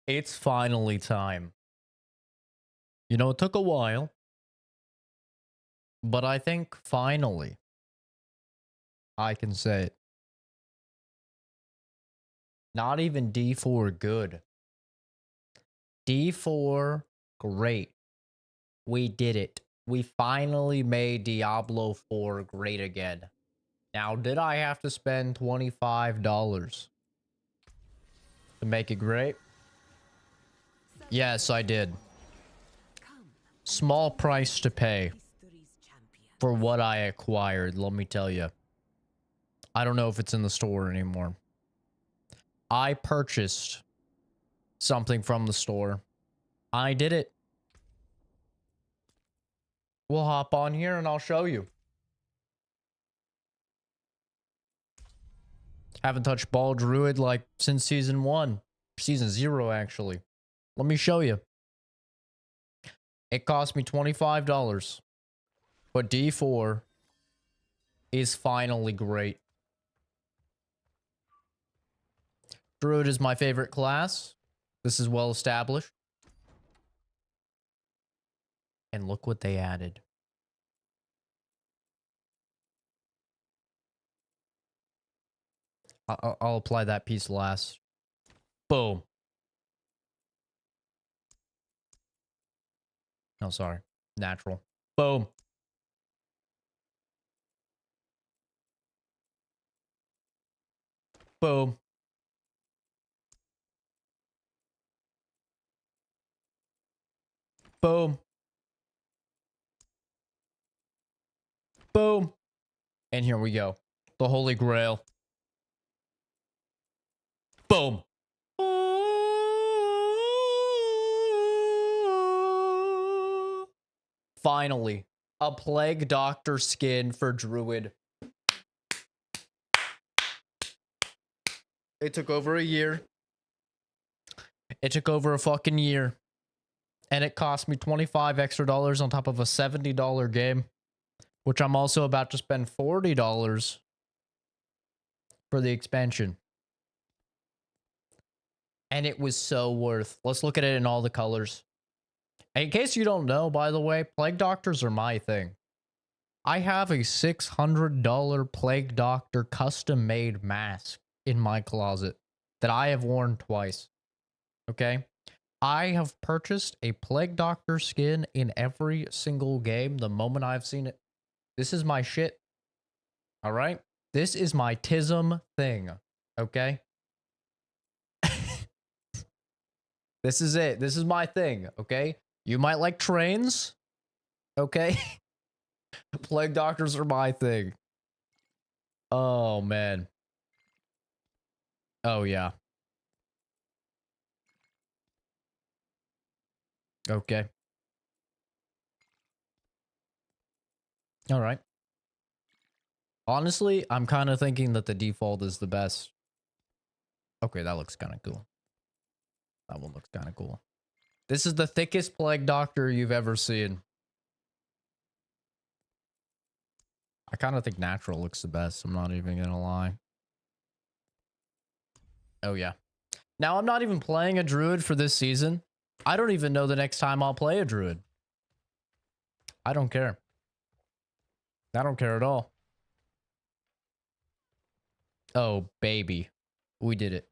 It's finally time. You know, it took a while, but I think finally I can say it. Not even D4 good. D4 great. We did it. We finally made Diablo 4 great again. Now, did I have to spend $25 to make it great? Yes, I did. Small price to pay for what I acquired, let me tell you. I don't know if it's in the store anymore. I purchased something from the store. I did it. We'll hop on here and I'll show you. Haven't touched Ball Druid like since season 1. Season 0, actually. Let me show you. It cost me $25. But D4 is finally great. Druid is my favorite class. This is well established. And look what they added. I'll apply that piece last. Boom. Oh, sorry. Natural. Boom. Boom. Boom. Boom. And here we go. The Holy Grail. Boom. Finally, a Plague Doctor skin for Druid. It took over a year. It took over a fucking year. And it cost me $25 extra on top of a $70 game. Which I'm also about to spend $40 for the expansion. And it was so worth. Let's look at it in all the colors. In case you don't know, by the way, Plague Doctors are my thing. I have a $600 Plague Doctor custom-made mask in my closet that I have worn twice. Okay? I have purchased a Plague Doctor skin in every single game the moment I've seen it. This is my shit. Alright? This is my tism thing. Okay? This is it. This is my thing. Okay? You might like trains. Okay? Plague Doctors are my thing. Oh, man. Oh, yeah. Okay. All right. Honestly, I'm kind of thinking that the default is the best. Okay, that looks kind of cool. That one looks kind of cool. This is the thickest Plague Doctor you've ever seen. I kind of think natural looks the best. I'm not even gonna lie. Oh, yeah. Now, I'm not even playing a Druid for this season. I don't even know the next time I'll play a Druid. I don't care. I don't care at all. Oh, baby. We did it.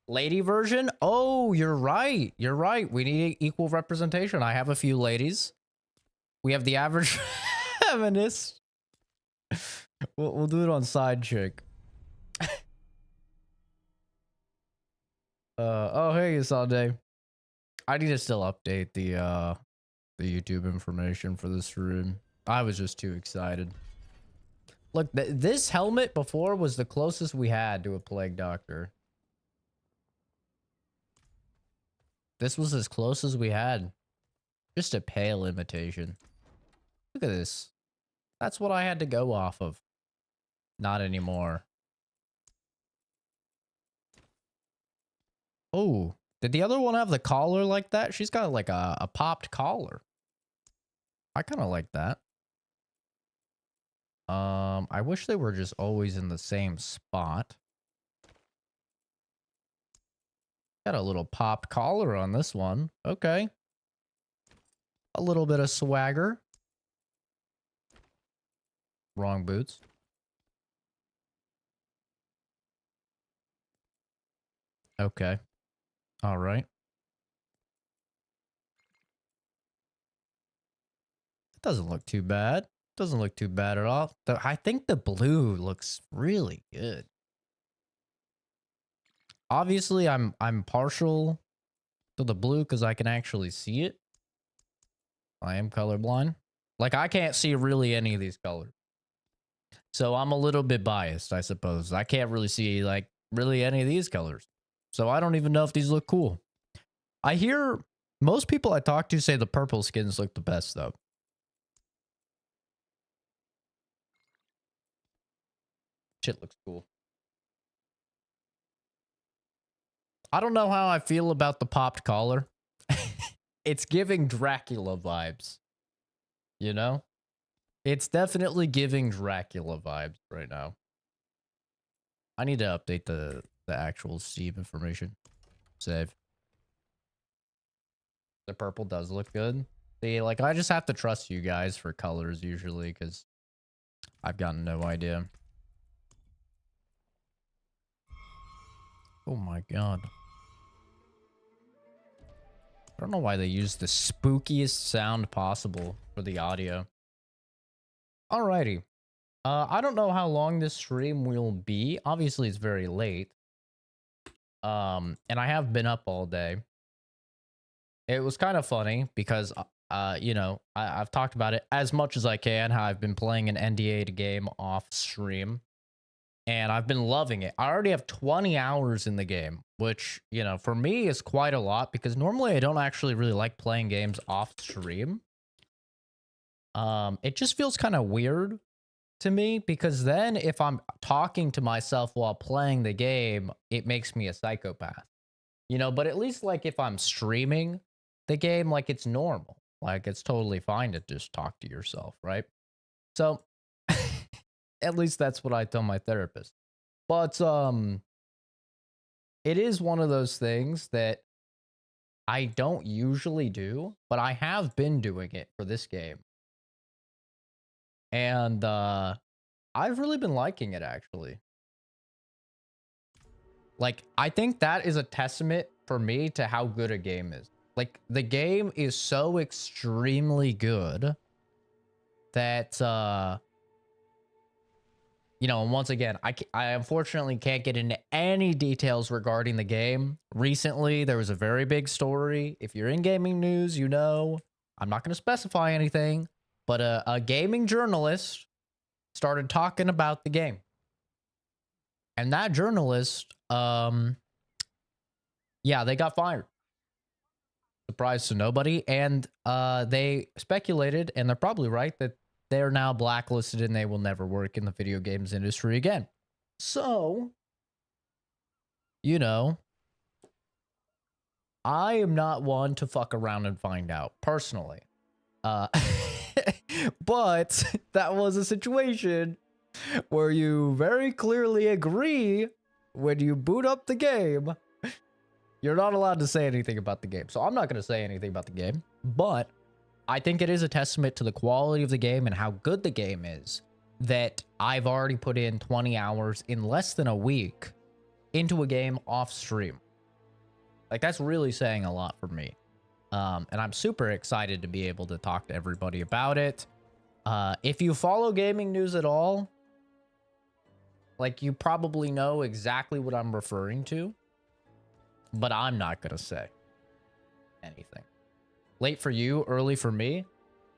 Lady version? Oh, you're right. You're right. We need equal representation. I have a few ladies. We have the average feminist. We'll do it on side chick. Oh, hey, Sunday. I need to still update the YouTube information for this room. I was just too excited. Look, this helmet before was the closest we had to a Plague Doctor. This was as close as we had. Just a pale imitation. Look at this. That's what I had to go off of. Not anymore. Oh, did the other one have the collar like that? She's got like a popped collar. I kind of like that. I wish they were just always in the same spot. Got a little popped collar on this one. Okay. A little bit of swagger. Wrong boots. Okay. All right. It doesn't look too bad. Doesn't look too bad at all. I think the blue looks really good. Obviously, I'm partial to the blue because I can actually see it. I am colorblind. Like, I can't see really any of these colors. So I'm a little bit biased, I suppose. I can't really see, like, really any of these colors. So I don't even know if these look cool. I hear most people I talk to say the purple skins look the best, though. Shit looks cool. I don't know how I feel about the popped collar. It's giving Dracula vibes. You know? It's definitely giving Dracula vibes right now. I need to update the actual Steam information. Save. The purple does look good. See, like, I just have to trust you guys for colors usually, because I've got no idea. Oh my god. I don't know why they use the spookiest sound possible for the audio. Alrighty. I don't know how long this stream will be. Obviously, it's very late. And I have been up all day. It was kind of funny because, you know, I've talked about it as much as I can, how I've been playing an NDA game off stream. And I've been loving it. I already have 20 hours in the game, which, you know, for me is quite a lot because normally I don't actually really like playing games off stream. It just feels kind of weird to me because then if I'm talking to myself while playing the game, it makes me a psychopath. You know, but at least like if I'm streaming the game, like it's normal. Like it's totally fine to just talk to yourself, right? So at least that's what I tell my therapist. But it is one of those things that I don't usually do, but I have been doing it for this game. And I've really been liking it actually. Like I think that is a testament for me to how good a game is. Like the game is so extremely good that you know, and once again, I unfortunately can't get into any details regarding the game. Recently, there was a very big story. If you're in gaming news, you know, I'm not going to specify anything, but a gaming journalist started talking about the game. And that journalist, yeah, they got fired. Surprise to nobody. And they speculated, and they're probably right, that they're now blacklisted and they will never work in the video games industry again. So, you know, I am not one to fuck around and find out, personally. But that was a situation where you very clearly agree when you boot up the game, you're not allowed to say anything about the game. So I'm not going to say anything about the game, but I think it is a testament to the quality of the game and how good the game is that I've already put in 20 hours in less than a week into a game off stream. Like, that's really saying a lot for me. And I'm super excited to be able to talk to everybody about it. If you follow gaming news at all, like, you probably know exactly what I'm referring to, but I'm not going to say anything. Late for you, early for me.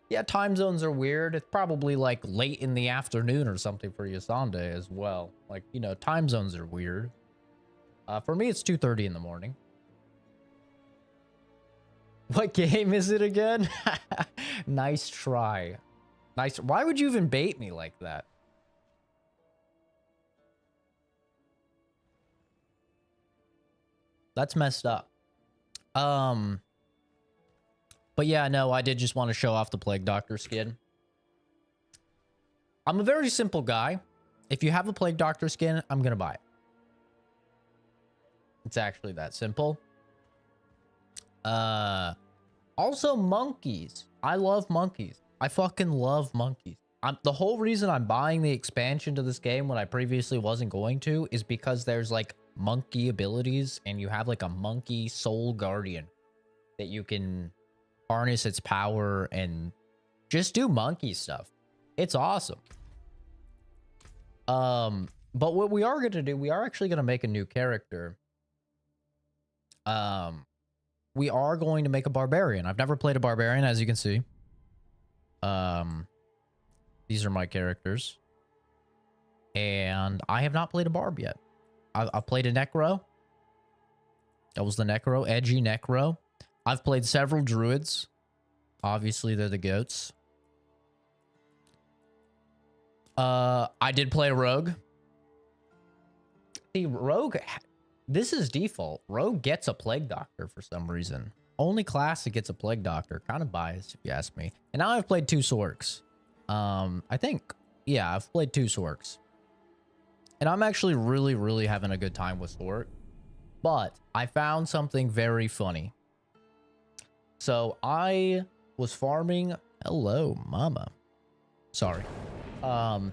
Yeah, time zones are weird. It's probably like late in the afternoon or something for Yasande as well. Like, you know, time zones are weird. For me, it's 2:30 in the morning. What game is it again? Nice try. Nice. Why would you even bait me like that? That's messed up. But yeah, no, I did just want to show off the Plague Doctor skin. I'm a very simple guy. If you have a Plague Doctor skin, I'm going to buy it. It's actually that simple. Also monkeys. I love monkeys. I fucking love monkeys. The whole reason I'm buying the expansion to this game when I previously wasn't going to is because there's like monkey abilities and you have like a monkey soul guardian that you can harness its power and just do monkey stuff. It's awesome. But what we are going to do, we are actually going to make a new character. We are going to make a barbarian. I've never played a barbarian, as you can see. These are my characters. And I have not played a barb yet. I've played a necro. That was the necro, edgy necro. I've played several druids. Obviously, they're the goats. I did play a rogue. See, rogue, this is default. Rogue gets a plague doctor for some reason. Only class that gets a plague doctor. Kind of biased, if you ask me. And now I've played 2 Sorks. I think, yeah, I've played 2 Sorks. And I'm actually really having a good time with Sork. But I found something very funny. So I was farming. Hello, mama. Sorry. I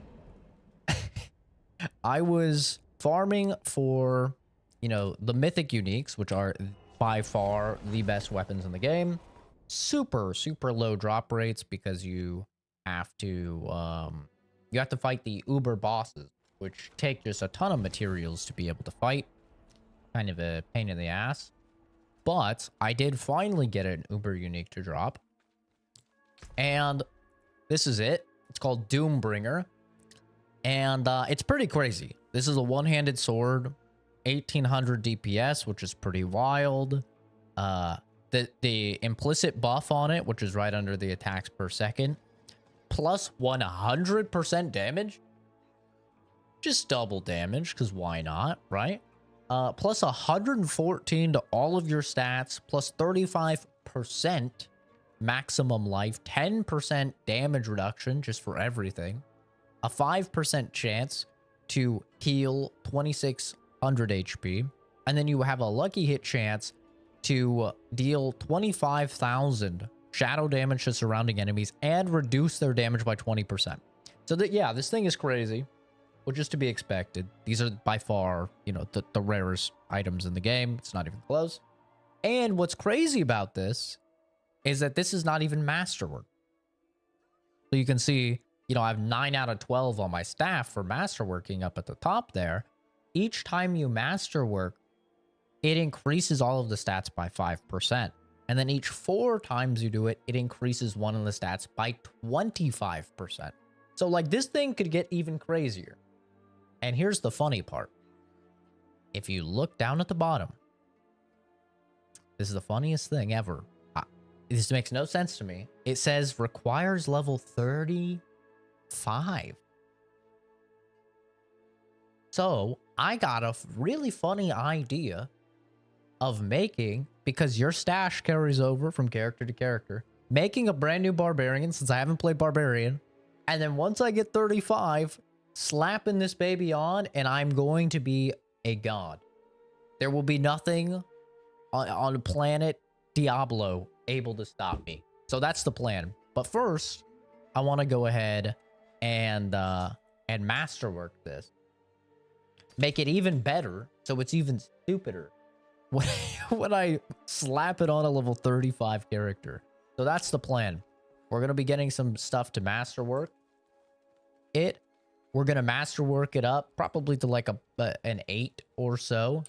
was farming for, you know, the mythic uniques, which are by far the best weapons in the game. Super low drop rates because you have to fight the uber bosses, which take just a ton of materials to be able to fight. Kind of a pain in the ass. But I did finally get an uber unique to drop. And this is it. It's called Doombringer. And it's pretty crazy. This is a one-handed sword. 1800 DPS, which is pretty wild. The implicit buff on it, which is right under the attacks per second. Plus 100% damage. Just double damage, because why not, right? Plus 114 to all of your stats. Plus 35% maximum life. 10% damage reduction, just for everything. A 5% chance to heal 2600 HP. And then you have a lucky hit chance to deal 25,000 shadow damage to surrounding enemies and reduce their damage by 20%. So that, yeah, this thing is crazy, which is to be expected. These are by far, you know, the rarest items in the game. It's not even close. And what's crazy about this is that this is not even masterwork. So you can see, you know, I have 9 out of 12 on my staff for masterworking up at the top there. Each time you masterwork, it increases all of the stats by 5%. And then each 4 times you do it, it increases one of the stats by 25%. So like this thing could get even crazier. And here's the funny part. If you look down at the bottom, this is the funniest thing ever. This makes no sense to me. It says requires level 35. So I got a really funny idea of making, because your stash carries over from character to character, making a brand new barbarian, since I haven't played barbarian. And then once I get 35, slapping this baby on, and I'm going to be a god. There will be nothing on the planet Diablo able to stop me. So that's the plan. But first, I want to go ahead and masterwork this. Make it even better, so it's even stupider when I slap it on a level 35 character. So that's the plan. We're going to be getting some stuff to masterwork it. We're going to masterwork it up probably to like an 8 or so.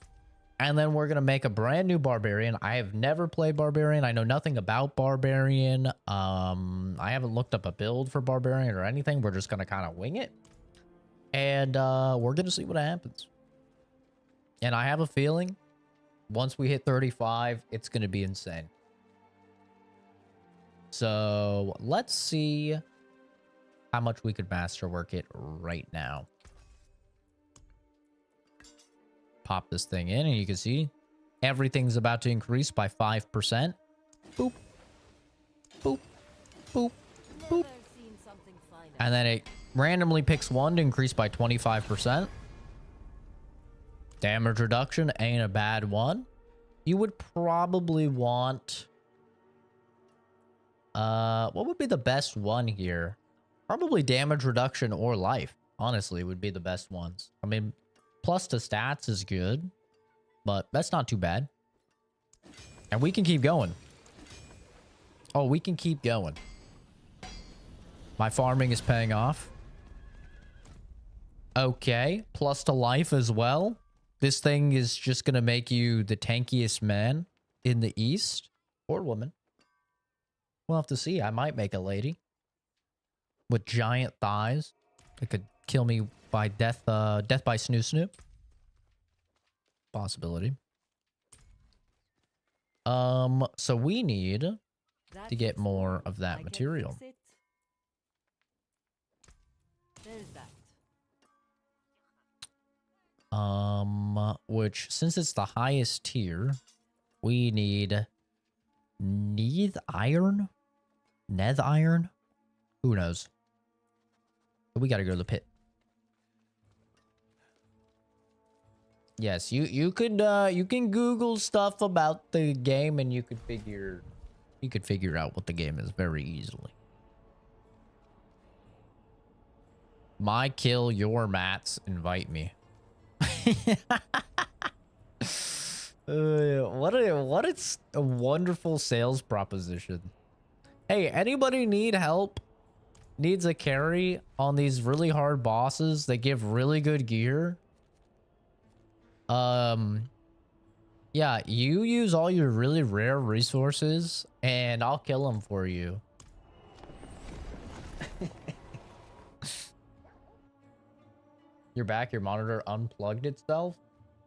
And then we're going to make a brand new barbarian. I have never played barbarian. I know nothing about barbarian. I haven't looked up a build for barbarian or anything. We're just going to kind of wing it. And we're going to see what happens. And I have a feeling once we hit 35, it's going to be insane. So let's see how much we could masterwork it right now. Pop this thing in and you can see everything's about to increase by 5%. Boop. Boop. Boop. Boop. And then it Randomly picks one to increase by 25%. Damage reduction ain't a bad one. You would probably want... what would be the best one here? Probably damage reduction or life, honestly, would be the best ones. I mean, plus to stats is good, but that's not too bad. And we can keep going. Oh, we can keep going. My farming is paying off. Okay, plus to life as well. This thing is just going to make you the tankiest man in the East. Or woman. We'll have to see. I might make a lady. With giant thighs. It could kill me by death by snoo snoop. Possibility. So we need to get more of that material. Which, since it's the highest tier, we need iron? Neth iron? Who knows? But we gotta go to the pit. Yes, you can Google stuff about the game and you could figure out what the game is very easily. My kill, your mats, invite me. What a wonderful sales proposition. Hey, anybody need help? Needs a carry on these really hard bosses that give really good gear? Yeah, you use all your really rare resources and I'll kill them for you. Your back, your monitor unplugged itself.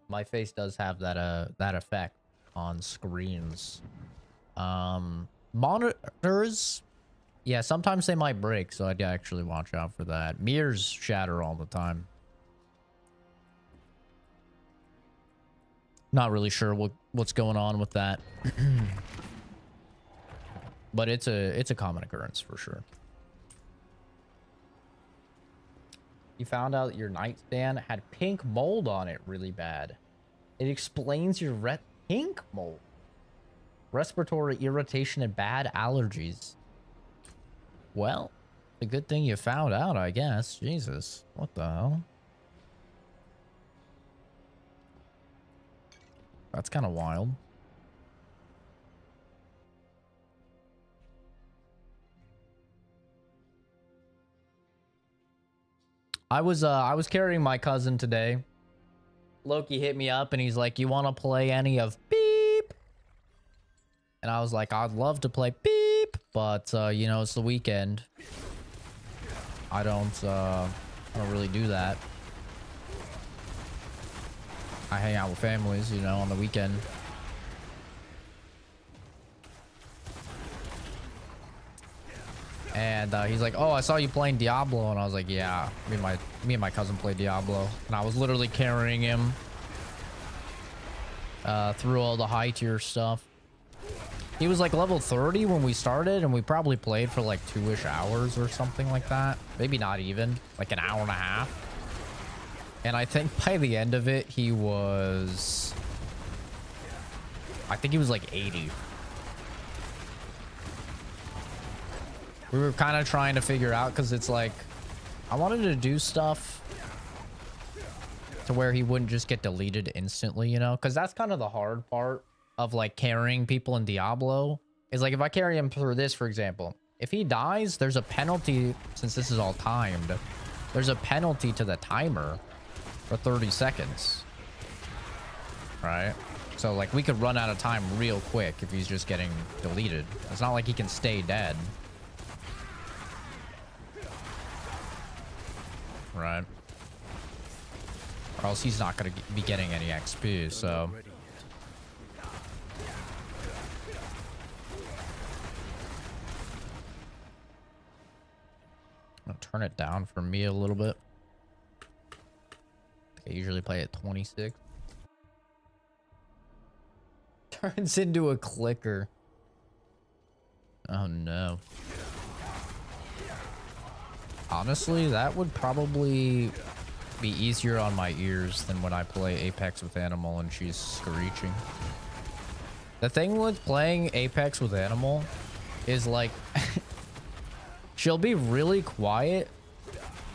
My face does have that effect on screens. Monitors, yeah, sometimes they might break, so I'd actually watch out for that. Mirrors shatter all the time. Not really sure what's going on with that. But it's a common occurrence for sure. You found out your nightstand had pink mold on it really bad. It explains your pink mold. Respiratory irritation and bad allergies. Well, a good thing you found out, I guess. Jesus, what the hell? That's kind of wild. I was carrying my cousin today. Loki hit me up and he's like, "You want to play any of Beep?" And I was like, "I'd love to play Beep, but you know, it's the weekend. I don't really do that. I hang out with families, you know, on the weekend." And he's like, "Oh, I saw you playing Diablo," and I was like, "Yeah, me and my cousin played Diablo," and I was literally carrying him through all the high tier stuff. He was like level 30 when we started, and we probably played for like 2-ish hours or something like that. Maybe not even, like an hour and a half. And I think by the end of it, he was... I think he was like 80. We were kind of trying to figure out, because it's like, I wanted to do stuff to where he wouldn't just get deleted instantly, you know? Because that's kind of the hard part of like carrying people in Diablo. Is like, if I carry him through this, for example, if he dies, there's a penalty, since this is all timed, there's a penalty to the timer for 30 seconds. Right? So like, we could run out of time real quick if he's just getting deleted. It's not like he can stay dead. Right. Or else he's not going to be getting any XP, so... I'll turn it down for me a little bit. I usually play at 26. Turns into a clicker. Oh no. Honestly, that would probably be easier on my ears than when I play Apex with Animal and she's screeching. The thing with playing Apex with Animal is like she'll be really quiet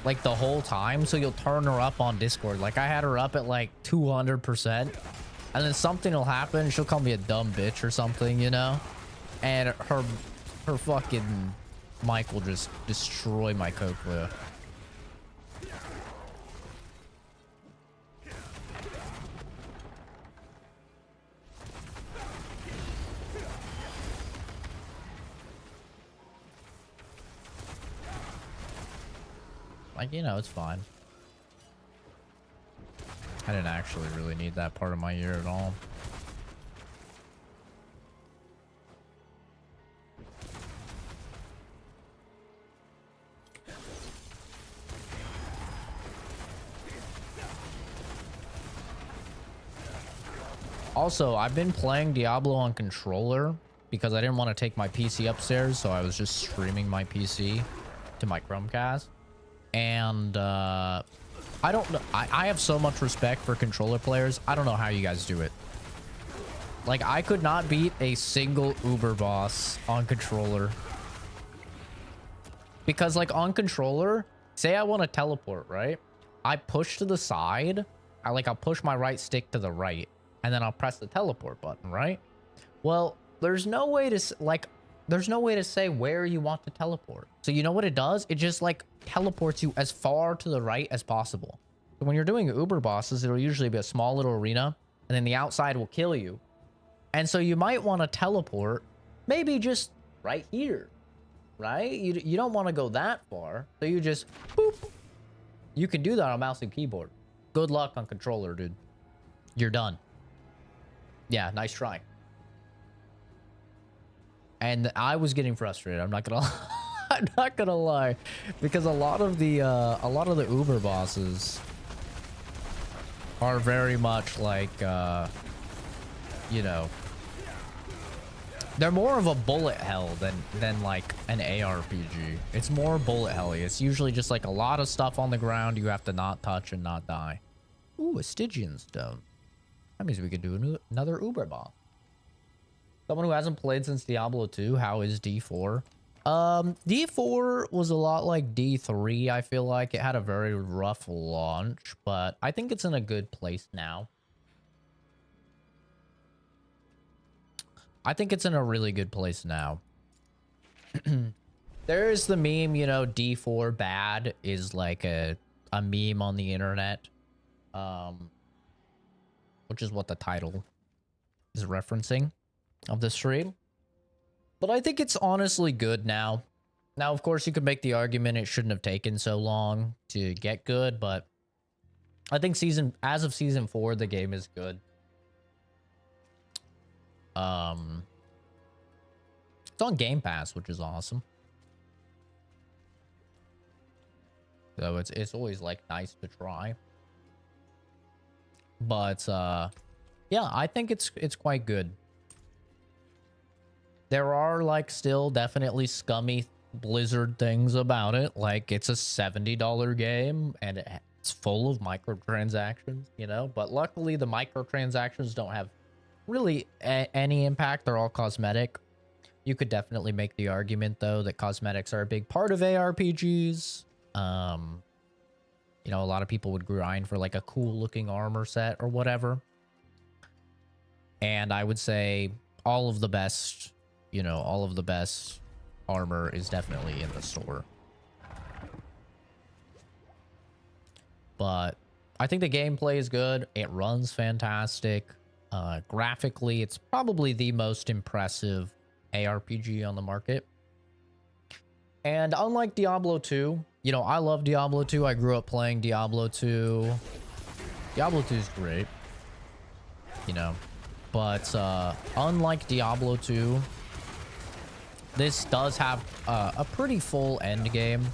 like the whole time, so you'll turn her up on Discord. Like I had her up at like 200%, and then something will happen. She'll call me a dumb bitch or something, you know, and her fucking mic will just destroy my cochlea. Like, you know, it's fine. I didn't actually really need that part of my ear at all. Also, I've been playing Diablo on controller because I didn't want to take my PC upstairs, so I was just streaming my PC to my Chromecast. And I don't know. I have so much respect for controller players. I don't know how you guys do it. Like, I could not beat a single Uber boss on controller. Because, like, on controller, say I want to teleport, right? I push to the side. I'll push my right stick to the right. And then I'll press the teleport button, right? Well, there's no way to, like, there's no way to say where you want to teleport. So you know what it does? It just, like, teleports you as far to the right as possible. So when you're doing Uber bosses, it'll usually be a small little arena, and then the outside will kill you. And so you might want to teleport maybe just right here, right? You don't want to go that far. So you just, boop. You can do that on mouse and keyboard. Good luck on controller, dude. You're done. Yeah, nice try. And I was getting frustrated. I'm not gonna I'm not gonna lie, because a lot of the Uber bosses are very much like you know, they're more of a bullet hell than like an ARPG. It's more bullet helly. It's usually just like a lot of stuff on the ground you have to not touch and not die. Ooh, a Stygian stone. That means we could do another Uber boss. Someone who hasn't played since Diablo 2, how is D4? D4 was a lot like D3, I feel like. It had a very rough launch, but I think it's in a good place now. I think it's in a really good place now. There's the meme, you know, D4 bad is like a meme on the internet. Which is what the title is referencing of the stream. But I think it's honestly good now. Now, of course, you could make the argument it shouldn't have taken so long to get good, but I think as of season 4, the game is good. It's on Game Pass, which is awesome. So it's always like nice to try. But yeah, I think it's quite good. There are like still definitely scummy Blizzard things about it. Like it's a $70 game and it's full of microtransactions, you know, but luckily the microtransactions don't have really any impact. They're all cosmetic. You could definitely make the argument though that cosmetics are a big part of ARPGs. You know, a lot of people would grind for like a cool looking armor set or whatever. And I would say all of the best, you know, all of the best armor is definitely in the store. But I think the gameplay is good. It runs fantastic. Graphically, it's probably the most impressive ARPG on the market. And unlike Diablo 2, you know, I love Diablo 2. I grew up playing Diablo 2. Diablo 2 is great, you know, but unlike Diablo 2, this does have a pretty full end game,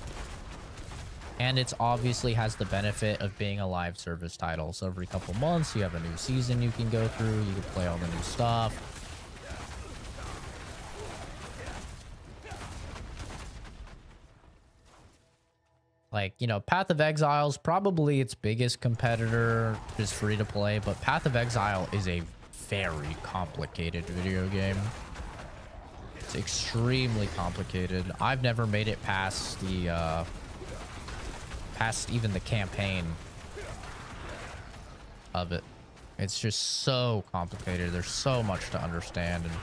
and it's obviously has the benefit of being a live service title. So every couple months, you have a new season you can go through. You can play all the new stuff. Like, you know, Path of Exile's probably its biggest competitor, just free to play, but Path of Exile is a very complicated video game. It's extremely complicated. I've never made it past the, past even the campaign of it. It's just so complicated. There's so much to understand, and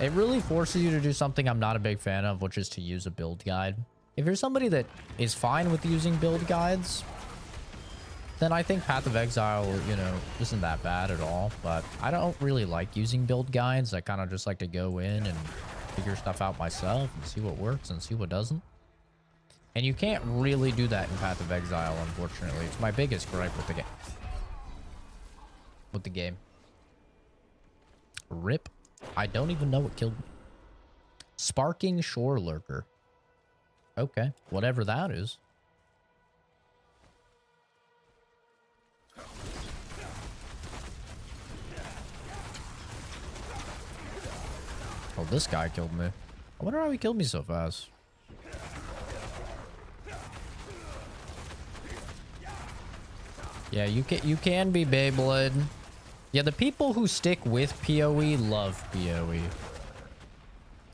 it really forces you to do something I'm not a big fan of, which is to use a build guide. If you're somebody that is fine with using build guides, then I think Path of Exile, you know, isn't that bad at all. But I don't really like using build guides. I kind of just like to go in and figure stuff out myself and see what works and see what doesn't. And you can't really do that in Path of Exile, unfortunately. It's my biggest gripe with the game. RIP. I don't even know what killed me. Sparking Shore Lurker. Okay, whatever that is. Oh, this guy killed me. I wonder how he killed me so fast. Yeah, you can be Beyblade. Yeah, the people who stick with PoE love PoE.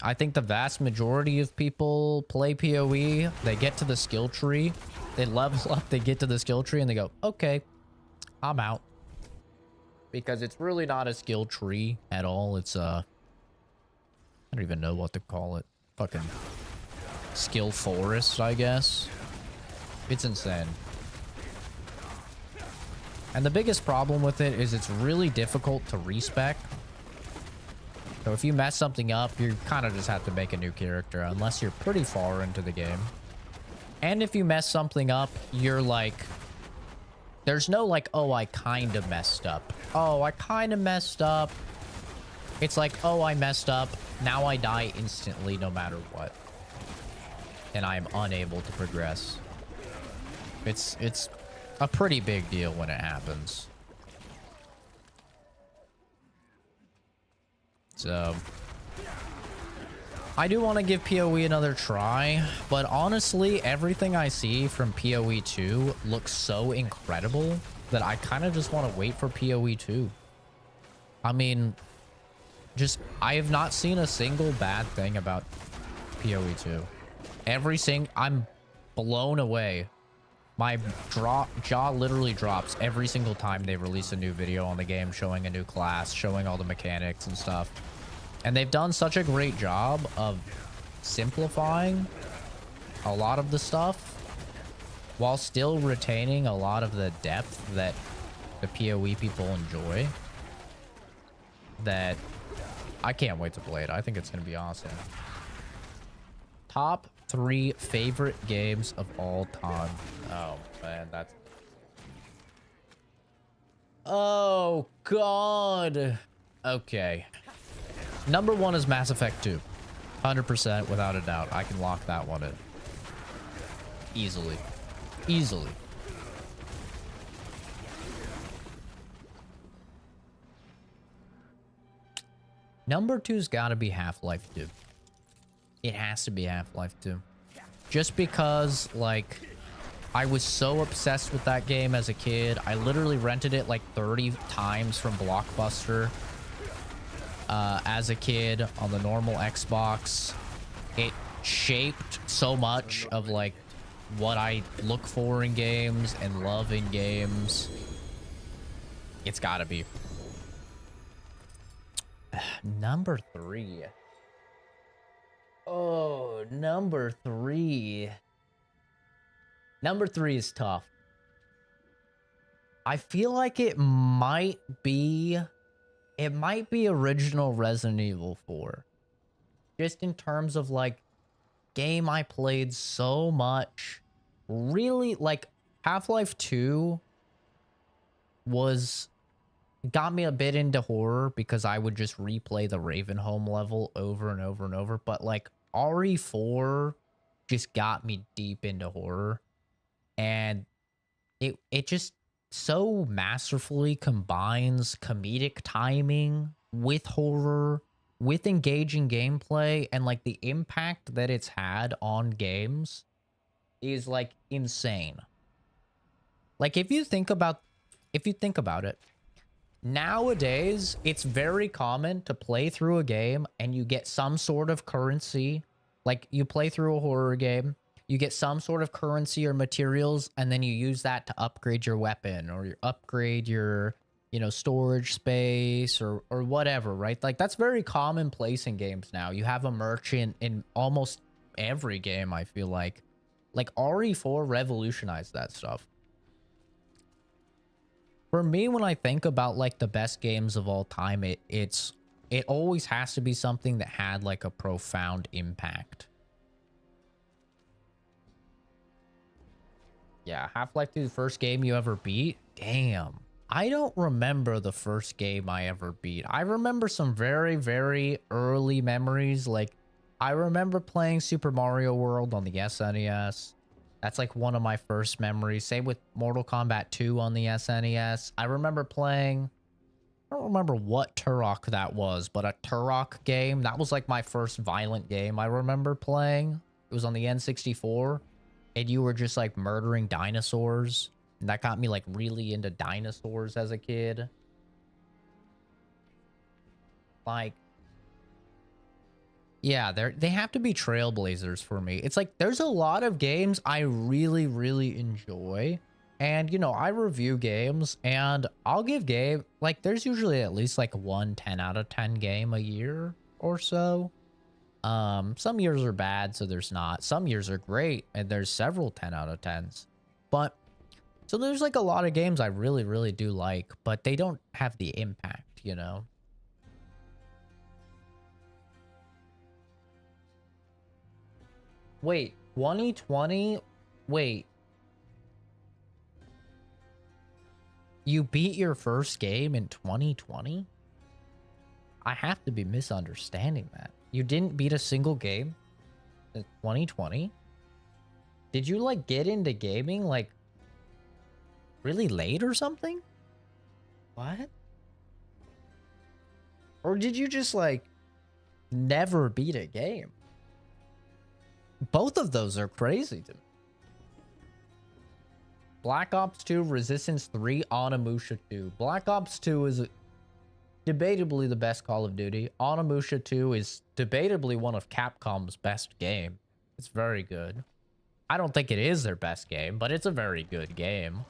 I think the vast majority of people play PoE. They get to the skill tree. They level up, they get to the skill tree, and they go, okay, I'm out. Because it's really not a skill tree at all. It's I don't even know what to call it. Fucking skill forest, I guess. It's insane. And the biggest problem with it is it's really difficult to respec. So if you mess something up, you kind of just have to make a new character unless you're pretty far into the game. And if you mess something up, you're like... There's no like, oh, I kind of messed up. Oh, I kind of messed up. It's like, oh, I messed up. Now I die instantly no matter what. And I am unable to progress. It's a pretty big deal when it happens. So, I do want to give PoE another try, but honestly, everything I see from PoE 2 looks so incredible that I kind of just want to wait for PoE 2. I mean, I have not seen a single bad thing about PoE 2. I'm blown away. My jaw literally drops every single time they release a new video on the game, showing a new class, showing all the mechanics and stuff. And they've done such a great job of simplifying a lot of the stuff while still retaining a lot of the depth that the PoE people enjoy, that I can't wait to play it. I think it's going to be awesome. Top 3 favorite games of all time. Oh, man, that's... Oh, God. Okay. Number 1 is Mass Effect 2. 100% without a doubt. I can lock that one in. Easily. Easily. Number 2's gotta be Half-Life 2. It has to be Half-Life 2. Just because, like, I was so obsessed with that game as a kid. I literally rented it like 30 times from Blockbuster as a kid on the normal Xbox. It shaped so much of, like, what I look for in games and love in games. It's gotta be. Number 3. Oh, number 3. Number 3 is tough. I feel like it might be original Resident Evil 4. Just in terms of, like, game I played so much. Really, like, Half-Life 2 got me a bit into horror because I would just replay the Ravenholm level over and over and over. But, like, RE4 just got me deep into horror. And it just so masterfully combines comedic timing with horror, with engaging gameplay, and, like, the impact that it's had on games is like insane. Like if you think about it, nowadays it's very common to play through a game and you get some sort of currency. Like you play through a horror game, you get some sort of currency or materials, and then you use that to upgrade your weapon or you upgrade your, you know, storage space or whatever, right? Like that's very commonplace in games now. You have a merchant in almost every game, I feel like. Like RE4 revolutionized that stuff. For me, when I think about like the best games of all time, it always has to be something that had like a profound impact. Yeah, Half-Life 2, the first game you ever beat? Damn. I don't remember the first game I ever beat. I remember some very, very early memories. Like, I remember playing Super Mario World on the SNES. That's like one of my first memories. Same with Mortal Kombat 2 on the SNES. I remember playing... I don't remember what Turok that was, but a Turok game. That was like my first violent game I remember playing. It was on the N64. And you were just like murdering dinosaurs. And that got me like really into dinosaurs as a kid. Like, yeah, they have to be trailblazers for me. It's like there's a lot of games I really, really enjoy. And, you know, I review games and I'll give game, like, there's usually at least like one 10 out of 10 game a year or so. Some years are bad, so there's not. Some years are great, and there's several 10 out of 10s. But, so there's like a lot of games I really, really do like, but they don't have the impact, you know? Wait, 2020? Wait. You beat your first game in 2020? I have to be misunderstanding that. You didn't beat a single game in 2020? Did you like get into gaming like really late or something? What? Or did you just like never beat a game? Both of those are crazy to me. Black Ops 2, Resistance 3, Onimusha 2. Black Ops 2 is debatably the best Call of Duty. Onimusha 2 is debatably one of Capcom's best game. It's very good. I don't think it is their best game, but it's a very good game.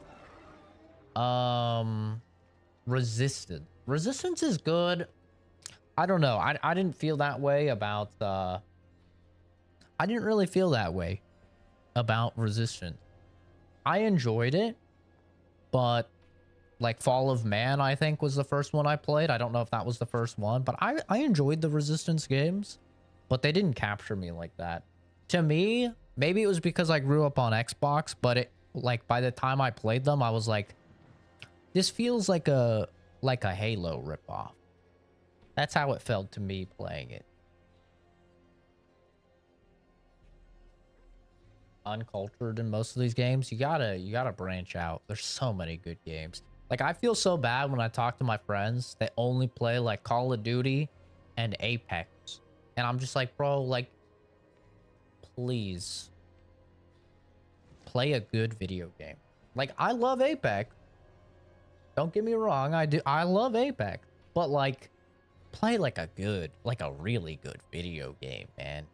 Resistance. Resistance is good. I don't know. I didn't feel that way about I didn't really feel that way about Resistance. I enjoyed it, but like Fall of Man, I think, was the first one I played. I don't know if that was the first one, but I enjoyed the Resistance games, but they didn't capture me like that. To me, maybe it was because I grew up on Xbox, but it like by the time I played them, I was like, this feels like a Halo ripoff. That's how it felt to me playing it. Uncultured in most of these games. You gotta branch out. There's so many good games. Like, I feel so bad when I talk to my friends that only play like Call of Duty and Apex, and I'm just like, bro, like, please play a good video game. Like, I love Apex, don't get me wrong, I love Apex, but like, play like a really good video game, man.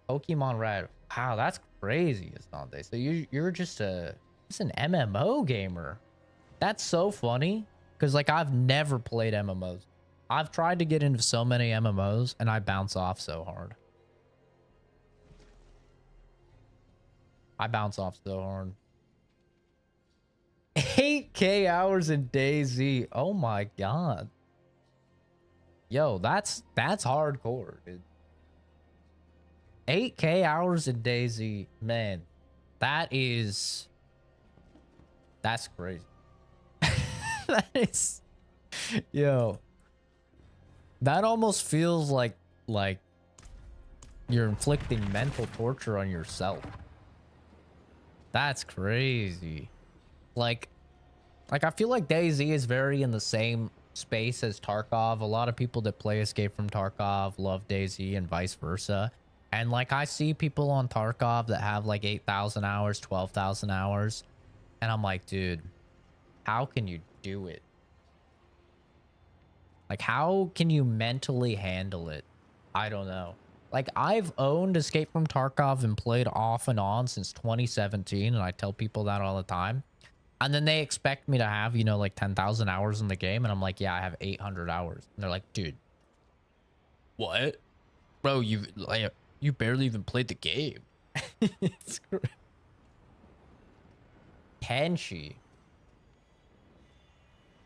Pokemon Red. Wow, that's crazy, Asante. So you're just an MMO gamer. That's so funny. Because like I've never played MMOs. I've tried to get into so many MMOs and I bounce off so hard. I bounce off so hard. 8K hours in DayZ. Oh my god. Yo, that's hardcore, dude. 8K hours in DayZ, man, that's crazy. That is, yo, that almost feels like you're inflicting mental torture on yourself. That's crazy. Like I feel like DayZ is very in the same space as Tarkov. A lot of people that play Escape from Tarkov love DayZ and vice versa. And like I see people on Tarkov that have like 8,000 hours, 12,000 hours. And I'm like, dude, how can you do it? Like, how can you mentally handle it? I don't know. Like, I've owned Escape from Tarkov and played off and on since 2017. And I tell people that all the time. And then they expect me to have, you know, like 10,000 hours in the game. And I'm like, yeah, I have 800 hours. And they're like, dude, what? Bro, you barely even played the game. Kenshi.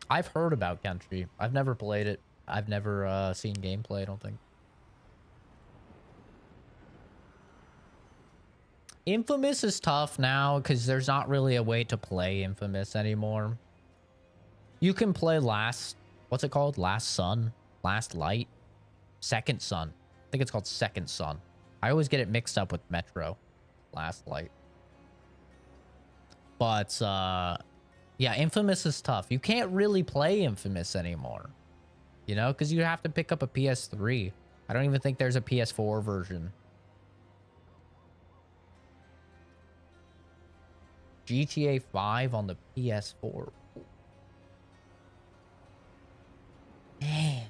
I've heard about Kenshi. I've never played it. I've never seen gameplay, I don't think. Infamous is tough now because there's not really a way to play Infamous anymore. You can play what's it called? Last Sun? Last Light? Second Sun. I think it's called Second Sun. I always get it mixed up with Metro. Last Light. But, yeah, Infamous is tough. You can't really play Infamous anymore. You know, because you have to pick up a PS3. I don't even think there's a PS4 version. GTA 5 on the PS4. Man.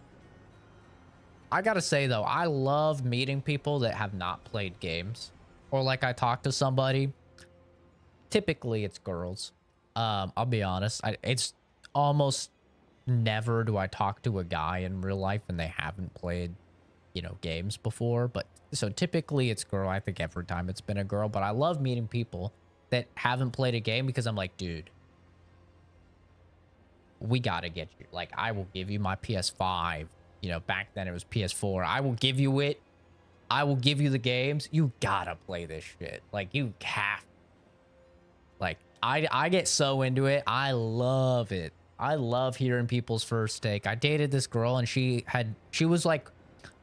I gotta say, though, I love meeting people that have not played games. Or like I talk to somebody. Typically, it's girls. I'll be honest. It's almost never do I talk to a guy in real life and they haven't played, you know, games before. But so typically it's girl. I think every time it's been a girl. But I love meeting people that haven't played a game because I'm like, dude, we gotta get you. Like, I will give you my PS5. You know, back then it was PS4. I will give you it. I will give you the games. You gotta play this shit. Like, you have. Like, I get so into it. I love it. I love hearing people's first take. I dated this girl and she was like,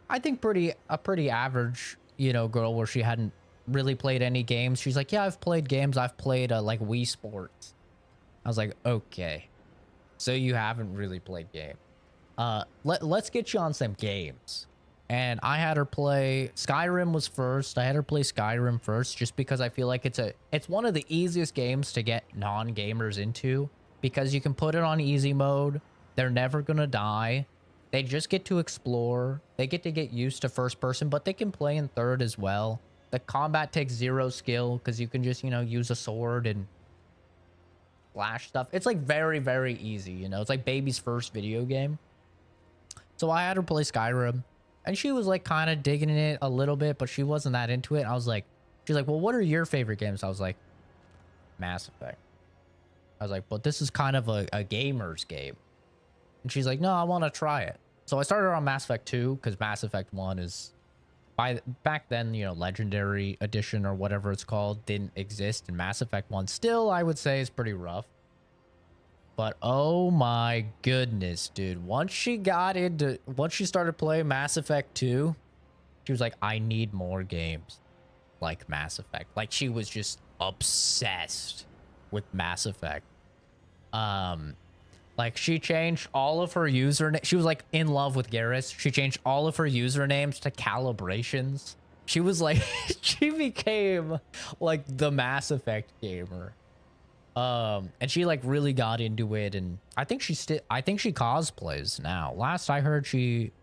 I think a pretty average, you know, girl where she hadn't really played any games. She's like, yeah, I've played games. I've played like Wii Sports. I was like, okay, so you haven't really played games. Let's get you on some games. And I had her play Skyrim was first. I had her play Skyrim first just because I feel like it's one of the easiest games to get non-gamers into because you can put it on easy mode. They're never gonna die. They just get to explore. They get to get used to first person, but they can play in third as well. The combat takes 0 skill because you can just, you know, use a sword and flash stuff. It's like very, very easy, you know. It's like baby's first video game. So I had her play Skyrim. And she was like kind of digging it a little bit, but she wasn't that into it. I was like, she's like, well, what are your favorite games? I was like, Mass Effect. I was like, but this is kind of a gamer's game. And she's like, no, I want to try it. So I started her on Mass Effect 2 because Mass Effect 1 is back then, you know, Legendary Edition or whatever it's called didn't exist. And Mass Effect 1 still, I would say, is pretty rough. But oh my goodness, dude. Once she started playing Mass Effect 2, she was like, I need more games like Mass Effect. Like, she was just obsessed with Mass Effect. Like, she changed all of her username. She was like in love with Garrus. She changed all of her usernames to calibrations. She was like, she became like the Mass Effect gamer. And she like really got into it, and I think she cosplays now. Last I heard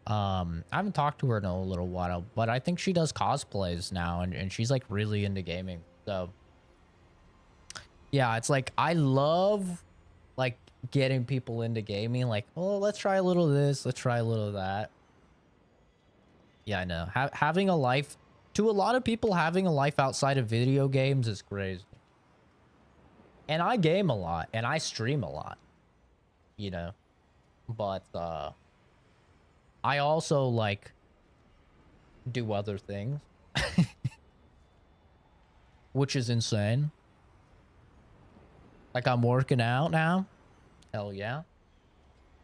I haven't talked to her in a little while, but I think she does cosplays now, and she's like really into gaming. So yeah, it's like I love like getting people into gaming, like, oh, let's try a little of this, let's try a little of that. Yeah, I know. Having a life, to a lot of people, having a life outside of video games is crazy. And I game a lot, and I stream a lot, you know, but I also like do other things, which is insane. Like, I'm working out now. Hell yeah.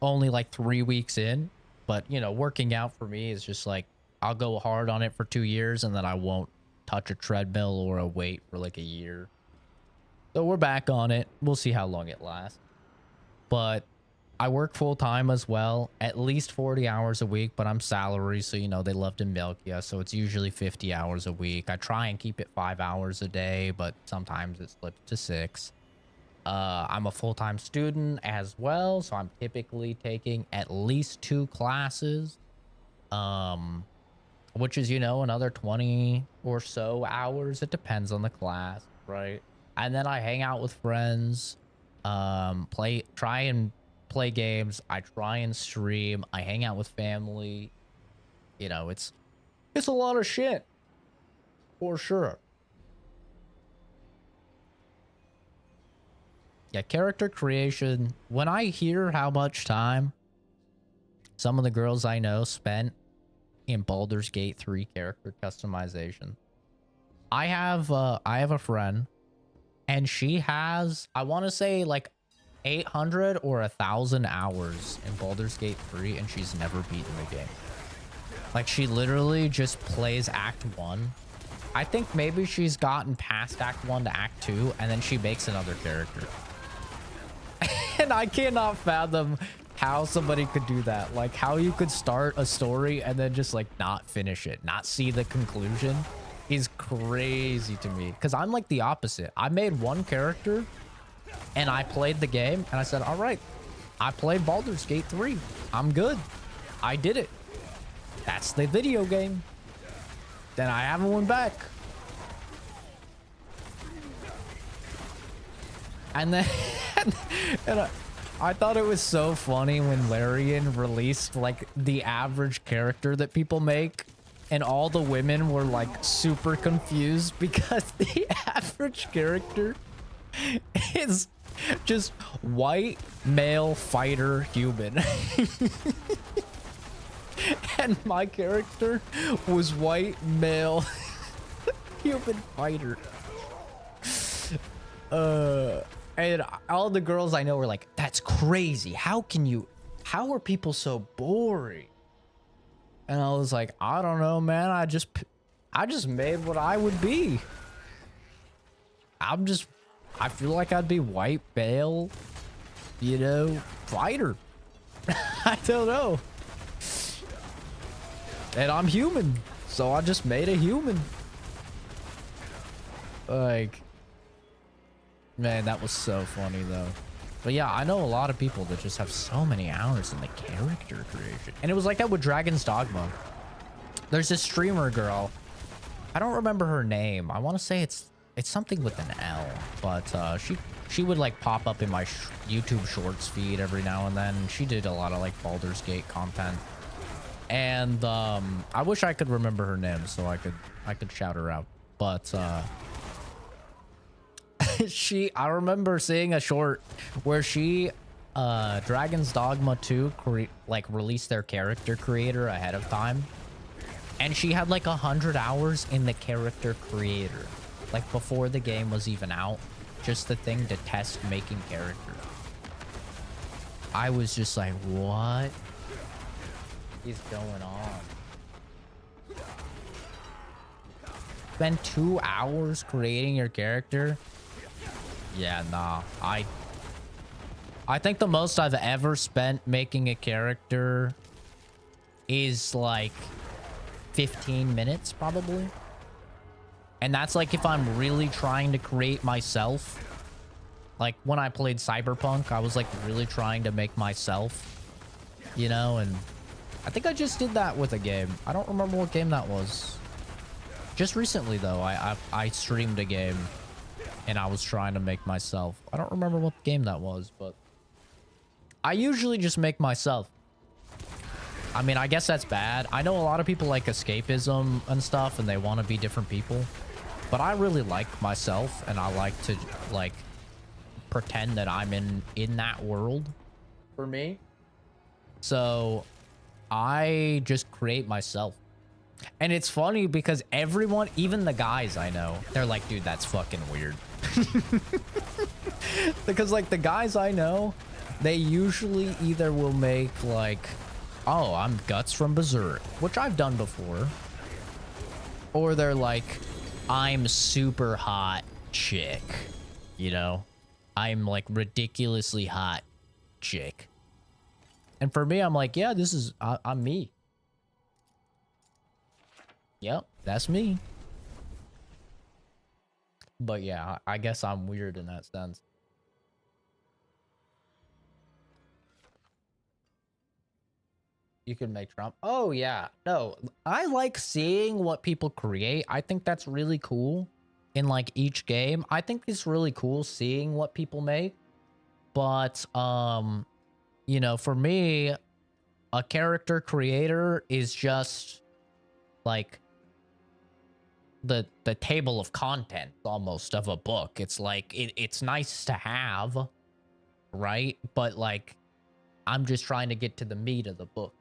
Only like 3 weeks in, but you know, working out for me is just like, I'll go hard on it for 2 years and then I won't touch a treadmill or a weight for like a year. So we're back on it. We'll see how long it lasts. But I work full time as well, at least 40 hours a week, but I'm salary, so you know they love to milk you. So it's usually 50 hours a week. I try and keep it 5 hours a day, but sometimes it slips to 6. I'm a full-time student as well, so I'm typically taking at least 2 classes, which is, you know, another 20 or so hours. It depends on the class, right? And then I hang out with friends, try and play games. I try and stream. I hang out with family. You know, it's a lot of shit for sure. Yeah, character creation. When I hear how much time some of the girls I know spent in Baldur's Gate 3 character customization. I have a friend, and she has, I want to say, like 800 or 1,000 hours in Baldur's Gate 3, and she's never beaten the game. Like, she literally just plays Act 1. I think maybe she's gotten past Act 1 to Act 2, and then she makes another character. And I cannot fathom how somebody could do that. Like, how you could start a story and then just, like, not finish it, not see the conclusion is crazy to me. Because I'm, like, the opposite. I made one character, and I played the game, and I said, all right, I played Baldur's Gate 3. I'm good. I did it. That's the video game. Then I haven't went back. And then and I thought it was so funny when Larian released like the average character that people make, and all the women were like super confused because the average character is just white male fighter human. And my character was white male human fighter. And all the girls I know were like, that's crazy. How are people so boring? And I was like, I don't know, man. I just made what I would be. I feel like I'd be white male, you know, fighter. I don't know. And I'm human, so I just made a human. Like, man, that was so funny though. But yeah, I know a lot of people that just have so many hours in the character creation. And it was like that with Dragon's Dogma. There's this streamer girl. I don't remember her name. I want to say it's something with an L, but she would like pop up in my YouTube Shorts feed every now and then. She did a lot of like Baldur's Gate content. And I wish I could remember her name so I could shout her out. But I remember seeing a short where she Dragon's Dogma 2 released their character creator ahead of time, and she had like 100 hours in the character creator, like before the game was even out, just the thing to test making characters. I was just like, what is going on? Spend 2 hours creating your character? Yeah, nah. I think the most I've ever spent making a character is like 15 minutes probably. And that's like if I'm really trying to create myself. Like when I played Cyberpunk, I was like really trying to make myself, you know, and I think I just did that with a game. I don't remember what game that was. Just recently though, I streamed a game and I was trying to make myself. I don't remember what game that was, but I usually just make myself. I mean, I guess that's bad. I know a lot of people like escapism and stuff and they want to be different people, but I really like myself and I like to like pretend that I'm in that world for me. So I just create myself. And it's funny because everyone, even the guys I know, they're like, dude, that's fucking weird. Because like the guys I know, they usually either will make like, oh, I'm Guts from Berserk, which I've done before. Or they're like, I'm super hot chick, you know? I'm like ridiculously hot chick. And for me, I'm like, yeah, this is, I'm me. Yep, that's me. But yeah, I guess I'm weird in that sense. You can make Trump. Oh, yeah. No, I like seeing what people create. I think that's really cool in like each game. I think it's really cool seeing what people make. But, you know, for me, a character creator is just like the table of content almost of a book. It's like, it's nice to have, right? But like, I'm just trying to get to the meat of the book.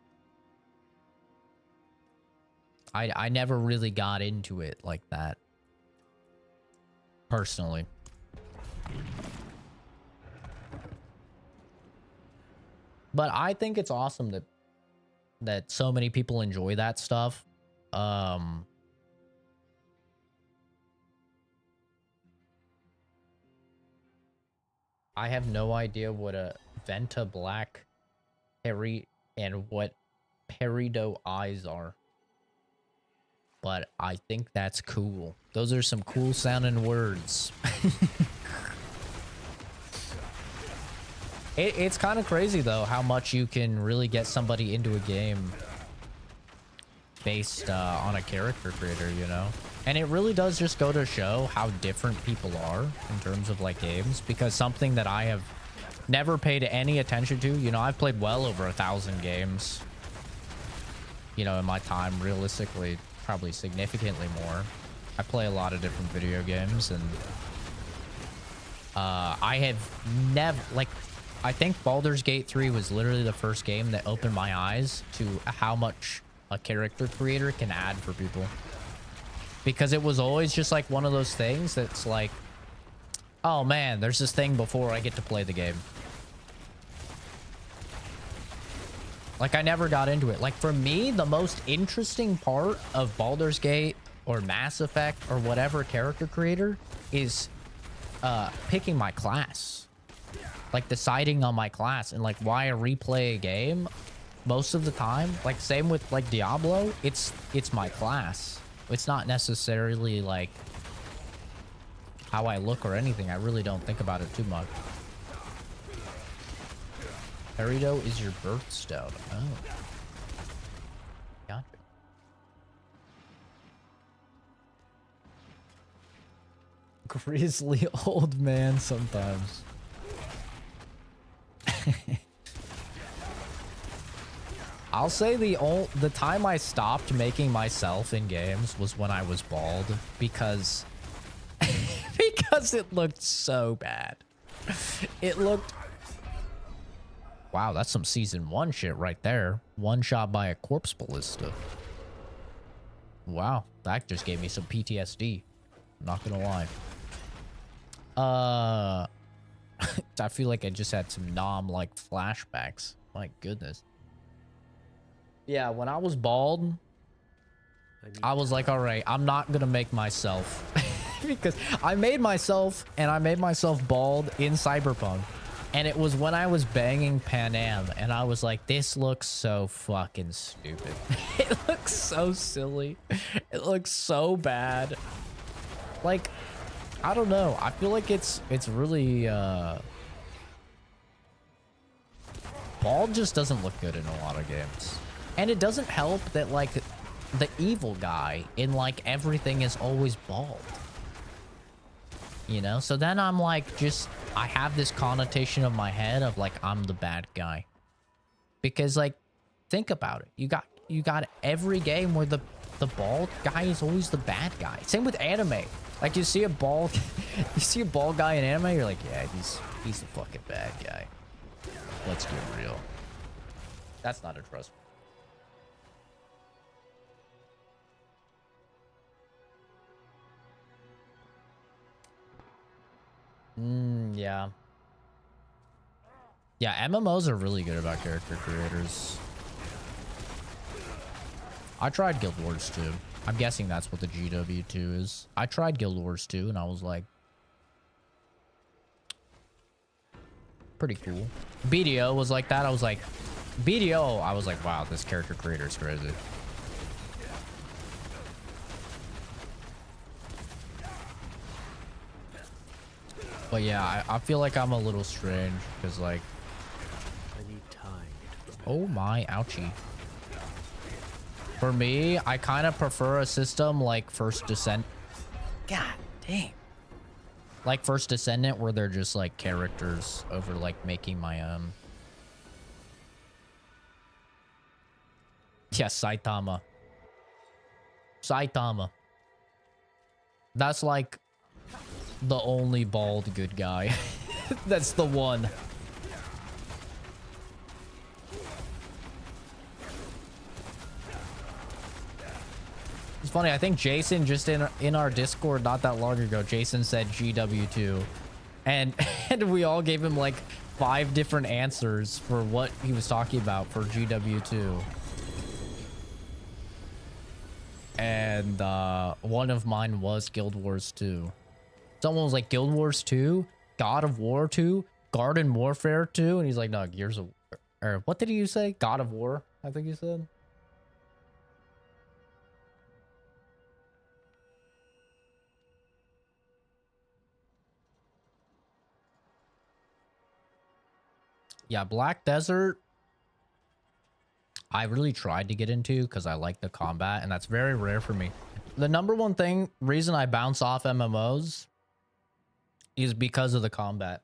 I never really got into it like that, personally. But I think it's awesome that so many people enjoy that stuff. I have no idea what a Venta Black Peri and what Peridot eyes are. But I think that's cool. Those are some cool sounding words. It's kind of crazy though how much you can really get somebody into a game based on a character creator, you know? And it really does just go to show how different people are in terms of like games, because something that I have never paid any attention to, you know, I've played well over 1,000 games, you know, in my time, realistically, probably significantly more. I play a lot of different video games, and I have never, like, I think Baldur's Gate 3 was literally the first game that opened my eyes to how much a character creator can add for people. Because it was always just like one of those things that's like, oh man, there's this thing before I get to play the game. Like, I never got into it. Like, for me, the most interesting part of Baldur's Gate or Mass Effect or whatever character creator is picking my class. Like, deciding on my class, and like why I replay a game most of the time. Like, same with like Diablo, it's my class. It's not necessarily like how I look or anything. I really don't think about it too much. Peridot is your birthstone. Oh. Gotcha. Grizzly old man sometimes. I'll say the time I stopped making myself in games was when I was bald, because because it looked so bad. It looked, wow, that's some season 1 shit right there. One shot by a corpse ballista. Wow, that just gave me some PTSD. I'm not gonna lie. I feel like I just had some like flashbacks. My goodness. Yeah, when I was bald, I was like, all right, I'm not gonna make myself. Because I made myself, and I made myself bald in Cyberpunk. And it was when I was banging Panam, and I was like, this looks so fucking stupid. It looks so silly. It looks so bad. Like, I don't know. I feel like it's really, bald just doesn't look good in a lot of games. And it doesn't help that, like, the evil guy in, like, everything is always bald. You know? So then I'm, like, I have this connotation of my head of, like, I'm the bad guy. Because, like, think about it. You got every game where the bald guy is always the bad guy. Same with anime. Like, you see a bald guy in anime, you're like, yeah, he's the fucking bad guy. Let's get real. That's not a trust. Yeah. Yeah, MMOs are really good about character creators. I tried Guild Wars 2. I'm guessing that's what the GW2 is. I tried Guild Wars 2, and I was like, pretty cool. BDO was like that. I was like, BDO, I was like, wow, this character creator is crazy. But yeah, I feel like I'm a little strange because like, I need time. oh my, ouchie. For me, I kind of prefer a system like First Descent. God dang. Like First Descendant, where they're just like characters over like making my own. Yes, Saitama. Saitama. That's like the only bald good guy. That's the one. It's funny, I think Jason just in our Discord not that long ago, Jason said GW2. And we all gave him like 5 different answers for what he was talking about for GW2. And one of mine was Guild Wars 2. Someone was like, Guild Wars 2, God of War 2, Garden Warfare 2, and he's like, no, Gears of... Or what did you say? God of War, I think he said. Yeah, Black Desert, I really tried to get into because I like the combat, and that's very rare for me. The number one reason I bounce off MMOs is because of the combat.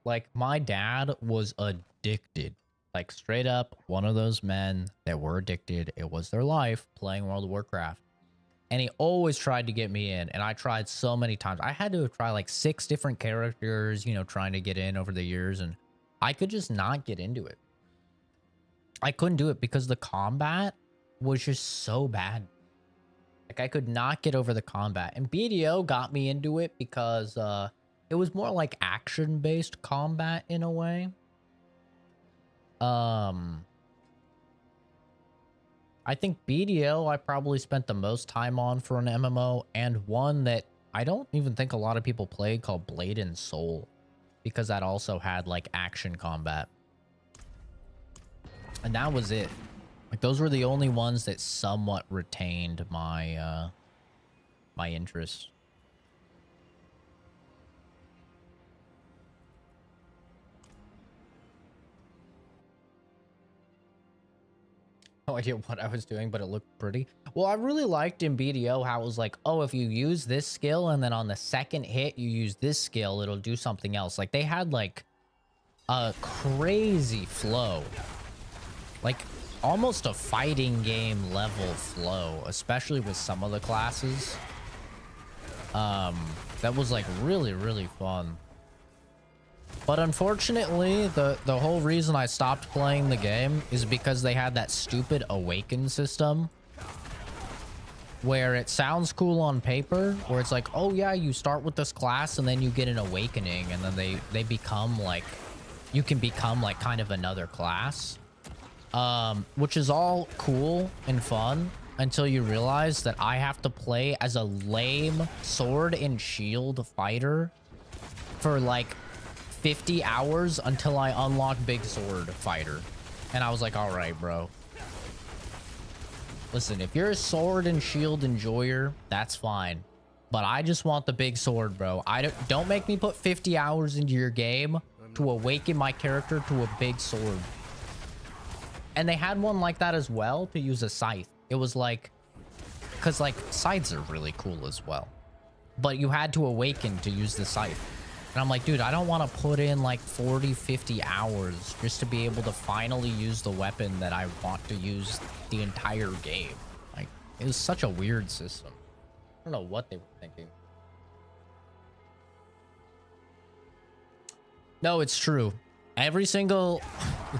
Like, my dad was addicted. Like, straight up, one of those men that were addicted. It was their life playing World of Warcraft. And he always tried to get me in, and I tried so many times. I had to try like 6 different characters, you know, trying to get in over the years, and I could just not get into it. I couldn't do it because the combat was just so bad. Like, I could not get over the combat. And BDO got me into it because it was more like action-based combat in a way. I think BDO I probably spent the most time on for an MMO, and one that I don't even think a lot of people played called Blade and Soul, because that also had like action combat. And that was it. Like, those were the only ones that somewhat retained my my interest. No idea what I was doing, but it looked pretty. Well, I really liked in BDO how it was like, oh, if you use this skill and then on the second hit you use this skill, it'll do something else. Like, they had like a crazy flow. Like, almost a fighting game level flow, especially with some of the classes. That was like really, really fun. But unfortunately, the whole reason I stopped playing the game is because they had that stupid awaken system where it sounds cool on paper, where it's like, oh yeah, you start with this class and then you get an awakening, and then they become like, you can become like kind of another class, which is all cool and fun until you realize that I have to play as a lame sword and shield fighter for like 50 hours until I unlock big sword fighter. And I was like, all right, bro. Listen, if you're a sword and shield enjoyer, that's fine. But I just want the big sword, bro. Don't make me put 50 hours into your game to awaken my character to a big sword. And they had one like that as well to use a scythe. It was like, because like scythes are really cool as well. But you had to awaken to use the scythe. And I'm like, dude, I don't want to put in like 40, 50 hours just to be able to finally use the weapon that I want to use the entire game. Like, it was such a weird system. I don't know what they were thinking. No, it's true. Every single...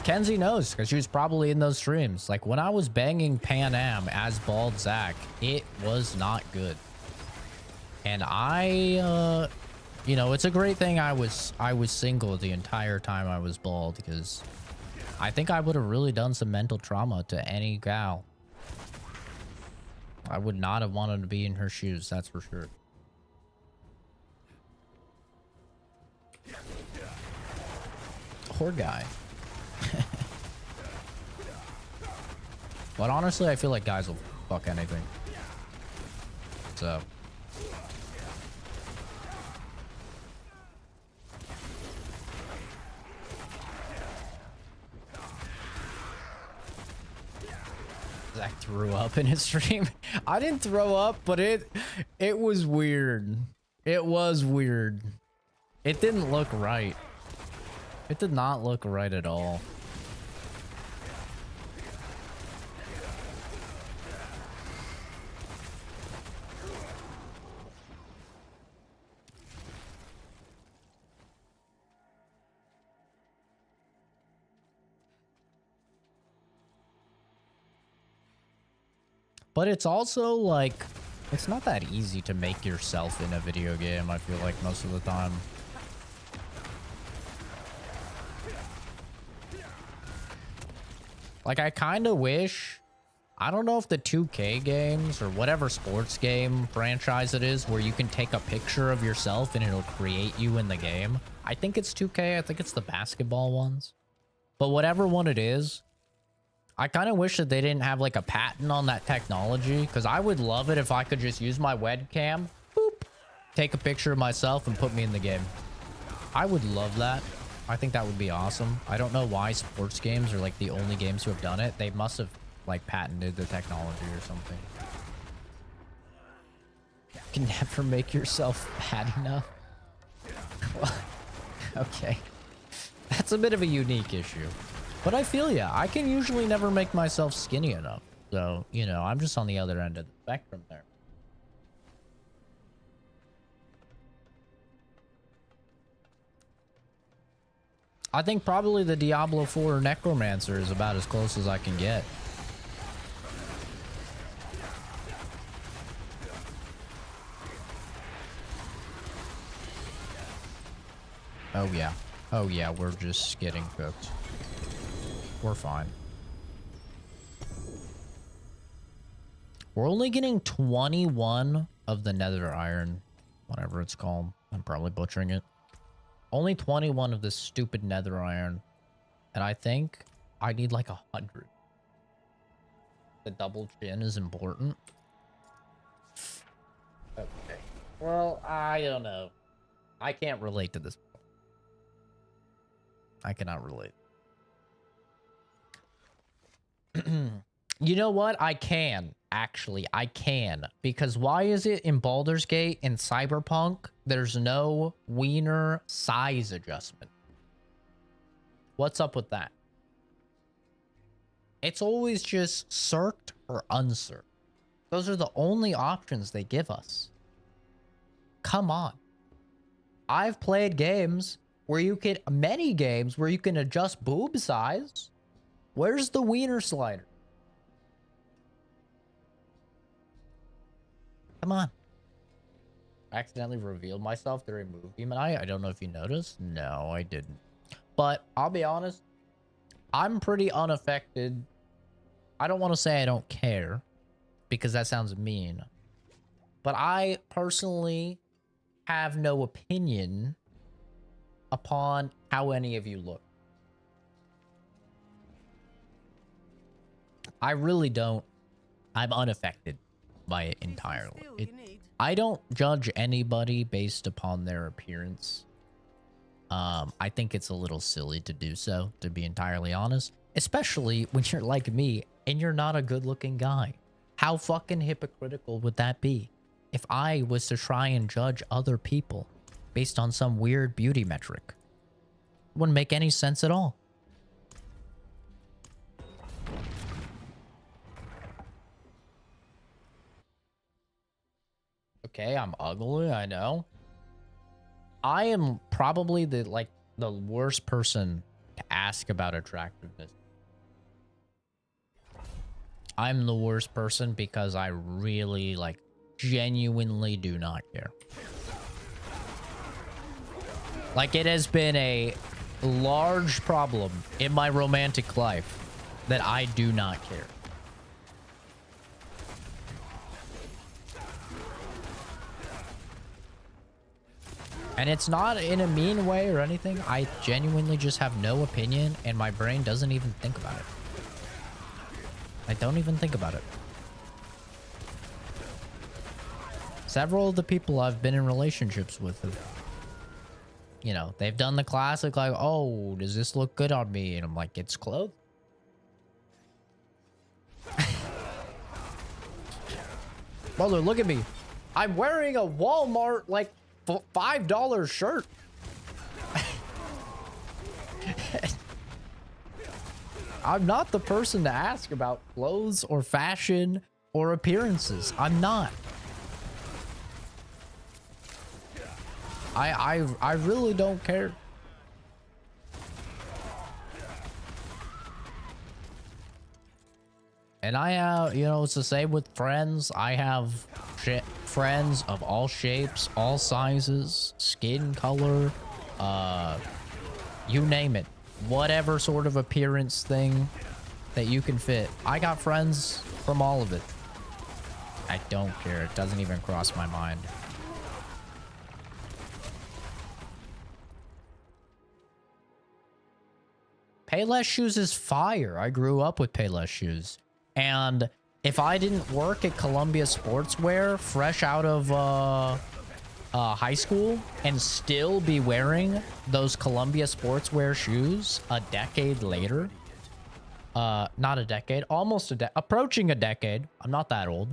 Kenzie knows, because she was probably in those streams. Like, when I was banging Pan Am as Bald Zach, it was not good. And I, you know, it's a great thing I was single the entire time I was bald, because I think I would have really done some mental trauma to any gal. I would not have wanted to be in her shoes, that's for sure. Poor guy. But honestly, I feel like guys will fuck anything. So. Zach threw up in his stream. I didn't throw up, but it was weird. It was weird. It didn't look right. It did not look right at all. But it's also like, it's not that easy to make yourself in a video game, I feel like, most of the time. Like, I kind of wish, I don't know if the 2K games or whatever sports game franchise it is where you can take a picture of yourself and it'll create you in the game. I think it's 2K. I think it's the basketball ones. But whatever one it is, I kind of wish that they didn't have like a patent on that technology, because I would love it if I could just use my webcam, boop, take a picture of myself and put me in the game. I would love that. I think that would be awesome. I don't know why sports games are like the only games who have done it. They must have like patented the technology or something. You can never make yourself fat enough. Okay. That's a bit of a unique issue. But I feel ya. I can usually never make myself skinny enough. So, you know, I'm just on the other end of the spectrum there. I think probably the Diablo 4 Necromancer is about as close as I can get. Oh yeah. Oh yeah, we're just getting cooked. We're fine. We're only getting 21 of the nether iron, whatever it's called. I'm probably butchering it. Only 21 of this stupid nether iron. And I think I need like 100. The double chin is important. Okay. Well, I don't know. I can't relate to this. I cannot relate. You know what? I can. Actually, I can. Because why is it in Baldur's Gate and Cyberpunk, there's no wiener size adjustment? What's up with that? It's always just circed or uncirced. Those are the only options they give us. Come on. I've played games where you can, many games where you can adjust boob size. Where's the wiener slider? Come on. I accidentally revealed myself during movie night. I don't know if you noticed. No, I didn't. But I'll be honest. I'm pretty unaffected. I don't want to say I don't care, because that sounds mean. But I personally have no opinion upon how any of you look. I really don't. I'm unaffected by it entirely. I don't judge anybody based upon their appearance. I think it's a little silly to do so, to be entirely honest. Especially when you're like me and you're not a good-looking guy. How fucking hypocritical would that be if I was to try and judge other people based on some weird beauty metric? It wouldn't make any sense at all. Okay, I'm ugly, I know. I am probably the worst person to ask about attractiveness. I'm the worst person because I really, genuinely do not care. Like, it has been a large problem in my romantic life that I do not care. And it's not in a mean way or anything. I genuinely just have no opinion, and my brain doesn't even think about it. I don't even think about it. Several of the people I've been in relationships with have, you know, they've done the classic like, oh, does this look good on me? And I'm like, it's clothes. Brother, look at me. I'm wearing a Walmart like $5 shirt. I'm not the person to ask about clothes or fashion or appearances. I'm not. I really don't care. And I have, you know, it's the same with friends. I have friends of all shapes, all sizes, skin color, you name it. Whatever sort of appearance thing that you can fit. I got friends from all of it. I don't care. It doesn't even cross my mind. Payless shoes is fire. I grew up with Payless shoes. And if I didn't work at Columbia Sportswear fresh out of high school and still be wearing those Columbia Sportswear shoes a decade later, not a decade, almost approaching a decade. I'm not that old,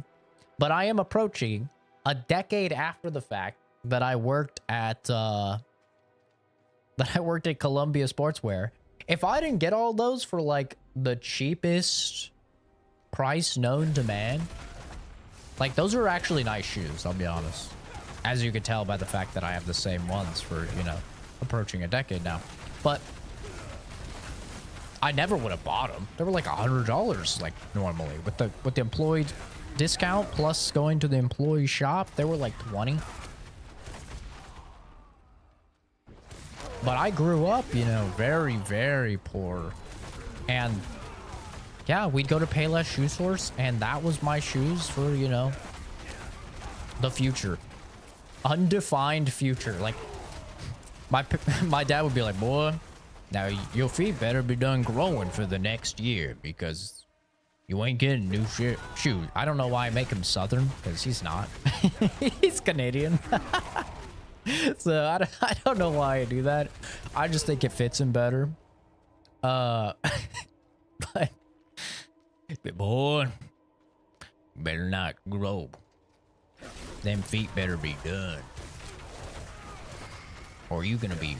but I am approaching a decade after the fact that I worked at Columbia Sportswear. If I didn't get all those for like the cheapest price known to man, like those are actually nice shoes, I'll be honest. As you can tell by the fact that I have the same ones for, you know, approaching a decade now. But I never would have bought them. They were like $100 like normally. With the employee discount plus going to the employee shop, they were like 20. But I grew up, you know, very, very poor. And yeah, we'd go to Payless Shoe Source, and that was my shoes for, you know, the future. Undefined future. Like, my dad would be like, boy, now your feet better be done growing for the next year because you ain't getting new shoes. I don't know why I make him Southern, because he's not. He's Canadian. So I don't know why I do that. I just think it fits him better. But boy, better not grow. Them feet better be done, or you gonna be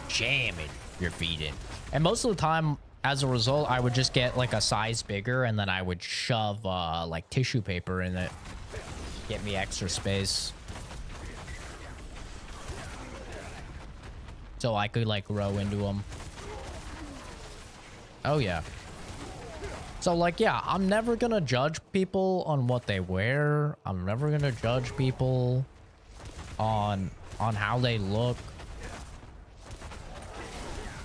jamming your feet in. And most of the time, as a result, I would just get like a size bigger, and then I would shove like tissue paper in it, get me extra space, so I could like grow into them. Oh yeah. So like, yeah, I'm never gonna judge people on what they wear. I'm never gonna judge people on how they look.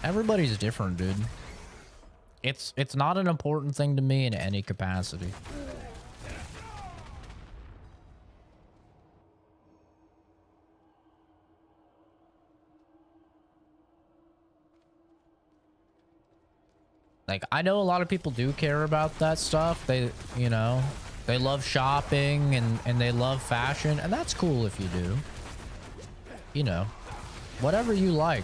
Everybody's different, dude. It's not an important thing to me in any capacity. Like, I know a lot of people do care about that stuff. They, you know, they love shopping and they love fashion, and that's cool if you do. You know, whatever you like.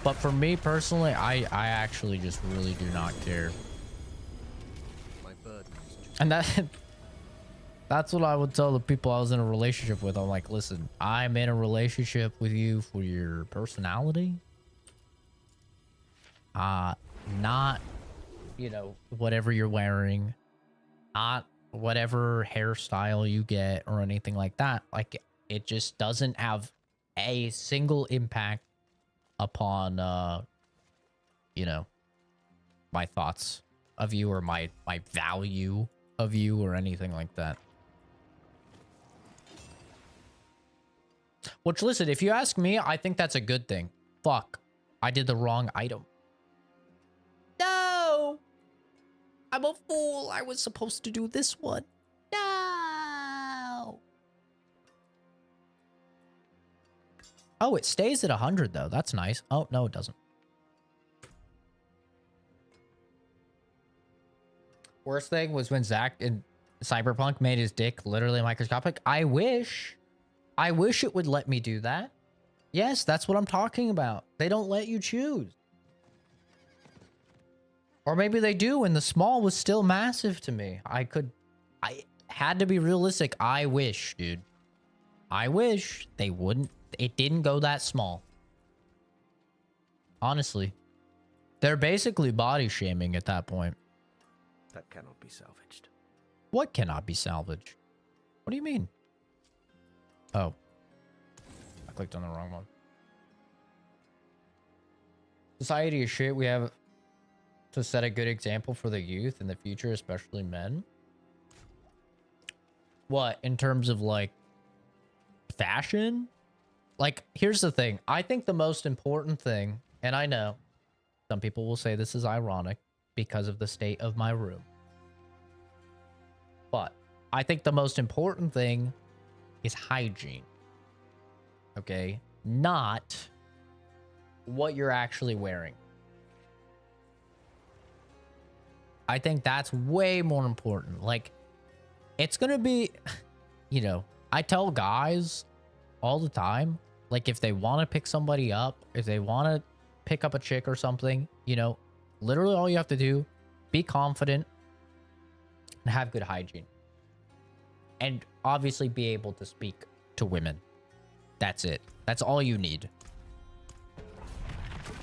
But for me personally, I actually just really do not care. And that's what I would tell the people I was in a relationship with. I'm like, listen, I'm in a relationship with you for your personality. Not, you know, whatever you're wearing, not whatever hairstyle you get or anything like that. Like, it just doesn't have a single impact upon, you know, my thoughts of you or my value of you or anything like that. Which, listen, if you ask me, I think that's a good thing. Fuck, I did the wrong item. No! I'm a fool. I was supposed to do this one. No! Oh, it stays at 100, though. That's nice. Oh, no, it doesn't. Worst thing was when Zach in Cyberpunk made his dick literally microscopic. I wish it would let me do that. Yes, that's what I'm talking about. They don't let you choose. Or maybe they do, and the small was still massive to me. I had to be realistic. I wish, dude. I wish they wouldn't. It didn't go that small. Honestly. They're basically body shaming at that point. That cannot be salvaged. What cannot be salvaged? What do you mean? Oh. I clicked on the wrong one. Society is shit. We have to set a good example for the youth in the future, especially men. What, in terms of like fashion? Like, here's the thing. I think the most important thing, and I know some people will say this is ironic because of the state of my room, but I think the most important thing is hygiene. Okay? Not what you're actually wearing. I think that's way more important. Like, it's gonna be, you know, I tell guys all the time, like, if they want to pick somebody up, if they want to pick up a chick or something, you know, literally all you have to do, be confident and have good hygiene. And obviously be able to speak to women. That's it. That's all you need.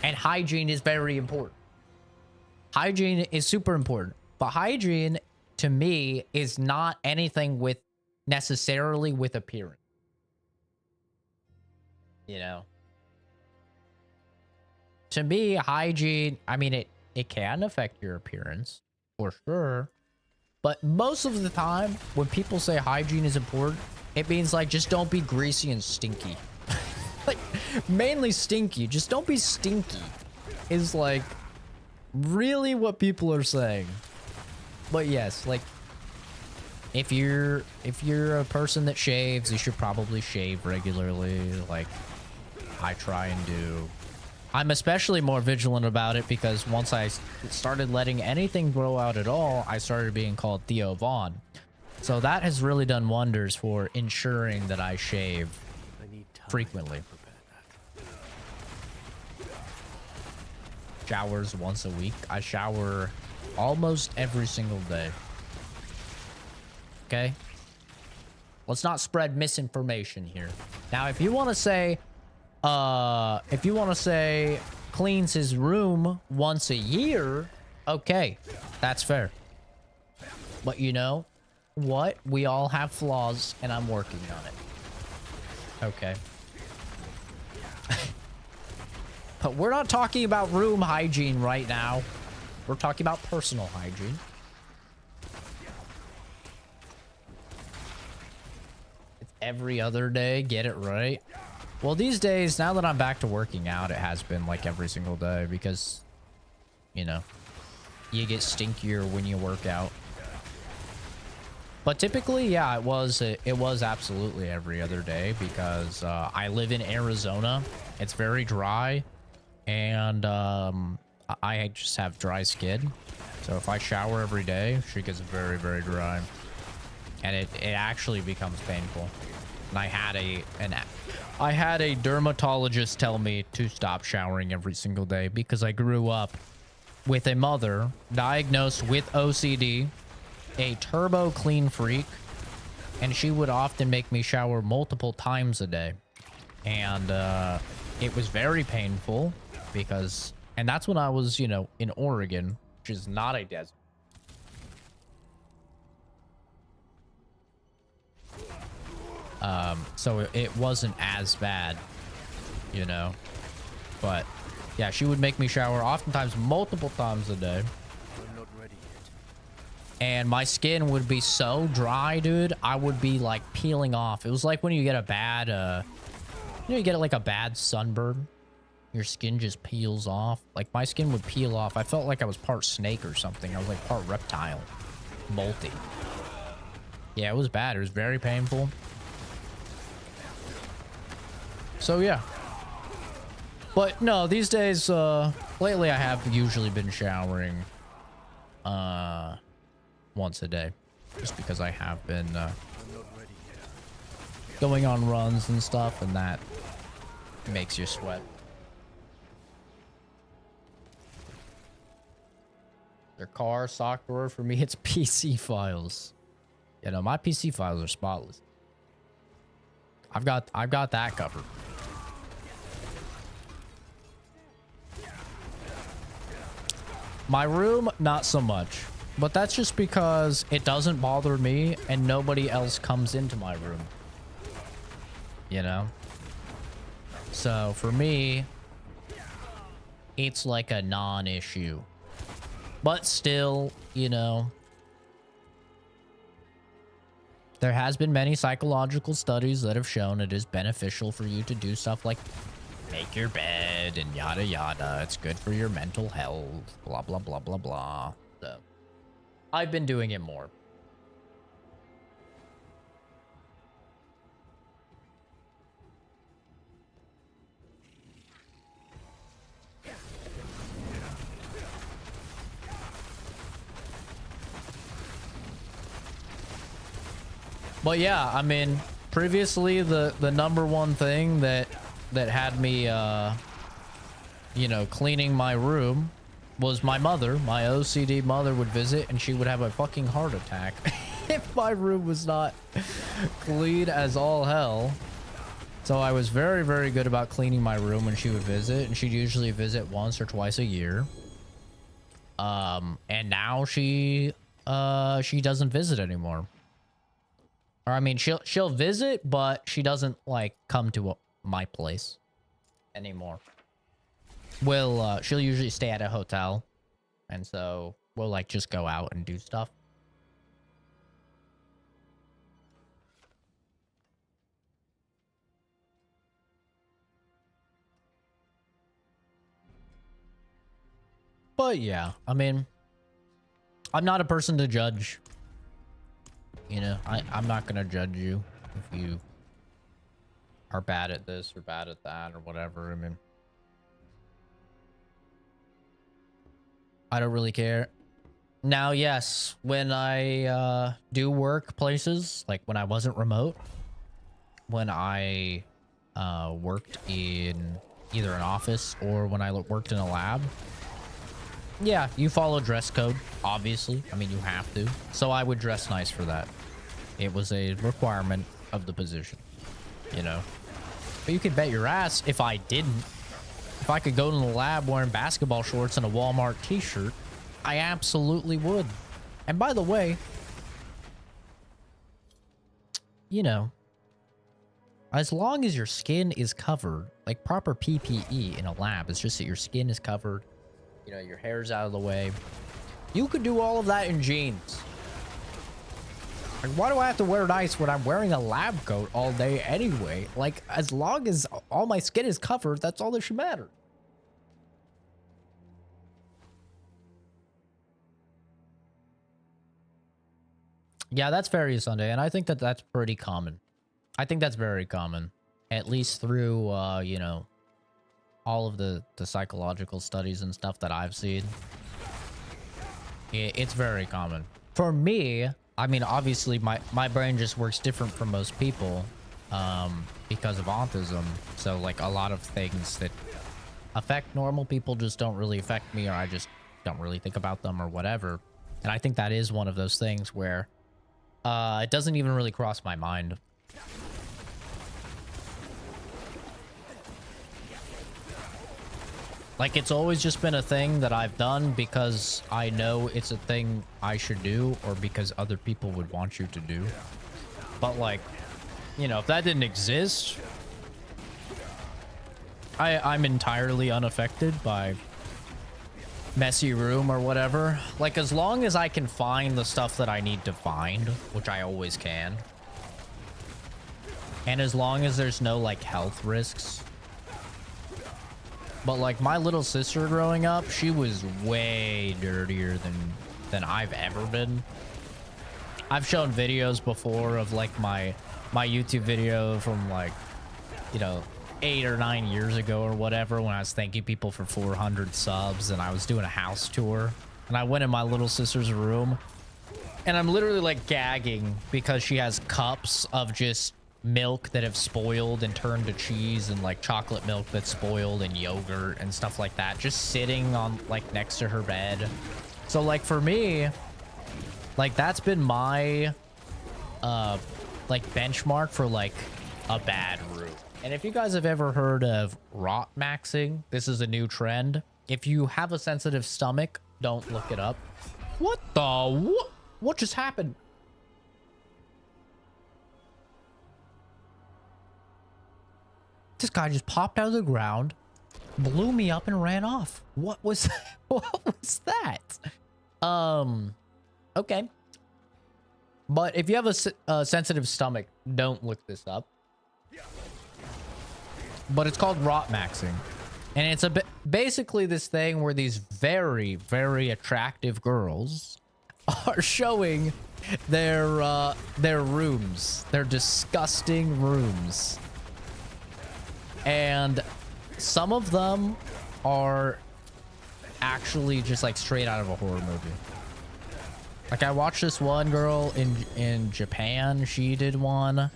And hygiene is very important. Hygiene is super important. But hygiene, to me, is not anything with necessarily with appearance. You know? To me, hygiene, I mean, it can affect your appearance, for sure. But most of the time, when people say hygiene is important, it means, like, just don't be greasy and stinky. Like, mainly stinky. Just don't be stinky. Is, like, really what people are saying. But yes, like, if you're a person that shaves, you should probably shave regularly, like I try and do. I'm especially more vigilant about it because once I started letting anything grow out at all, I started being called Theo Vaughn. So that has really done wonders for ensuring that I shave frequently. Showers once a week. I shower almost every single day. Okay? Let's not spread misinformation here. Now, if you want to say, cleans his room once a year, okay, that's fair. But you know what? We all have flaws, and I'm working on it. Okay. But we're not talking about room hygiene right now. We're talking about personal hygiene. It's every other day. Get it right. Well, these days, now that I'm back to working out, it has been like every single day because, you know, you get stinkier when you work out. But typically, yeah, it was absolutely every other day because I live in Arizona. It's very dry. And I just have dry skin, so if I shower every day, she gets very, very dry, and it actually becomes painful. And I had a dermatologist tell me to stop showering every single day because I grew up with a mother diagnosed with OCD, a turbo clean freak, and she would often make me shower multiple times a day, and it was very painful. Because, and that's when I was, you know, in Oregon, which is not a desert. So it wasn't as bad, you know, but yeah, she would make me shower oftentimes multiple times a day. I'm not ready yet. And my skin would be so dry, dude. I would be like peeling off. It was like when you get a bad, you get like a bad sunburn. Your skin just peels off. Like, my skin would peel off. I felt like I was part snake or something. I was like part reptile. Molty. Yeah, it was bad. It was very painful. So, yeah. But, no, these days, lately I have usually been showering, once a day, just because I have been I'm not ready yet. going on runs and stuff, and that makes you sweat. Their car, sock drawer. For me, it's PC files. You know, my PC files are spotless. I've got that covered. My room, not so much. But that's just because it doesn't bother me and nobody else comes into my room. You know? So for me, it's like a non-issue. But still, you know, there has been many psychological studies that have shown it is beneficial for you to do stuff like make your bed and yada yada. It's good for your mental health, blah, blah, blah, blah, blah. So I've been doing it more. But yeah, I mean, previously the number one thing that had me, you know, cleaning my room was my mother. My OCD mother would visit and she would have a fucking heart attack if my room was not clean as all hell. So I was very, very good about cleaning my room when she would visit, and she'd usually visit once or twice a year. And now she doesn't visit anymore. Or I mean, she'll visit, but she doesn't like come to my place anymore. She'll usually stay at a hotel, and so we'll like just go out and do stuff. But yeah, I mean, I'm not a person to judge. You know, I'm not gonna judge you if you are bad at this or bad at that or whatever. I mean, I don't really care. Now, yes, when I do work places, like when I wasn't remote, when I worked in either an office or when I worked in a lab, yeah, you follow dress code, obviously. I mean, you have to. So I would dress nice for that. It was a requirement of the position, you know. But you could bet your ass if I didn't. If I could go to the lab wearing basketball shorts and a Walmart t-shirt, I absolutely would. And by the way, you know, as long as your skin is covered, like proper PPE in a lab, it's just that your skin is covered, you know, your hair's out of the way. You could do all of that in jeans. Like, why do I have to wear nice when I'm wearing a lab coat all day anyway? Like, as long as all my skin is covered, that's all that should matter. Yeah, that's very Sunday, and I think that that's pretty common. I think that's very common, at least through, you know, all of the psychological studies and stuff that I've seen. It's very common. For me, I mean, obviously, my brain just works different from most people because of autism. So, like, a lot of things that affect normal people just don't really affect me, or I just don't really think about them or whatever. And I think that is one of those things where it doesn't even really cross my mind. Like, it's always just been a thing that I've done because I know it's a thing I should do, or because other people would want you to do. But, like, you know, if that didn't exist, I'm entirely unaffected by messy room or whatever. Like, as long as I can find the stuff that I need to find, which I always can, and as long as there's no, like, health risks. But, like, my little sister growing up, she was way dirtier than I've ever been. I've shown videos before of, like, my YouTube video from, like, you know, 8 or 9 years ago or whatever, when I was thanking people for 400 subs and I was doing a house tour. And I went in my little sister's room And I'm literally like gagging because she has cups of just milk that have spoiled and turned to cheese, and like chocolate milk that's spoiled and yogurt and stuff like that, just sitting on like next to her bed. So like for me, like that's been my like benchmark for like a bad room. And if you guys have ever heard of rot maxing, this is a new trend. If you have a sensitive stomach, don't look it up. What the what just happened? This guy just popped out of the ground, blew me up, and ran off. What was what was that? Okay. But if you have a sensitive stomach, don't look this up. But it's called rot maxing. And it's basically this thing where these very, very attractive girls are showing their rooms, their disgusting rooms. And some of them are actually just like straight out of a horror movie. Like I watched this one girl in Japan, she did one,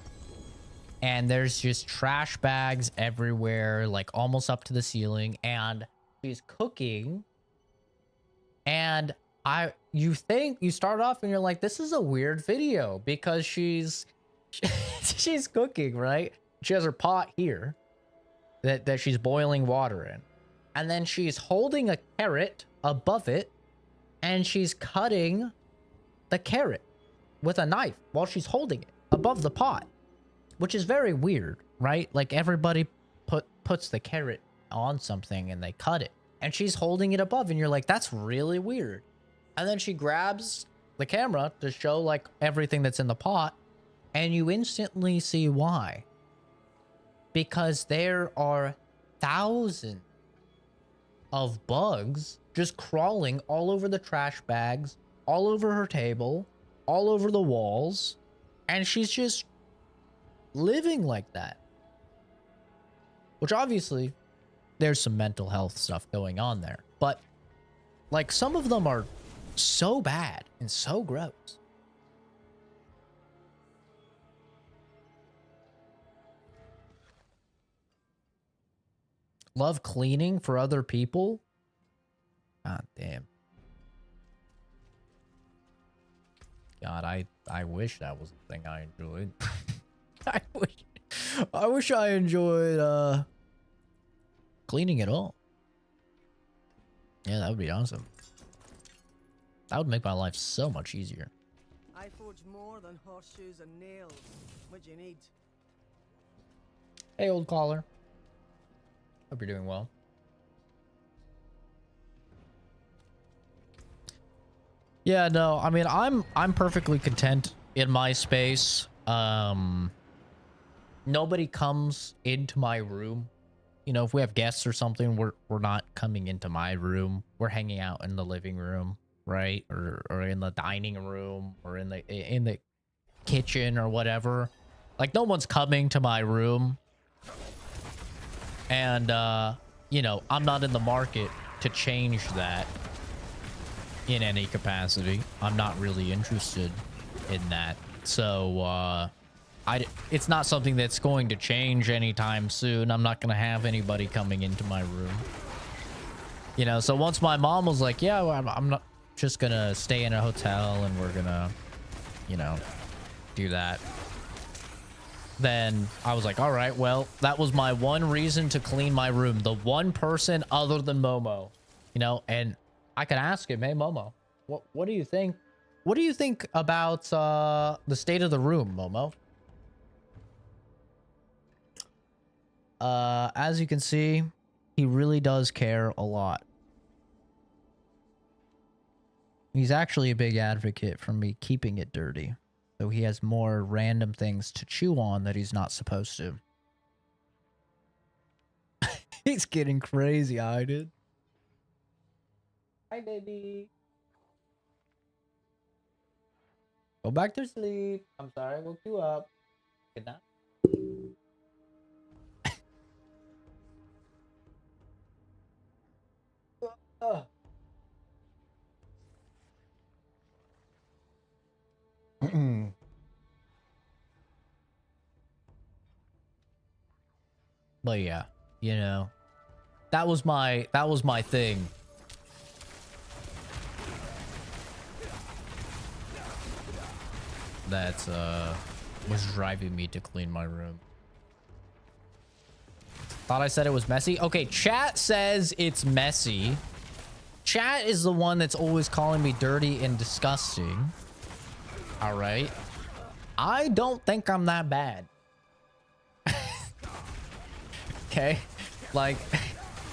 and there's just trash bags everywhere, like almost up to the ceiling, and she's cooking. And you start off and you're like, this is a weird video because she's cooking, right? She has her pot here that she's boiling water in. And then she's holding a carrot above it, and she's cutting the carrot with a knife while she's holding it above the pot, which is very weird, right? Like everybody puts the carrot on something and they cut it, and she's holding it above, and you're like, that's really weird. And then she grabs the camera to show like everything that's in the pot, and you instantly see why. Because there are thousands of bugs just crawling all over the trash bags, all over her table, all over the walls, and she's just living like that. Which obviously there's some mental health stuff going on there, but like some of them are so bad and so gross. Love cleaning for other people. God damn. God, I wish that was the thing I enjoyed. I wish I enjoyed cleaning at all. Yeah, that would be awesome. That would make my life so much easier. I forge more than horseshoes and nails. What do you need? Hey, old caller. Hope you're doing well. Yeah, no, I mean, I'm perfectly content in my space. Nobody comes into my room. You know, if we have guests or something, we're not coming into my room. We're hanging out in the living room, right? Or in the dining room, or in the kitchen or whatever. Like no one's coming to my room. And you know, I'm not in the market to change that in any capacity. I'm not really interested in that. So it's not something that's going to change anytime soon. I'm not going to have anybody coming into my room. You know, so once my mom was like, yeah, well, I'm not just going to stay in a hotel and we're going to, you know, do that. Then I was like, all right, well, that was my one reason to clean my room. The one person other than Momo, you know, and I can ask him, hey, Momo, what do you think? What do you think about the state of the room, Momo? As you can see, he really does care a lot. He's actually a big advocate for me keeping it dirty, so he has more random things to chew on that he's not supposed to. He's getting crazy-eyed. Hi, baby. Go back to sleep. I'm sorry I woke you up. Good night. But yeah, you know, that was my thing. That was driving me to clean my room. Thought I said it was messy. Okay, chat says it's messy. Chat is the one that's always calling me dirty and disgusting. All right. I don't think I'm that bad. Okay? Like,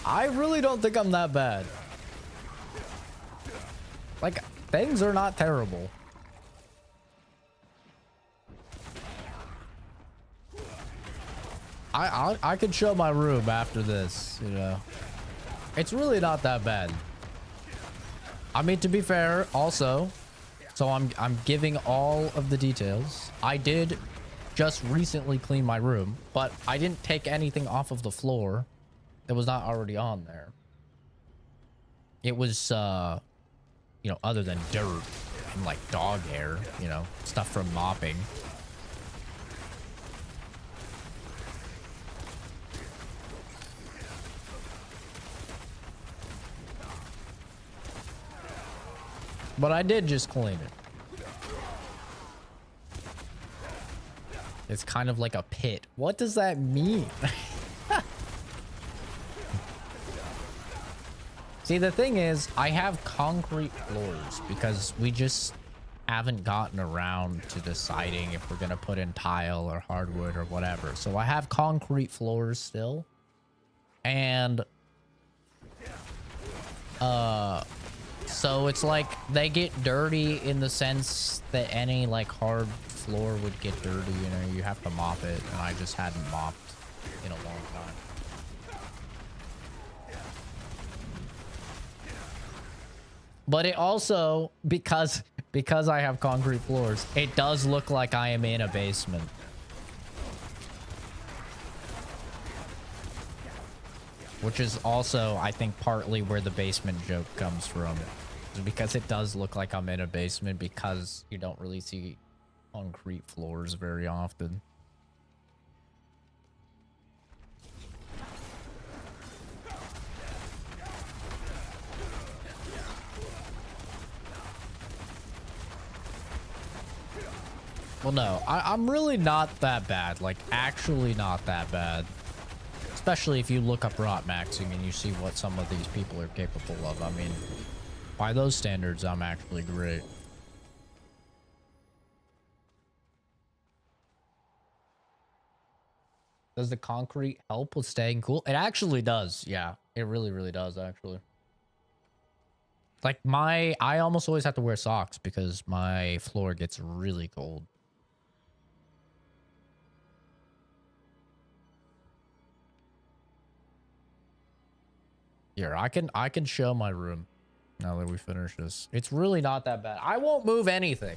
I really don't think I'm that bad. Like, things are not terrible. I could show my room after this, you know. It's really not that bad. I mean, to be fair, also, so I'm giving all of the details. I did just recently clean my room, but I didn't take anything off of the floor that was not already on there. It was, you know, other than dirt and like dog hair, you know, stuff from mopping. But I did just clean it. It's kind of like a pit. What does that mean? See, the thing is, I have concrete floors because we just haven't gotten around to deciding if we're going to put in tile or hardwood or whatever. So I have concrete floors still. And, so it's like they get dirty in the sense that any like hard floor would get dirty, you know, you have to mop it, and I just hadn't mopped in a long time. But it also, because I have concrete floors, it does look like I am in a basement. Which is also, I think, partly where the basement joke comes from. Because it does look like I'm in a basement because you don't really see concrete floors very often. Well, no, I'm really not that bad. Like, actually not that bad. Especially if you look up rot maxing and you see what some of these people are capable of. I mean, by those standards, I'm actually great. Does the concrete help with staying cool? It actually does. Yeah, it really, really does, actually. Like I almost always have to wear socks because my floor gets really cold. Here, I can show my room now that we finish this. It's really not that bad. I won't move anything.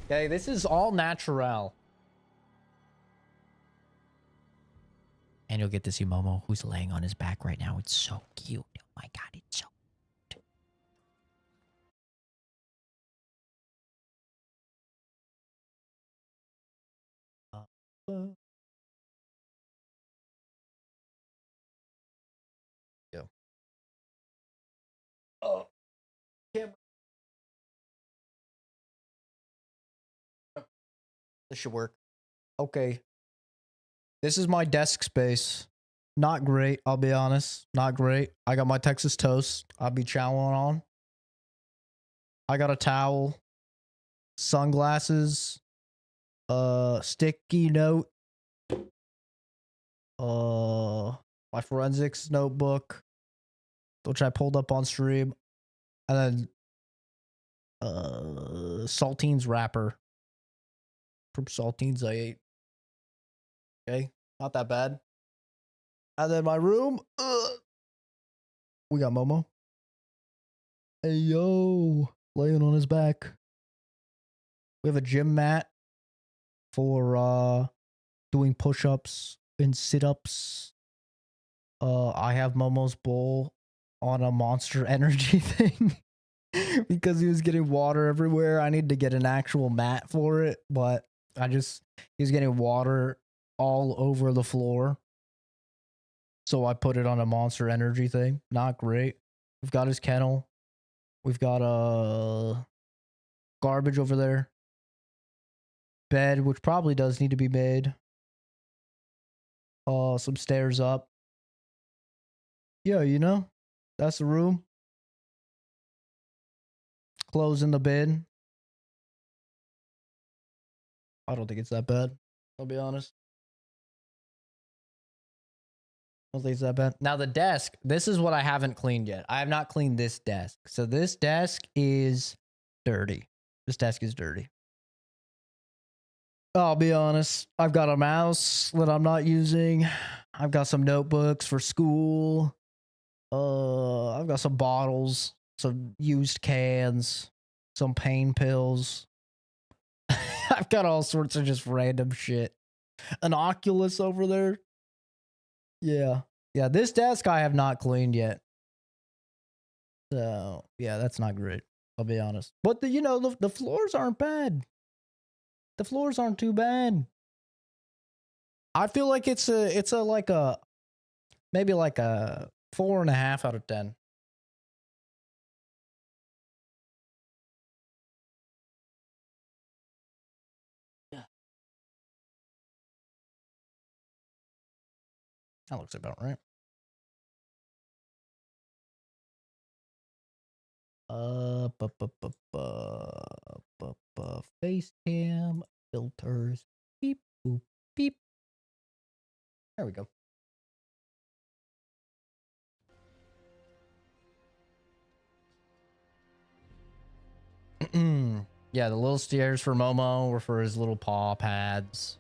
Okay, this is all natural. And you'll get to see Momo, who's laying on his back right now. It's so cute. Oh my god, it's so cute. Yeah. Oh, camera. This should work. Okay. This is my desk space. Not great, I'll be honest. Not great. I got my Texas toast I'll be chowing on. I got a towel, sunglasses, sticky note, my forensics notebook, which I pulled up on stream, and then saltines wrapper from saltines I ate. Okay, not that bad. And then my room, we got Momo. Hey yo, laying on his back. We have a gym mat for doing push-ups and sit-ups. I have Momo's bowl on a Monster Energy thing because he was getting water everywhere. I need to get an actual mat for it, but he was getting water all over the floor. So I put it on a Monster Energy thing. Not great. We've got his kennel. We've got garbage over there. Bed, which probably does need to be made. Some stairs up. Yeah, you know, that's the room. Clothes in the bin. I don't think it's that bad. I'll be honest. I don't think it's that bad. Now the desk, this is what I haven't cleaned yet. I have not cleaned this desk. So this desk is dirty. This desk is dirty. I'll be honest. I've got a mouse that I'm not using. I've got some notebooks for school. I've got some bottles, some used cans, some pain pills. I've got all sorts of just random shit. An Oculus over there. Yeah. Yeah, this desk I have not cleaned yet. So, yeah, that's not great. I'll be honest. But the floors aren't bad. The floors aren't too bad. I feel like it's maybe like a 4.5 out of 10. Yeah. That looks about right. Face cam filters. Beep boop beep. There we go. Yeah, the little stairs for Momo were for his little paw pads.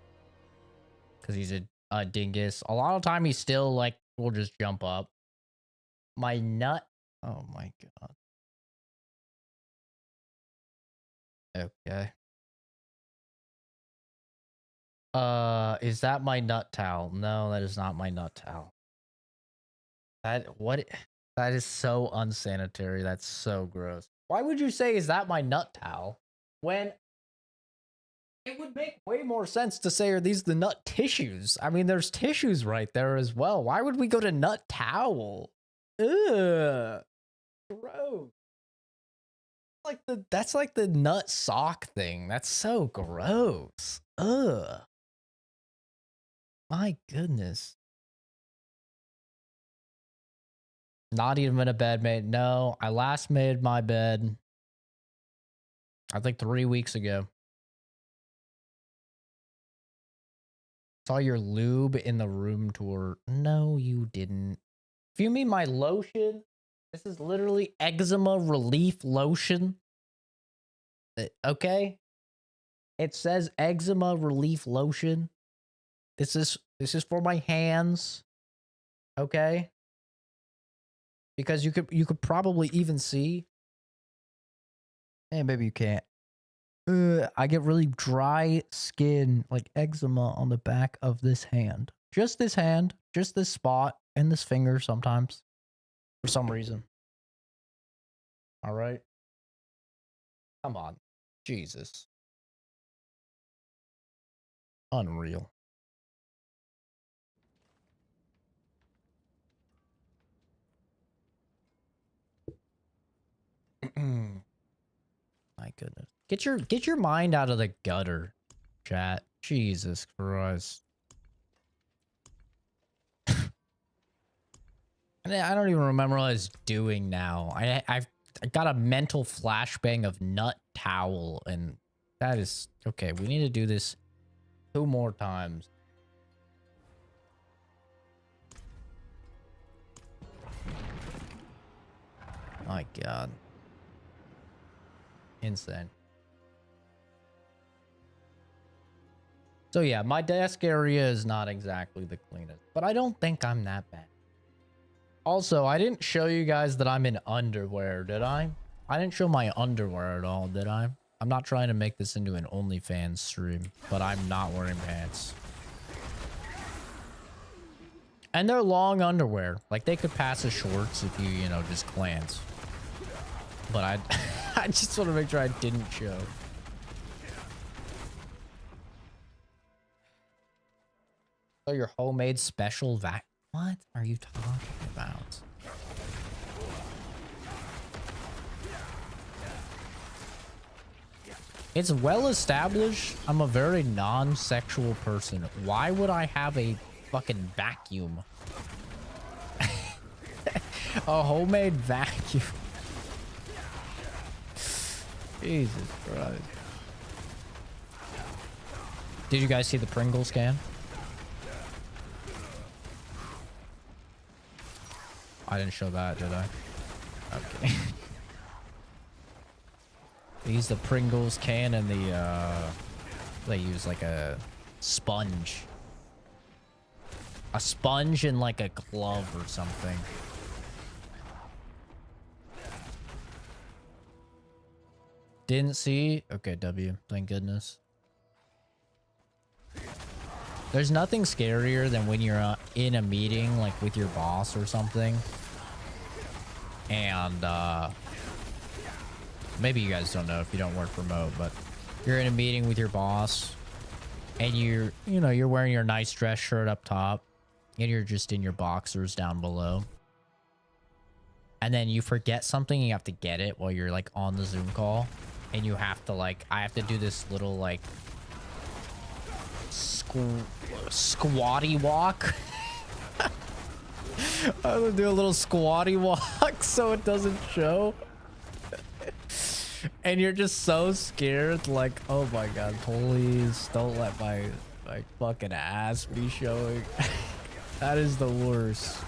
Because he's a dingus. A lot of time he still will just jump up. My nut. Oh my god. Okay. Is that my nut towel? No, that is not my nut towel. That is so unsanitary. That's so gross. Why would you say, is that my nut towel? When it would make way more sense to say, are these the nut tissues? I mean, there's tissues right there as well. Why would we go to nut towel? Ugh. Gross. That's like the nut sock thing. That's so gross. Ugh. My goodness. Not even a bed made. No, I last made my bed, I think 3 weeks ago. Saw your lube in the room tour. No, you didn't. If you mean my lotion, this is literally eczema relief lotion. Okay? It says eczema relief lotion. This is for my hands. Okay? Because you could probably even see. Maybe you can't. I get really dry skin, like eczema on the back of this hand. Just this hand, just this spot, and this finger sometimes. For some reason. Alright? Come on. Jesus. Unreal. My goodness. Get your mind out of the gutter, chat. Jesus Christ. I don't even remember what I was doing now. I got a mental flashbang of nut towel, and that is okay. We need to do this 2 more times. My God. Insane. So yeah, my desk area is not exactly the cleanest, but I don't think I'm that bad. Also, I didn't show you guys that I'm in underwear, did I? I didn't show my underwear at all, did I? I'm not trying to make this into an OnlyFans stream, but I'm not wearing pants. And they're long underwear. Like, they could pass as shorts if you just glance. But I just want to make sure I didn't show. So your homemade special vac. What are you talking about? It's well established I'm a very non-sexual person. Why would I have a fucking vacuum? A homemade vacuum. Jesus Christ. Did you guys see the Pringles can? I didn't show that, did I? Okay. They use the Pringles can and they use like a sponge. A sponge and like a glove or something. Didn't see? Okay, W. Thank goodness. There's nothing scarier than when you're in a meeting, like with your boss or something. And, maybe you guys don't know if you don't work remote, but you're in a meeting with your boss and you're wearing your nice dress shirt up top and you're just in your boxers down below. And then you forget something, you have to get it while you're like on the Zoom call. And you have to like, I have to do this little like squatty walk. I have to do a little squatty walk so it doesn't show. And you're just so scared, like, oh my god, please don't let my fucking ass be showing. That is the worst.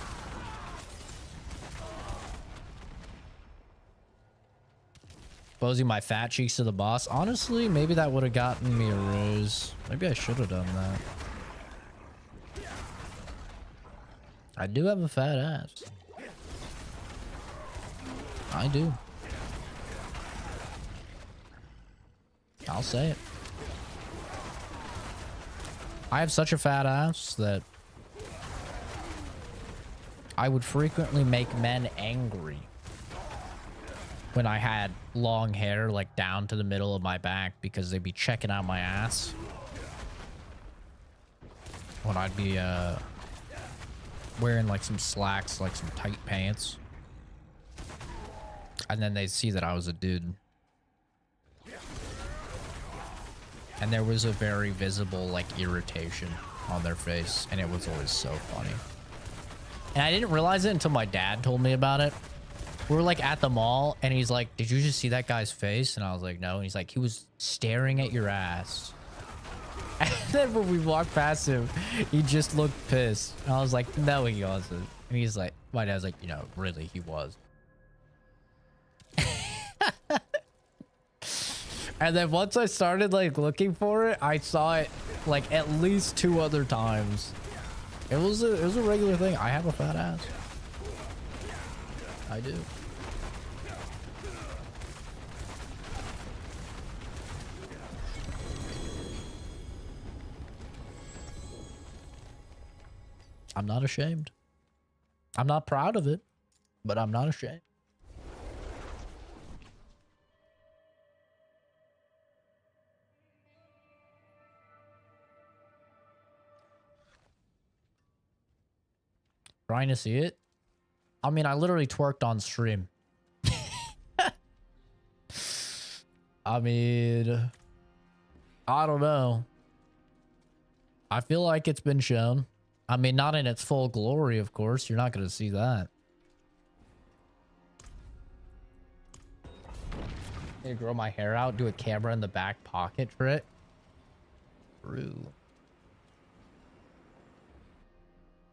Exposing my fat cheeks to the boss. Honestly, maybe that would have gotten me a raise. Maybe I should have done that. I do have a fat ass. I do. I'll say it. I have such a fat ass that I would frequently make men angry when I had long hair like down to the middle of my back because they'd be checking out my ass when I'd be wearing like some slacks, like some tight pants, and then they'd see that I was a dude. And there was a very visible like irritation on their face, and it was always so funny. And I didn't realize it until my dad told me about it. We were like at the mall and he's like, did you just see that guy's face? And I was like, no. And he's like, he was staring at your ass. And then when we walked past him, he just looked pissed. And I was like, no, he wasn't. And he's like, my dad's like, you know, really, he was. And then once I started like looking for it, I saw it like at least 2 other times. It was a regular thing. I have a fat ass. I do. I'm not ashamed. I'm not proud of it, but I'm not ashamed. Trying to see it? I mean, I literally twerked on stream. I mean, I don't know. I feel like it's been shown. I mean, not in its full glory, of course. You're not going to see that. Need to grow my hair out, do a camera in the back pocket for it. True.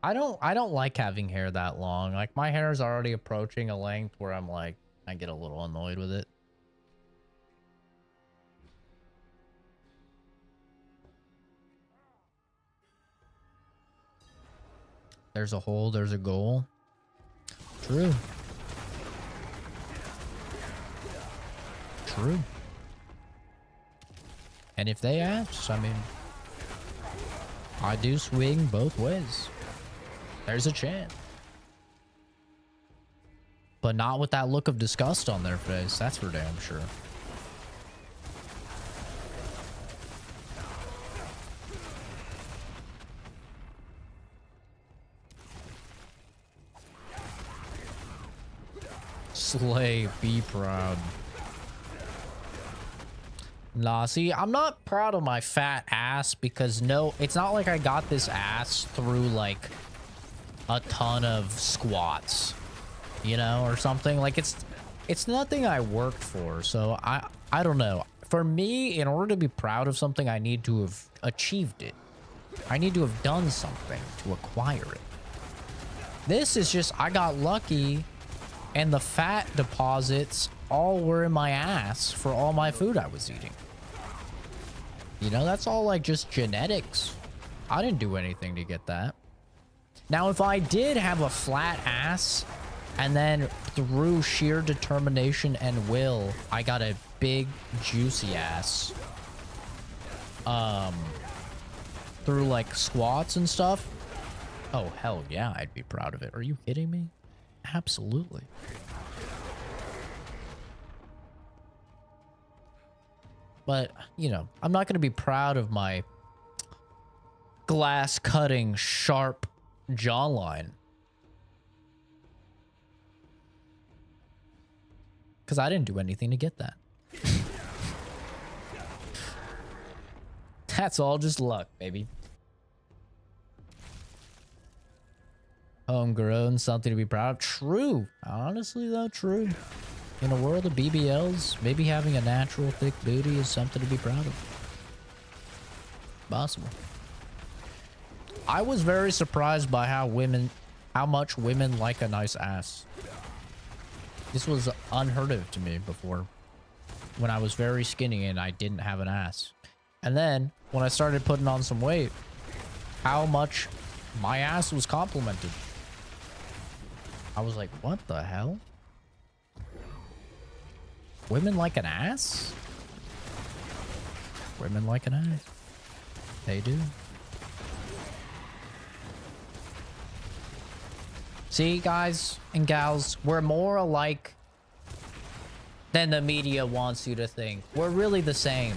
I don't like having hair that long. Like, my hair is already approaching a length where I'm like, I get a little annoyed with it. There's a hole, there's a goal. True. True. And if they ask, I mean, I do swing both ways. There's a chance. But not with that look of disgust on their face. That's for damn sure. Slay, be proud. Nah, see, I'm not proud of my fat ass because no, it's not like I got this ass through like a ton of squats, you know, or something. Like it's nothing I worked for. So I don't know. For me, in order to be proud of something, I need to have achieved it. I need to have done something to acquire it. This is just, I got lucky and the fat deposits all were in my ass for all my food I was eating. You know, that's all like just genetics. I didn't do anything to get that. Now, if I did have a flat ass and then through sheer determination and will, I got a big juicy ass, through like squats and stuff. Oh, hell yeah, I'd be proud of it. Are you kidding me? Absolutely. But, you know, I'm not going to be proud of my glass cutting sharp jawline. Because I didn't do anything to get that. That's all just luck, baby. Homegrown, something to be proud of. True. Honestly, though, true. In a world of BBLs, maybe having a natural thick booty is something to be proud of. Possible. I was very surprised by how much women like a nice ass. This was unheard of to me before. When I was very skinny and I didn't have an ass. And then, when I started putting on some weight, how much my ass was complimented. I was like, what the hell? Women like an ass? Women like an ass. They do. See, guys and gals, we're more alike than the media wants you to think. We're really the same.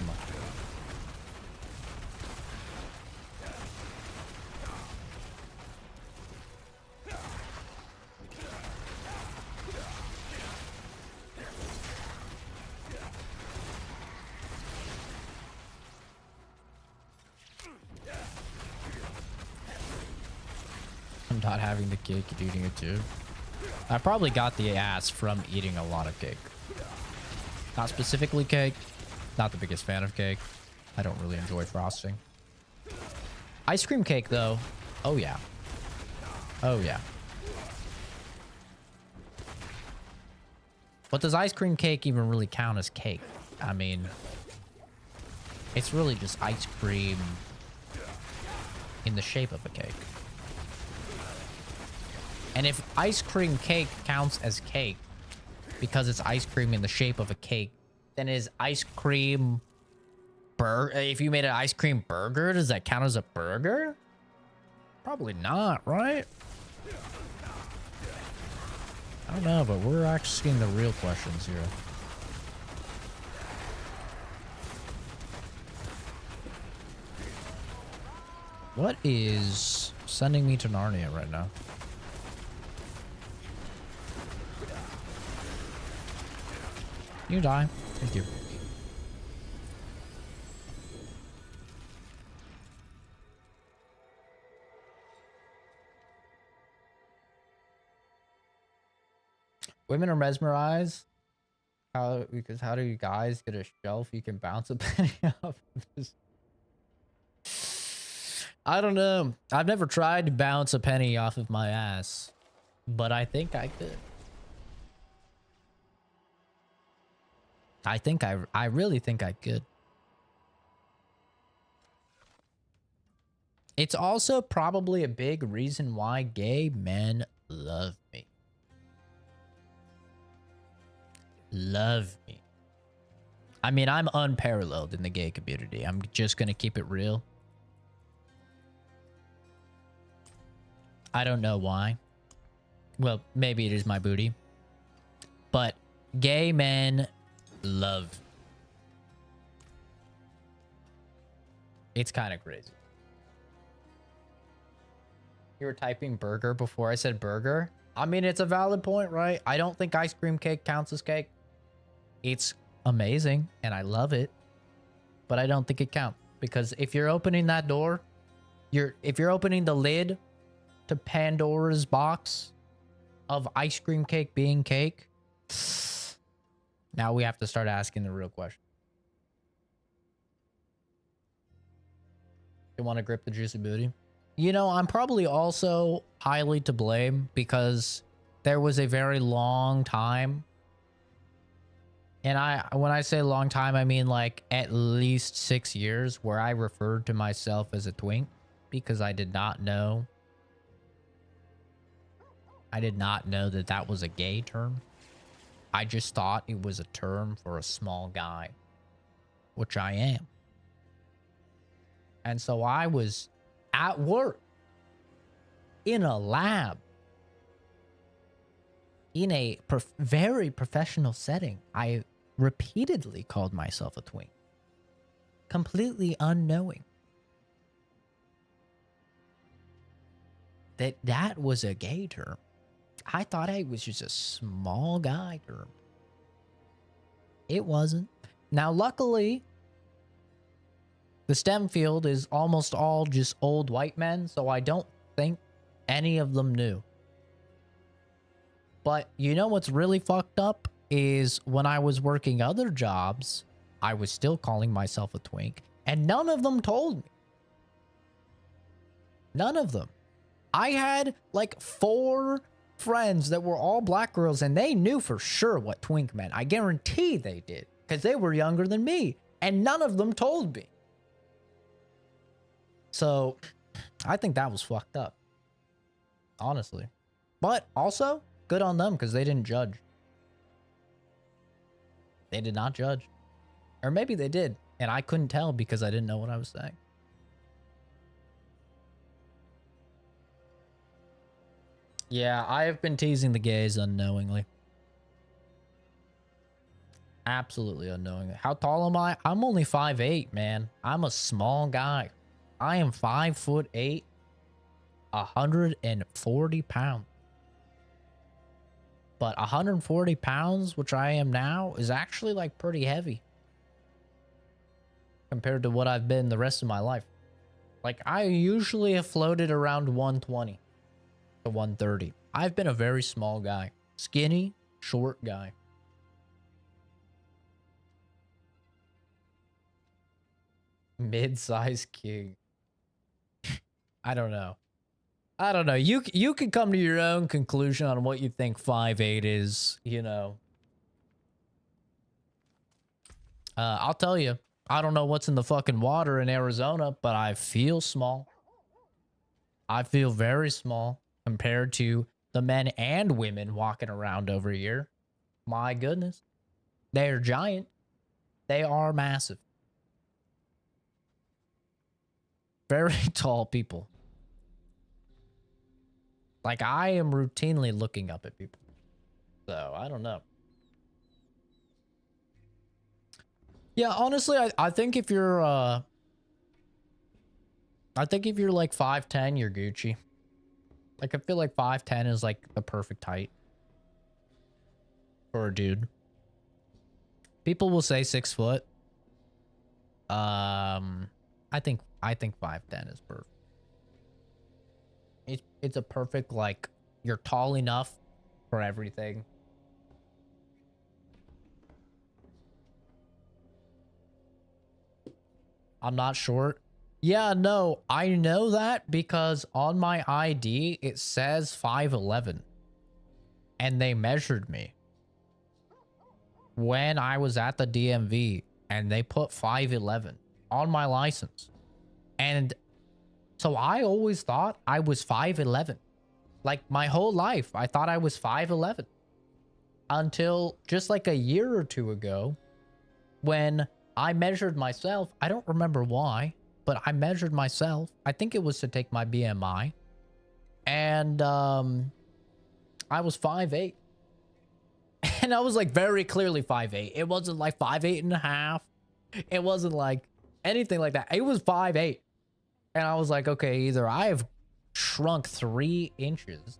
Not having the cake and eating it too. I probably got the ass from eating a lot of cake. Not specifically cake. Not the biggest fan of cake. I don't really enjoy frosting. Ice cream cake though. Oh yeah. Oh yeah. But does ice cream cake even really count as cake? I mean, it's really just ice cream in the shape of a cake. And if ice cream cake counts as cake because it's ice cream in the shape of a cake, then is ice cream burger? If you made an ice cream burger, does that count as a burger? Probably not, right? I don't know, but we're asking the real questions here. What is sending me to Narnia right now? You die. Thank you. Women are mesmerized. Because how do you guys get a shelf you can bounce a penny off of? I don't know. I've never tried to bounce a penny off of my ass, but I think I could. I really think I could. It's also probably a big reason why gay men love me. Love me. I mean, I'm unparalleled in the gay community. I'm just gonna keep it real. I don't know why. Well, maybe it is my booty. But gay men love. It's kind of crazy. You were typing burger before I said burger? I mean, it's a valid point, right? I don't think ice cream cake counts as cake. It's amazing and I love it, but I don't think it counts because if you're opening that door, if you're opening the lid to Pandora's box of ice cream cake being cake, now we have to start asking the real question. You want to grip the juicy booty? You know, I'm probably also highly to blame because there was a very long time. And when I say long time, I mean like at least 6 years where I referred to myself as a twink because I did not know. I did not know that that was a gay term. I just thought it was a term for a small guy, which I am. And so I was at work in a lab in a very professional setting. I repeatedly called myself a twink, completely unknowing that that was a gay term. I thought it was just a small guy term. It wasn't. Now, luckily, the STEM field is almost all just old white men, so I don't think any of them knew. But you know what's really fucked up is when I was working other jobs, I was still calling myself a twink, and none of them told me. None of them. I had like 4 friends that were all black girls, and they knew for sure what twink meant. I guarantee they did, because they were younger than me, and none of them told me. So, I think that was fucked up. Honestly. But also, good on them because they didn't judge. They did not judge. Or maybe they did, and I couldn't tell because I didn't know what I was saying. Yeah, I have been teasing the gays unknowingly. Absolutely unknowingly. How tall am I? I'm only 5'8", man. I'm a small guy. I am 5'8", 140 pounds. But 140 pounds, which I am now, is actually like pretty heavy compared to what I've been the rest of my life. Like I usually have floated around 120 to 130. I've been a very small guy, skinny, short guy. Mid-size king. I don't know. I don't know. You can come to your own conclusion on what you think 5'8" is, you know. I'll tell you, I don't know what's in the fucking water in Arizona, but I feel small. I feel very small compared to the men and women walking around over here. My goodness. They are giant. They are massive. Very tall people. Like, I am routinely looking up at people. So, I don't know. Yeah, honestly, I think if you're, I think if you're like 5'10", you're Gucci. Like, I feel like 5'10" is like the perfect height for a dude. People will say 6 foot. I think 5'10" is perfect. It's a perfect, like, you're tall enough for everything. I'm not short. Yeah, no, I know that because on my ID, it says 5'11". And they measured me when I was at the DMV, and they put 5'11" on my license. And so I always thought I was 5'11". Like my whole life, I thought I was 5'11". Until just like a year or two ago, when I measured myself. I don't remember why, but I measured myself. I think it was to take my BMI. And I was 5'8". And I was like very clearly 5'8". It wasn't like 5'8.5". It wasn't like anything like that. It was 5'8". And I was like, okay, either I have shrunk 3 inches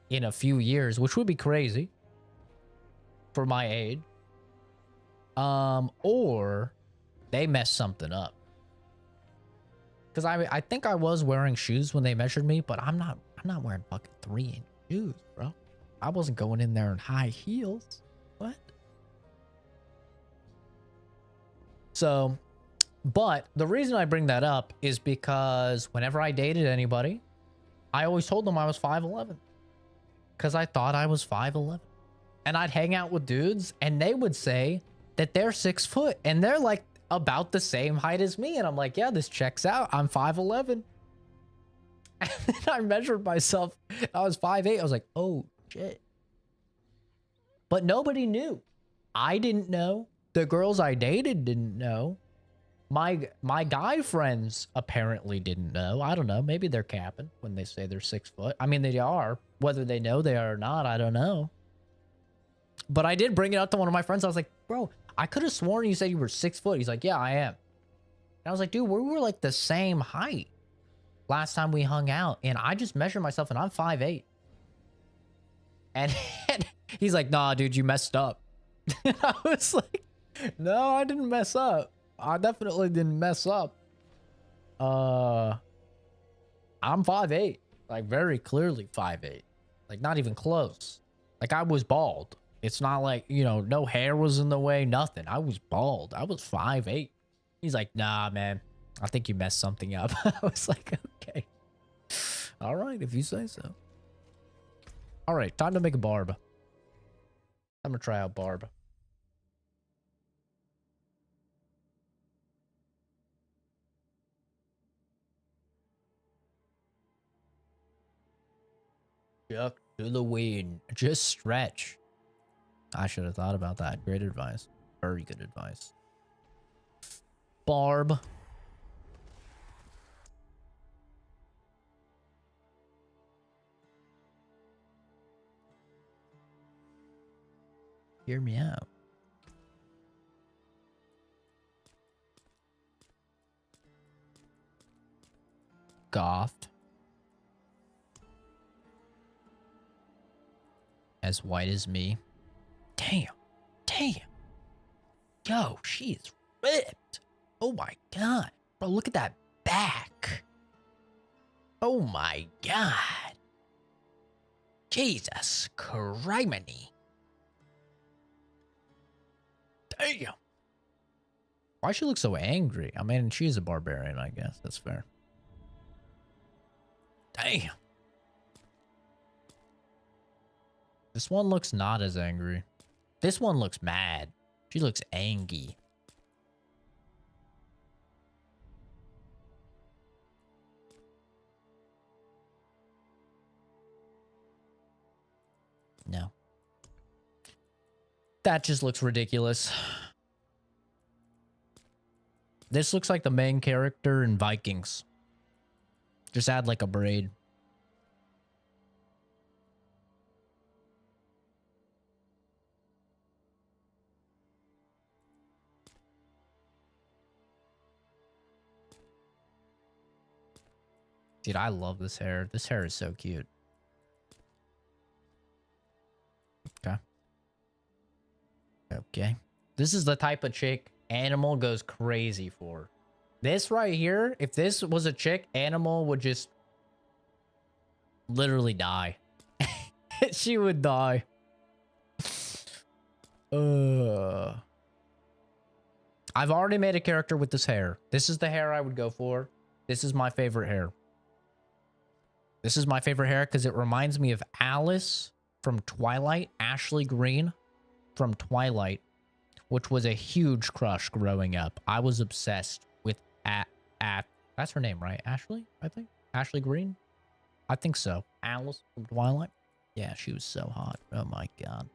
in a few years, which would be crazy for my age. Or they messed something up. Because I think I was wearing shoes when they measured me, but I'm not wearing fucking 3-inch shoes, bro. I wasn't going in there in high heels. What? So, but the reason I bring that up is because whenever I dated anybody, I always told them I was 5'11", because I thought I was 5'11", and I'd hang out with dudes and they would say that they're 6 foot and they're like about the same height as me, and I'm like, yeah, this checks out. I'm 5'11". And then I measured myself. I was 5'8". I was like, oh shit. But nobody knew. I didn't know. The girls I dated didn't know. My guy friends apparently didn't know. I don't know. Maybe they're capping when they say they're 6 foot. I mean, they are. Whether they know they are or not, I don't know. But I did bring it up to one of my friends. I was like, bro, I could have sworn you said you were 6 foot. He's like, yeah, I am. And I was like, dude, we were like the same height last time we hung out. And I just measured myself and I'm 5'8". And he's like, nah, dude, you messed up. And I was like, no, I didn't mess up. I definitely didn't mess up. I'm 5'8". Like, very clearly 5'8". Like, not even close. Like, I was bald. It's not like, you know, no hair was in the way, nothing. I was bald. I was 5'8". He's like, nah, man, I think you messed something up. I was like, okay. All right, if you say so. All right, time to make a barb. I'm gonna try out barb. Duck to the wind. Just stretch. I should have thought about that. Great advice. Very good advice. Barb. Hear me out. Goth. As white as me. Damn. Damn. Yo, she is ripped. Oh my god. Bro, look at that back. Oh my god. Jesus criminy. Damn. Why she look so angry? I mean, she's a barbarian, I guess. That's fair. Damn. This one looks not as angry. This one looks mad. She looks angry. No. That just looks ridiculous. This looks like the main character in Vikings. Just add like a braid. Dude, I love this hair. This hair is so cute. Okay. Okay. This is the type of chick Animal goes crazy for. This right here, if this was a chick, Animal would just literally die. She would die. I've already made a character with this hair. This is the hair I would go for. This is my favorite hair. This is my favorite hair because it reminds me of Alice from Twilight, Ashley Green from Twilight, which was a huge crush growing up. I was obsessed with that's her name, right? Ashley, I think. Ashley Green? I think so. Alice from Twilight. Yeah, she was so hot. Oh my god.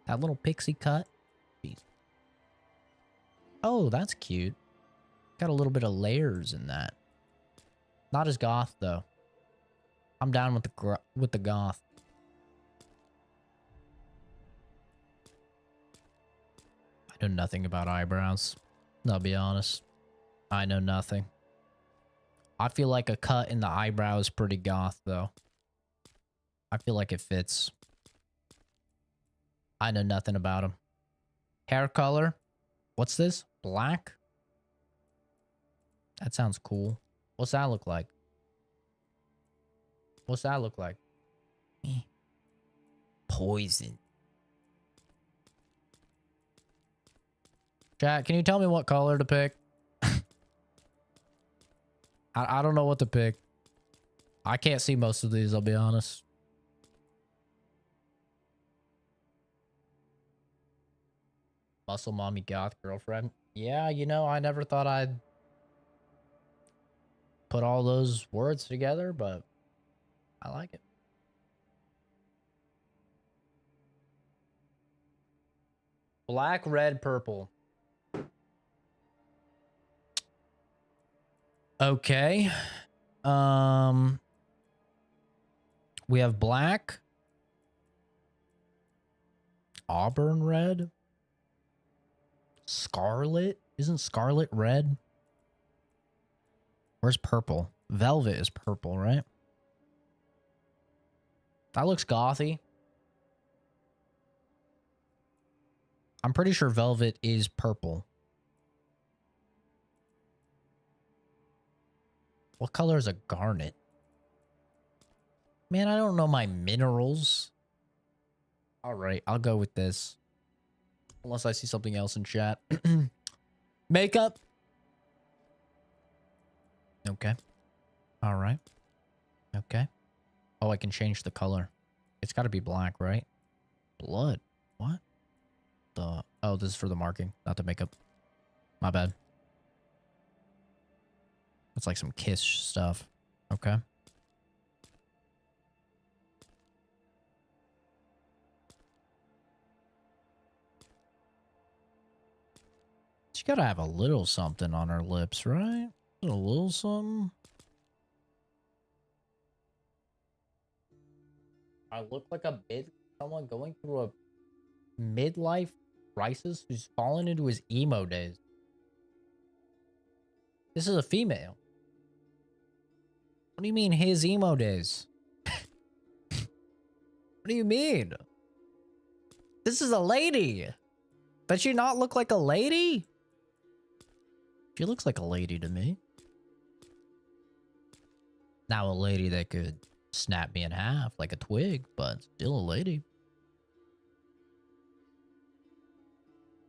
That little pixie cut. Jeez. Oh, that's cute. Got a little bit of layers in that. Not as goth though. I'm down with the goth. I know nothing about eyebrows. I'll be honest. I know nothing. I feel like a cut in the eyebrow is pretty goth though. I feel like it fits. I know nothing about him. Hair color. What's this? Black? That sounds cool. What's that look like? What's that look like? Poison. Chat, can you tell me what color to pick? I don't know what to pick. I can't see most of these, I'll be honest. Muscle mommy goth girlfriend. Yeah, you know, I never thought I'd put all those words together, but I like it. Black, red, purple. Okay. We have black. Auburn red. Scarlet. Isn't scarlet red? Where's purple? Velvet is purple, right? That looks gothy. I'm pretty sure velvet is purple. What color is a garnet? Man, I don't know my minerals. All right, I'll go with this. Unless I see something else in chat. Makeup. Okay. All right. Okay. Oh, I can change the color. It's got to be black, right? Blood. What? The... Oh, this is for the marking, not the makeup. My bad. It's like some Kiss stuff. Okay. She gotta have a little something on her lips, right? A little something. I look like someone going through a midlife crisis who's fallen into his emo days. This is a female. What do you mean his emo days? What do you mean? This is a lady. Does she not look like a lady? She looks like a lady to me. Now a lady that could snap me in half like a twig, but still a lady.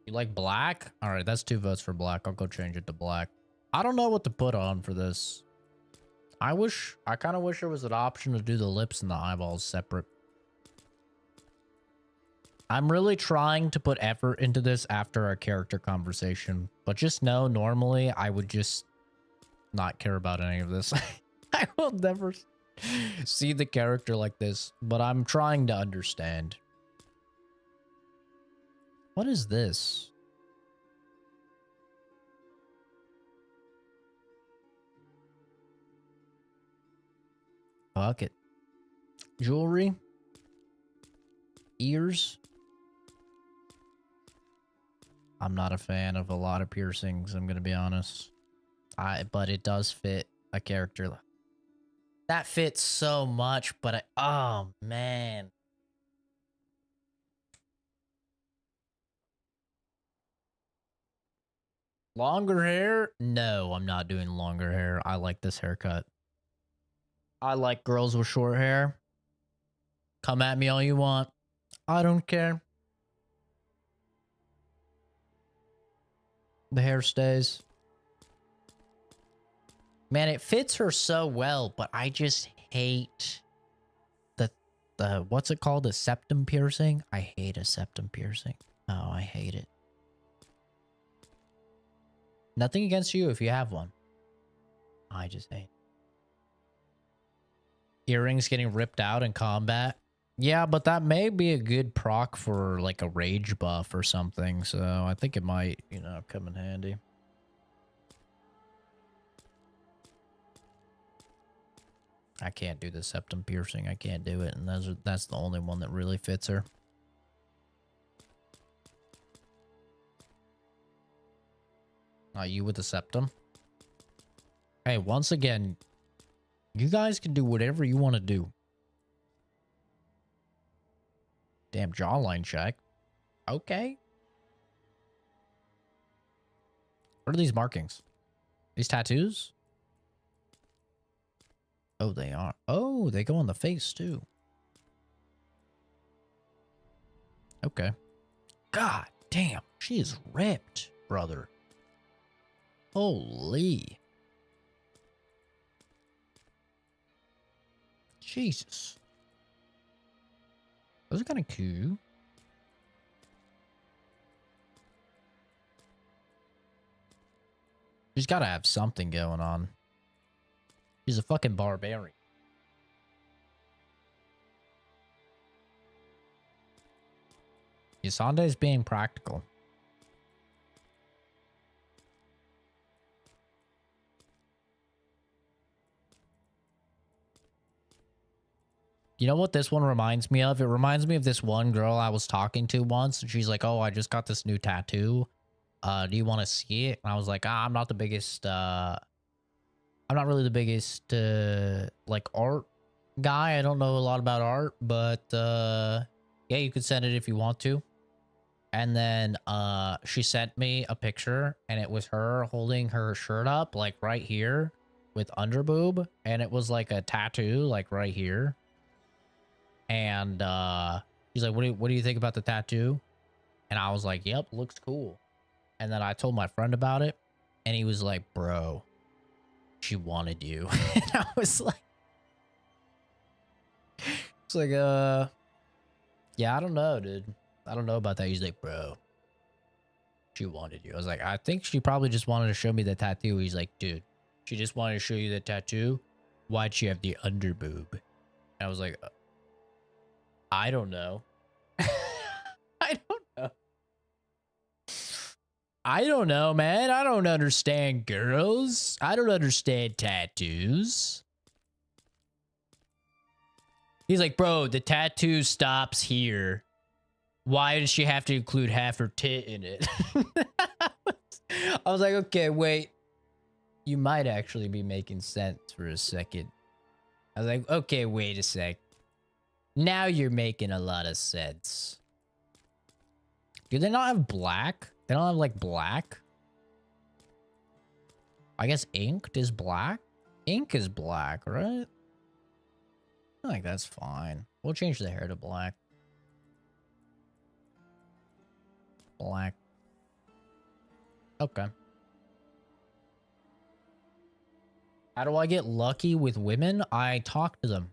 You like black? All right, that's 2 votes for black. I'll go change it to black. I don't know what to put on for this. I kind of wish there was an option to do the lips and the eyeballs separate. I'm really trying to put effort into this after our character conversation, but just know normally I would just not care about any of this. I will never see the character like this, but I'm trying to understand. What is this? Fuck it. Jewelry. Ears. I'm not a fan of a lot of piercings, I'm gonna be honest. But it does fit a character. That fits so much, but oh man. Longer hair? No, I'm not doing longer hair. I like this haircut. I like girls with short hair. Come at me all you want. I don't care. The hair stays. Man, it fits her so well, but I just hate the what's it called? A septum piercing? I hate a septum piercing. Oh, I hate it. Nothing against you if you have one. I just hate it. Earrings getting ripped out in combat. Yeah, but that may be a good proc for like a rage buff or something. So I think it might, you know, come in handy. I can't do the septum piercing. I can't do it. And that's the only one that really fits her. Not you with the septum. Hey, once again, you guys can do whatever you want to do. Damn, jawline check. Okay. What are these markings? These tattoos? Oh, they are. Oh, they go on the face too. Okay. God damn, she is ripped, brother. Holy. Jesus. Those are kind of cool. She's got to have something going on. She's a fucking barbarian. Yasanda is being practical. You know what this one reminds me of? It reminds me of this one girl I was talking to once, and she's like, "Oh, I just got this new tattoo. Do you want to see it?" And I was like, "I'm not the biggest. I'm not really the biggest like art guy. I don't know a lot about art, but yeah, you could send it if you want to." And then she sent me a picture, and it was her holding her shirt up like right here with underboob, and it was like a tattoo like right here. And she's like, what do you think about the tattoo? And I was like, yep, looks cool. And then I told my friend about it, and he was like, bro, she wanted you. And I was like, it's like, yeah, I don't know, dude. I don't know about that. He's like, bro, she wanted you. I was like, I think she probably just wanted to show me the tattoo. He's like, dude, she just wanted to show you the tattoo. Why'd she have the underboob? And I was like, I don't know. I don't know. I don't know, man. I don't understand girls. I don't understand tattoos. He's like, bro, the tattoo stops here. Why does she have to include half her tit in it? I was like, okay, wait. You might actually be making sense for a second. I was like, okay, wait a sec. Now you're making a lot of sense. Do they not have black? They don't have like black? I guess inked is black? Ink is black, right? I think that's fine. We'll change the hair to black. Black. Okay. How do I get lucky with women? I talk to them.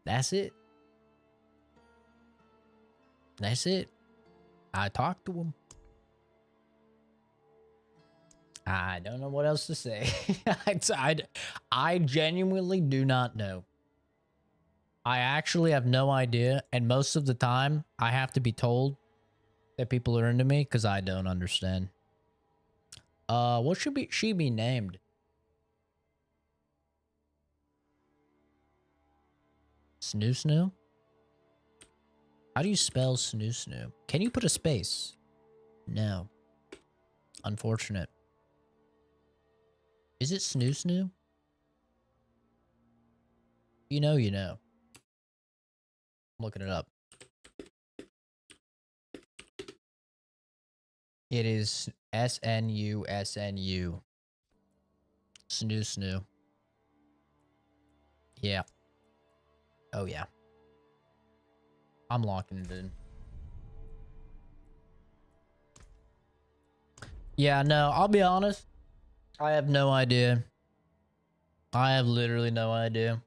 That's it. That's it. I talk to them. I don't know what else to say. I genuinely do not know. I actually have no idea. And most of the time, I have to be told that people are into me because I don't understand. What should she be named? Snoo Snoo? How do you spell Snoo Snoo? Can you put a space? No. Unfortunate. Is it Snoo Snoo? You know, you know. I'm looking it up. It is SNU. Snoo Snoo. Yeah. Oh, yeah. I'm locking it in. Yeah, no, I'll be honest. I have no idea. I have literally no idea.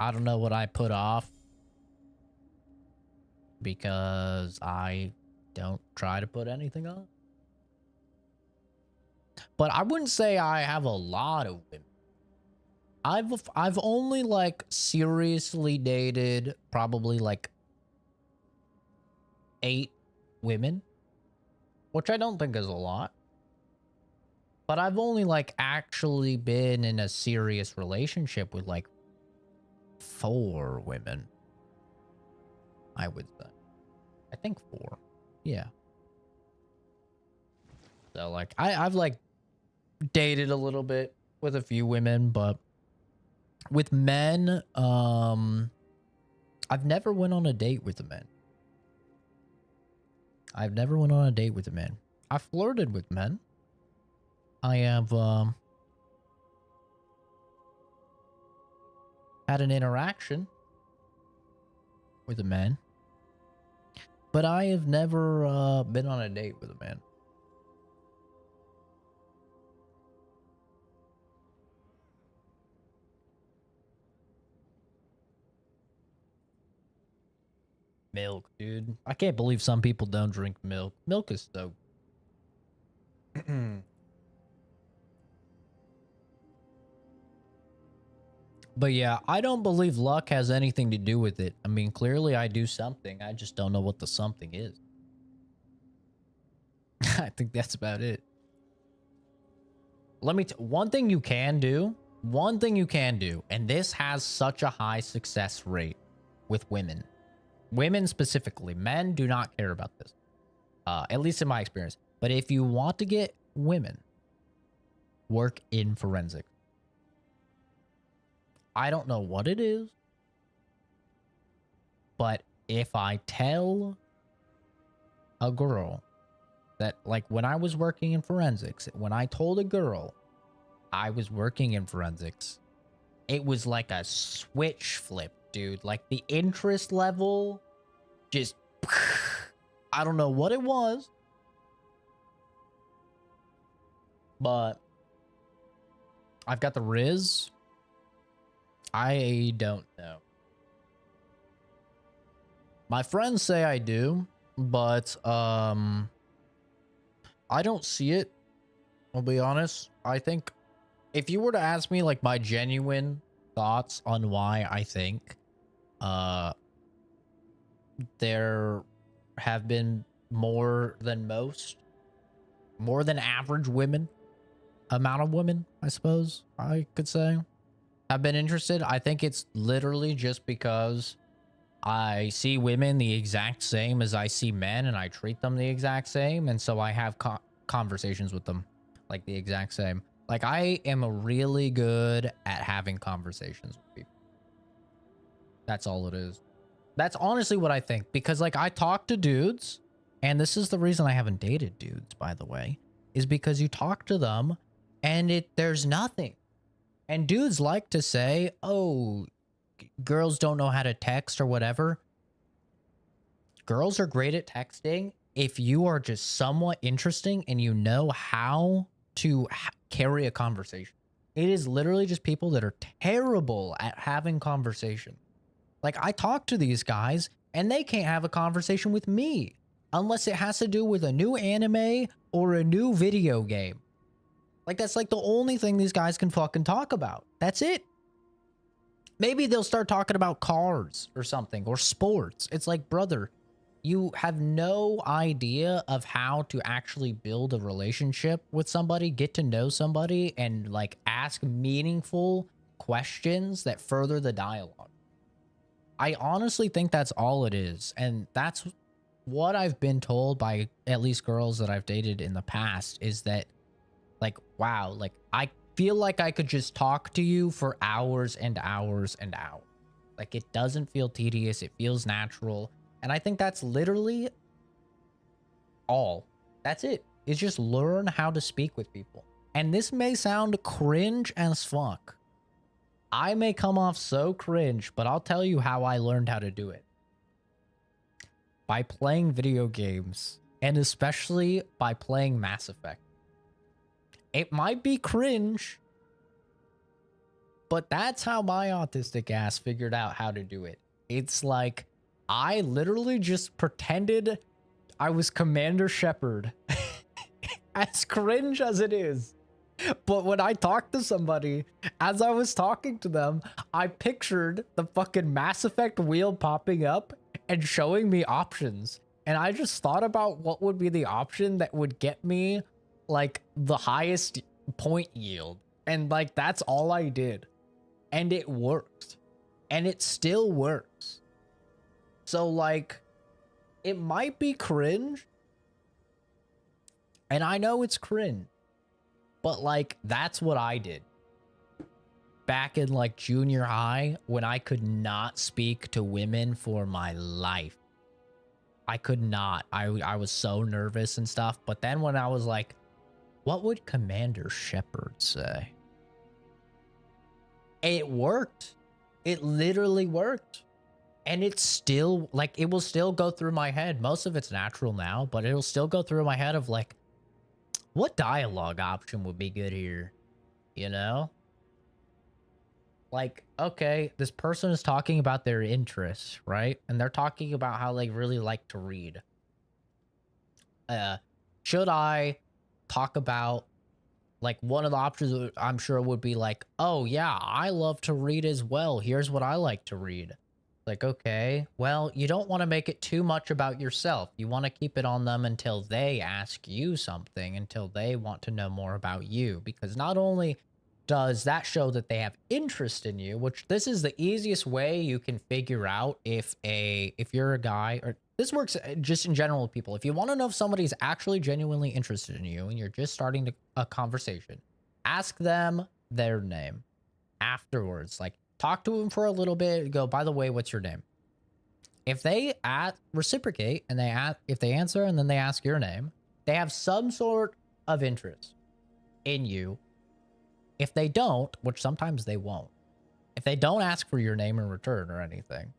I don't know what I put off because I don't try to put anything on. But I wouldn't say I have a lot of women. I've only like seriously dated probably like 8 women, which I don't think is a lot. But I've only like actually been in a serious relationship with like 4 women. I would say. I think 4. Yeah. So like I've like dated a little bit with a few women, but with men, I've never went on a date with a man. I've never went on a date with a man. I flirted with men. I have had an interaction with a man, but I have never been on a date with a man. Milk, dude. I can't believe some people don't drink milk. Milk is so. But yeah, I don't believe luck has anything to do with it. I mean, clearly I do something. I just don't know what the something is. I think that's about it. Let me one thing you can do, and this has such a high success rate with women. Women specifically. Men do not care about this. At least in my experience. But if you want to get women, work in forensics. I don't know what it is, but if I tell a girl that, like, when I was working in forensics, when I told a girl I was working in forensics, it was like a switch flip, dude. Like, the interest level just, I don't know what it was, but I've got the Riz. I don't know. My friends say I do, but I don't see it. I'll be honest. I think if you were to ask me like my genuine thoughts on why I think there have been more than average amount of women, I suppose I could say, have been interested. I think it's literally just because I see women the exact same as I see men, and I treat them the exact same, and so I have conversations with them like the exact same. Like, I am really good at having conversations with people. That's all it is. That's honestly what I think, because like I talk to dudes, and this is the reason I haven't dated dudes, by the way, is because you talk to them and there's nothing. And dudes like to say, oh, girls don't know how to text or whatever. Girls are great at texting if you are just somewhat interesting and you know how to carry a conversation. It is literally just people that are terrible at having conversation. Like, I talk to these guys and they can't have a conversation with me unless it has to do with a new anime or a new video game. Like, that's like the only thing these guys can fucking talk about. That's it. Maybe they'll start talking about cars or something, or sports. It's like, brother, you have no idea of how to actually build a relationship with somebody, get to know somebody, and like ask meaningful questions that further the dialogue. I honestly think that's all it is. And that's what I've been told by at least girls that I've dated in the past, is that, like, wow, like, I feel like I could just talk to you for hours and hours and hours. Like, it doesn't feel tedious. It feels natural. And I think that's literally all. That's it. It's just learn how to speak with people. And this may sound cringe as fuck. I may come off so cringe, but I'll tell you how I learned how to do it. By playing video games, and especially by playing Mass Effect. It might be cringe, but that's how my autistic ass figured out how to do it. It's like, I literally just pretended I was Commander Shepard. As cringe as it is. But when I talked to somebody, as I was talking to them, I pictured the fucking Mass Effect wheel popping up and showing me options. And I just thought about what would be the option that would get me like the highest point yield. And like, that's all I did. And it worked. And it still works. So like, it might be cringe. And I know it's cringe. But like, that's what I did back in like junior high when I could not speak to women for my life. I could not. I was so nervous and stuff. But then when I was like, what would Commander Shepard say? It worked. It literally worked. And it's still like, it will still go through my head. Most of it's natural now, but it'll still go through my head of like, what dialogue option would be good here? You know? Like, okay, this person is talking about their interests, right? And they're talking about how they really like to read. Should I talk about, like, one of the options I'm sure would be like, oh yeah, I love to read as well. Here's what I like to read. Like, okay, well, you don't want to make it too much about yourself. You want to keep it on them until they ask you something, until they want to know more about you. Because not only does that show that they have interest in you, which this is the easiest way you can figure out if you're a guy, or this works just in general with people. If you want to know if somebody's actually genuinely interested in you and you're just starting a conversation, ask them their name afterwards. Like, talk to them for a little bit. Go, by the way, what's your name? If they reciprocate and if they answer and then they ask your name, they have some sort of interest in you. If they don't, which sometimes they won't, if they don't ask for your name in return or anything,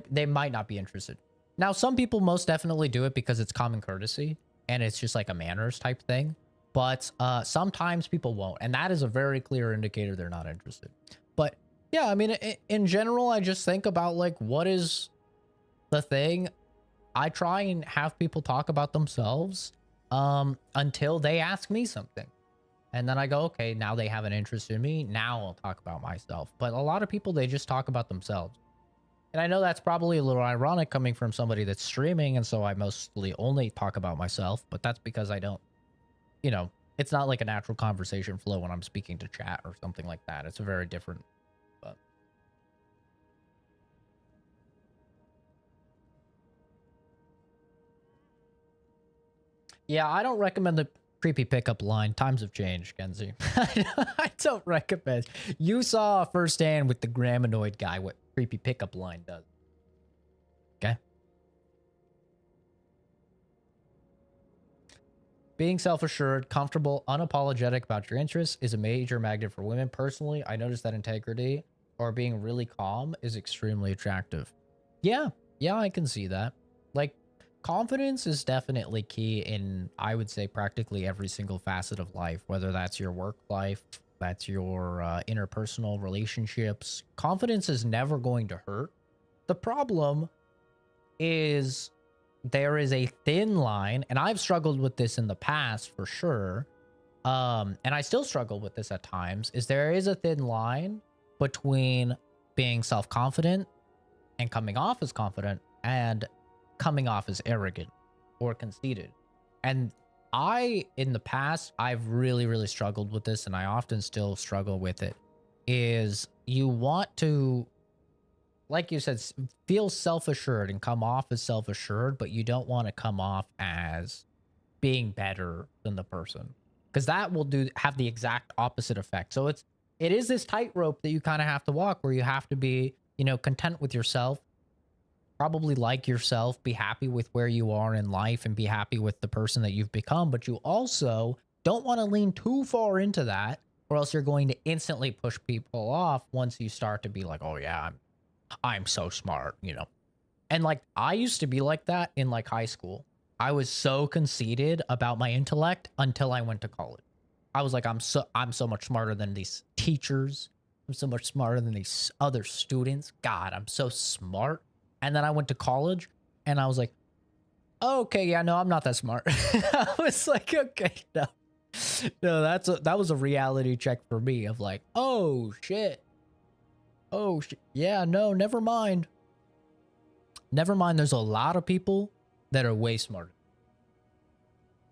they might not be interested. Now, some people most definitely do it because it's common courtesy and it's just like a manners type thing. But sometimes people won't. And that is a very clear indicator they're not interested. But yeah, I mean, in general, I just think about like, what is the thing? I try and have people talk about themselves until they ask me something. And then I go, okay, now they have an interest in me. Now I'll talk about myself. But a lot of people, they just talk about themselves. And I know that's probably a little ironic coming from somebody that's streaming. And so I mostly only talk about myself. But that's because I don't, you know, it's not like a natural conversation flow when I'm speaking to chat or something like that. It's a very different. But yeah, I don't recommend the creepy pickup line. Times have changed, Kenzie. I don't recommend. You saw firsthand with the Graminoid guy what creepy pickup line does. Okay. Being self-assured, comfortable, unapologetic about your interests is a major magnet for women. Personally, I noticed that integrity or being really calm is extremely attractive. Yeah, I can see that. Like, confidence is definitely key in, I would say, practically every single facet of life, whether that's your work life, that's your interpersonal relationships. Confidence is never going to hurt. The problem is there is a thin line, and I've struggled with this in the past for sure. And I still struggle with this at times, is there is a thin line between being self-confident and coming off as confident and coming off as arrogant or conceited. And in the past, I've really struggled with this, and I often still struggle with it, is you want to, like you said, feel self-assured and come off as self-assured, but you don't want to come off as being better than the person, because that will have the exact opposite effect. So it is this tightrope that you kind of have to walk, where you have to be, you know, content with yourself, probably like yourself, be happy with where you are in life and be happy with the person that you've become. But you also don't want to lean too far into that, or else you're going to instantly push people off once you start to be like, oh yeah, I'm so smart, you know. And like, I used to be like that in like high school. I was so conceited about my intellect until I went to college. I was like, I'm so much smarter than these teachers. I'm so much smarter than these other students. God, I'm so smart. And then I went to college and I was like, oh, okay, yeah, no, I'm not that smart. I was like, okay, no, that was a reality check for me of like, oh shit. Oh shit. Yeah, no, never mind. Never mind. There's a lot of people that are way smarter,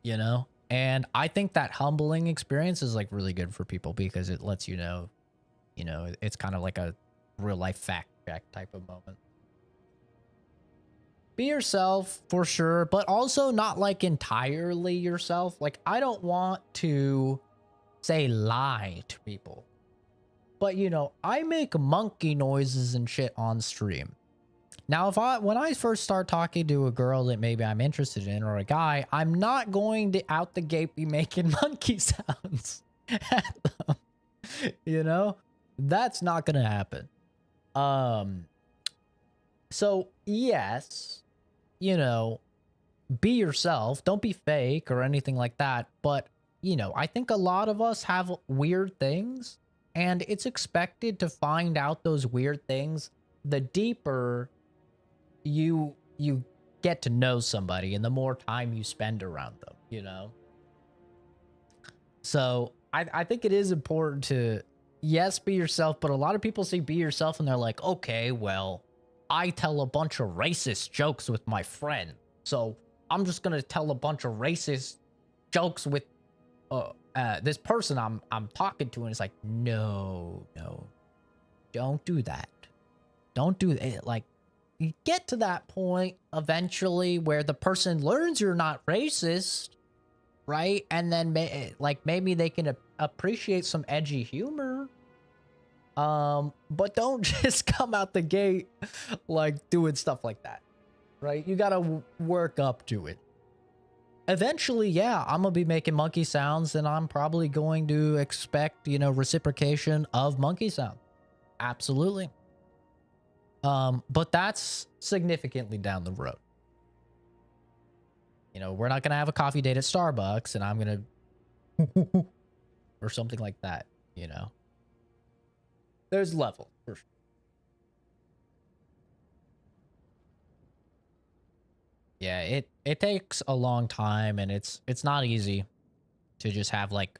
you know? And I think that humbling experience is like really good for people, because it lets you know, it's kind of like a real life fact check type of moment. Be yourself for sure, but also not like entirely yourself. Like, I don't want to say lie to people, but you know, I make monkey noises and shit on stream. Now, when I first start talking to a girl that maybe I'm interested in, or a guy, I'm not going to out the gate be making monkey sounds at them. You know, that's not gonna happen. So yes, you know, be yourself. Don't be fake or anything like that. But you know, I think a lot of us have weird things, and it's expected to find out those weird things the deeper you get to know somebody and the more time you spend around them, you know. So I think it is important to, yes, be yourself, but a lot of people say be yourself and they're like, okay, well, I tell a bunch of racist jokes with my friend, so I'm just gonna tell a bunch of racist jokes with this person I'm talking to. And it's like, no, don't do that. Don't do it. Like, you get to that point eventually where the person learns you're not racist, right? And then like maybe they can appreciate some edgy humor. But don't just come out the gate like doing stuff like that, right? You gotta work up to it. Eventually, yeah, I'm gonna be making monkey sounds, and I'm probably going to expect, you know, reciprocation of monkey sound. Absolutely. But that's significantly down the road. You know, we're not gonna have a coffee date at Starbucks and I'm gonna or something like that, you know. There's level for sure. Yeah, it takes a long time, and it's not easy to just have like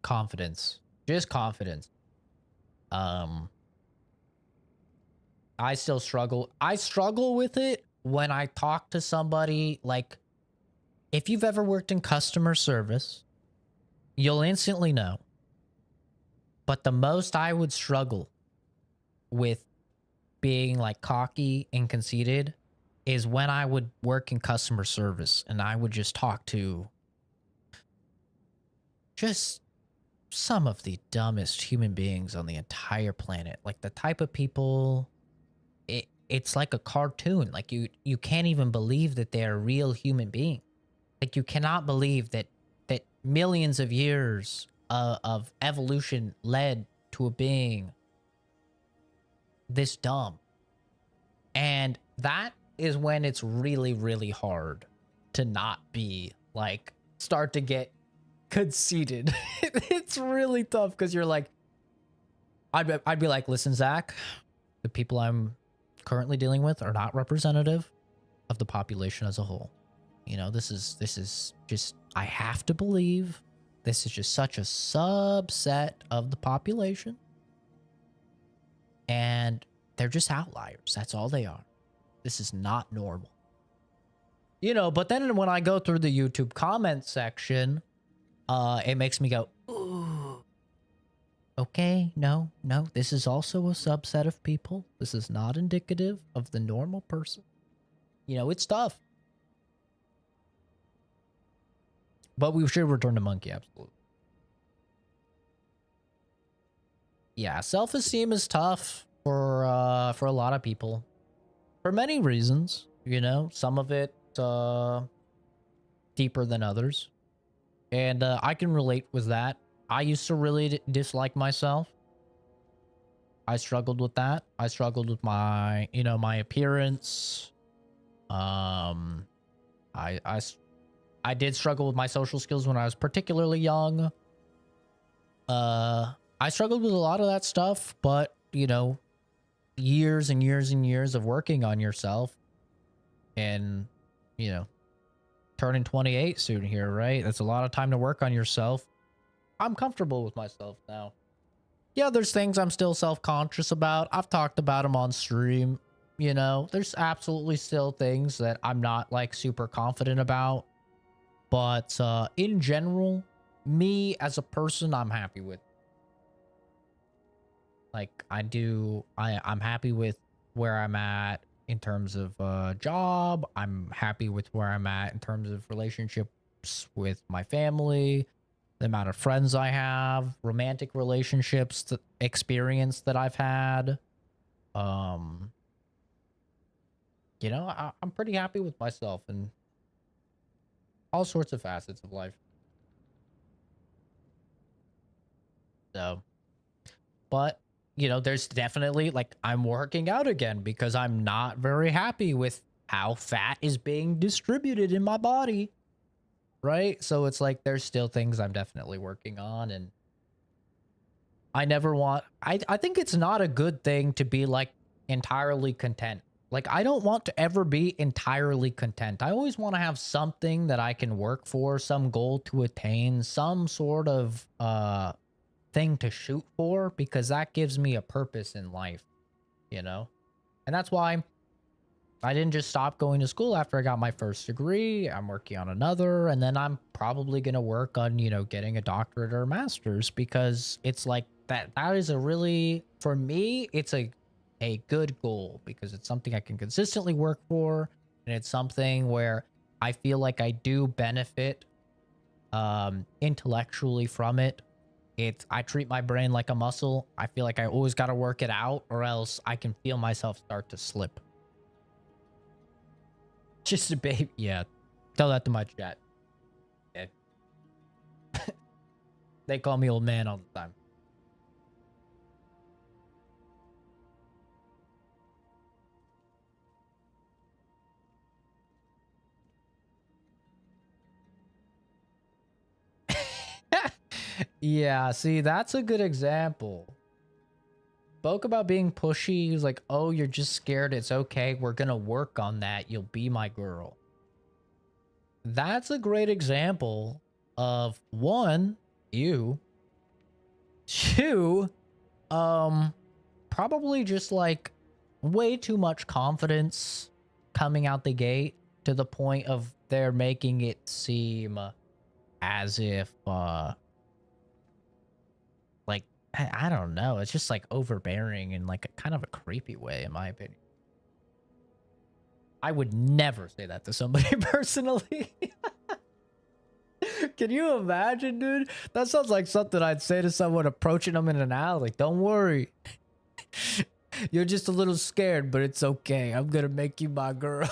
confidence. Just confidence. I still struggle. I struggle with it when I talk to somebody. Like, if you've ever worked in customer service, you'll instantly know. But the most I would struggle with being like cocky and conceited is when I would work in customer service and I would just talk to just some of the dumbest human beings on the entire planet. Like, the type of people, it's like a cartoon. Like, you can't even believe that they're a real human being. Like, you cannot believe that millions of years of evolution led to a being this dumb. And that is when it's really, really hard to not be like, start to get conceited. It's really tough because you're like, I'd be like, listen, Zach, the people I'm currently dealing with are not representative of the population as a whole. You know, this is just, I have to believe this is just such a subset of the population. And they're just outliers. That's all they are. This is not normal. You know, but then when I go through the YouTube comment section, it makes me go, ooh, okay, no, this is also a subset of people. This is not indicative of the normal person. You know, it's tough. But we should return to monkey, absolutely. Yeah, self-esteem is tough for a lot of people. For many reasons, you know, some of it deeper than others. And I can relate with that. I used to really dislike myself. I struggled with that. I struggled with my, you know, my appearance. I did struggle with my social skills when I was particularly young. I struggled with a lot of that stuff, but, you know, years and years and years of working on yourself and, you know, turning 28 soon here, right? That's a lot of time to work on yourself. I'm comfortable with myself now. Yeah, there's things I'm still self-conscious about. I've talked about them on stream. You know, there's absolutely still things that I'm not like super confident about. But in general, me as a person, I'm happy with. Like, I'm happy with where I'm at. in terms of job. I'm happy with where I'm at in terms of relationships with my family, the amount of friends I have, romantic relationships, the experience that I've had. Um, I'm pretty happy with myself and all sorts of facets of life. So, but there's definitely like I'm working out again because I'm not very happy with how fat is being distributed in my body. Right? So it's like there's still things I'm definitely working on, and I think it's not a good thing to be like entirely content. Like I don't want to ever be entirely content. I always want to have something that I can work for, some goal to attain, some sort of thing to shoot for, because that gives me a purpose in life, you know? And that's why I didn't just stop going to school after I got my first degree. I'm working on another, and then I'm probably going to work on, getting a doctorate or a master's, because it's like that is a really, for me, it's a good goal because it's something I can consistently work for, and it's something where I feel like I do benefit intellectually from it. I treat my brain like a muscle. I feel like I always got to work it out, or else I can feel myself start to slip. Just a baby. Yeah. Tell that to my chat. Yeah. They call me old man all the time. Yeah, see, that's a good example. Spoke about being pushy. He was like, oh, you're just scared. It's okay. We're going to work on that. You'll be my girl. That's a great example of one, you, two, probably just like way too much confidence coming out the gate to the point of they're making it seem as if like I don't know, it's just like overbearing in like a kind of a creepy way, in my opinion. I would never say that to somebody personally. Can you imagine, dude? That sounds like something I'd say to someone approaching them in an alley. Don't worry. You're just a little scared, but it's okay. I'm gonna make you my girl.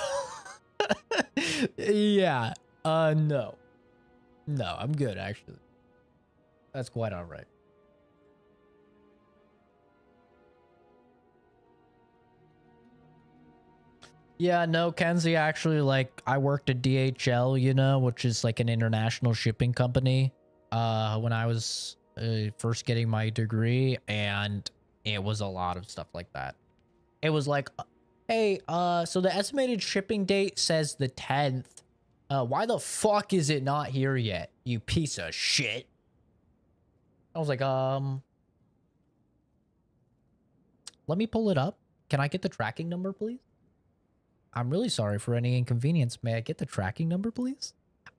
Yeah. No. No, I'm good, actually. That's quite all right. Yeah, no, Kenzie, actually, like, I worked at DHL, which is like an international shipping company, when I was first getting my degree, and it was a lot of stuff like that. It was like, hey, so the estimated shipping date says the 10th. Why the fuck is it not here yet, you piece of shit? I was like, let me pull it up. Can I get the tracking number, please? I'm really sorry for any inconvenience. May I get the tracking number, please?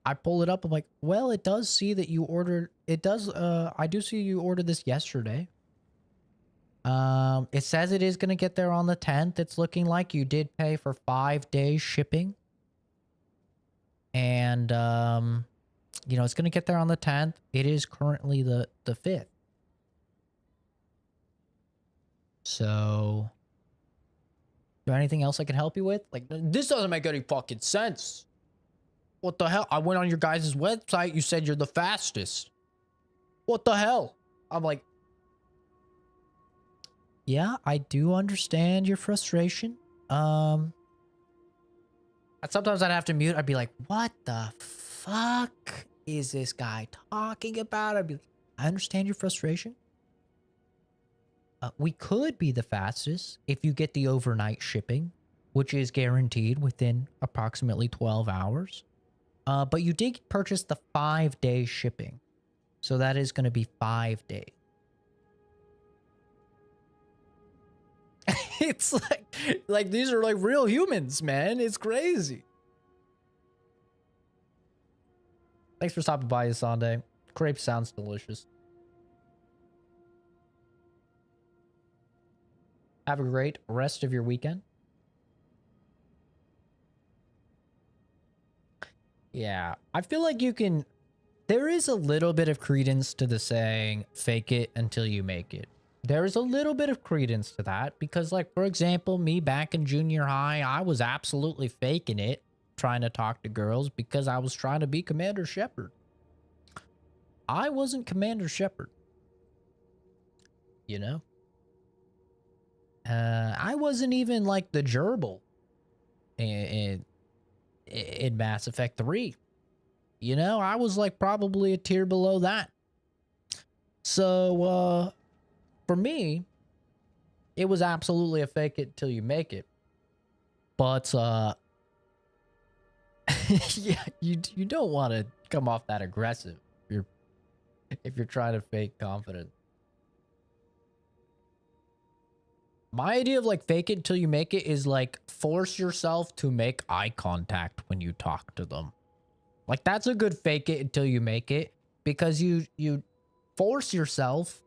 I pull it up. I'm like, well, it does see that you ordered. It does. I do see you ordered this yesterday. It says it is going to get there on the 10th. It's looking like you did pay for 5 days shipping. And, it's going to get there on the 10th. It is currently the 5th. So, is there anything else I can help you with? Like, this doesn't make any fucking sense. What the hell? I went on your guys' website. You said you're the fastest. What the hell? I'm like, yeah, I do understand your frustration. And sometimes I'd have to mute. I'd be like, what the fuck is this guy talking about? I'd be like, I understand your frustration. We could be the fastest if you get the overnight shipping, which is guaranteed within approximately 12 hours. But you did purchase the 5-day shipping. So that is going to be 5 days. It's like these are like real humans, man. It's crazy. Thanks for stopping by, Sunday. Crepe sounds delicious. Have a great rest of your weekend. Yeah, I feel like you can. There is a little bit of credence to the saying, fake it until you make it. There is a little bit of credence to that because, like, for example, me back in junior high, I was absolutely faking it, trying to talk to girls because I was trying to be Commander Shepard. I wasn't Commander Shepard. You know? I wasn't even like the gerbil in Mass Effect 3. You know, I was like probably a tier below that. So, for me, it was absolutely a fake it till you make it. But, yeah, you don't want to come off that aggressive if you're trying to fake confidence. My idea of like fake it until you make it is like force yourself to make eye contact when you talk to them. Like that's a good fake it until you make it because you force yourself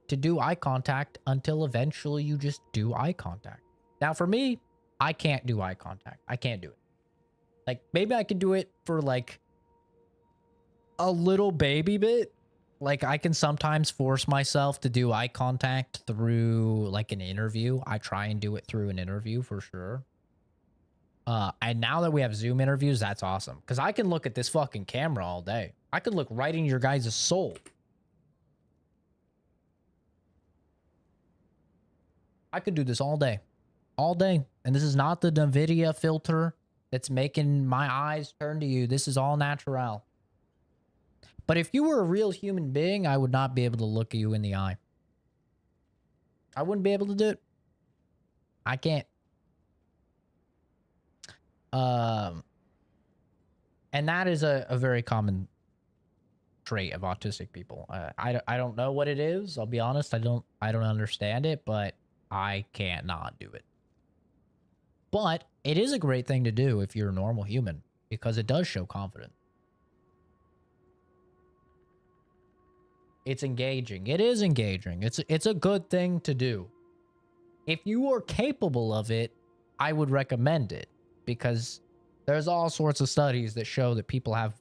to do eye contact until eventually you just do eye contact. Now for me, I can't do eye contact. I can't do it. Like maybe I could do it for like a little baby bit. Like I can sometimes force myself to do eye contact through like an interview. I try and do it through an interview for sure. And now that we have Zoom interviews, that's awesome. Because I can look at this fucking camera all day. I could look right in your guys' soul. I could do this all day. All day. And this is not the NVIDIA filter that's making my eyes turn to you. This is all natural. But if you were a real human being, I would not be able to look at you in the eye. I wouldn't be able to do it. I can't. And that is a very common trait of autistic people. I don't know what it is. I'll be honest. I don't understand it, but I can't not do it. But it is a great thing to do if you're a normal human because it does show confidence. It's engaging. It is engaging. It's a good thing to do. If you are capable of it, I would recommend it because there's all sorts of studies that show that people have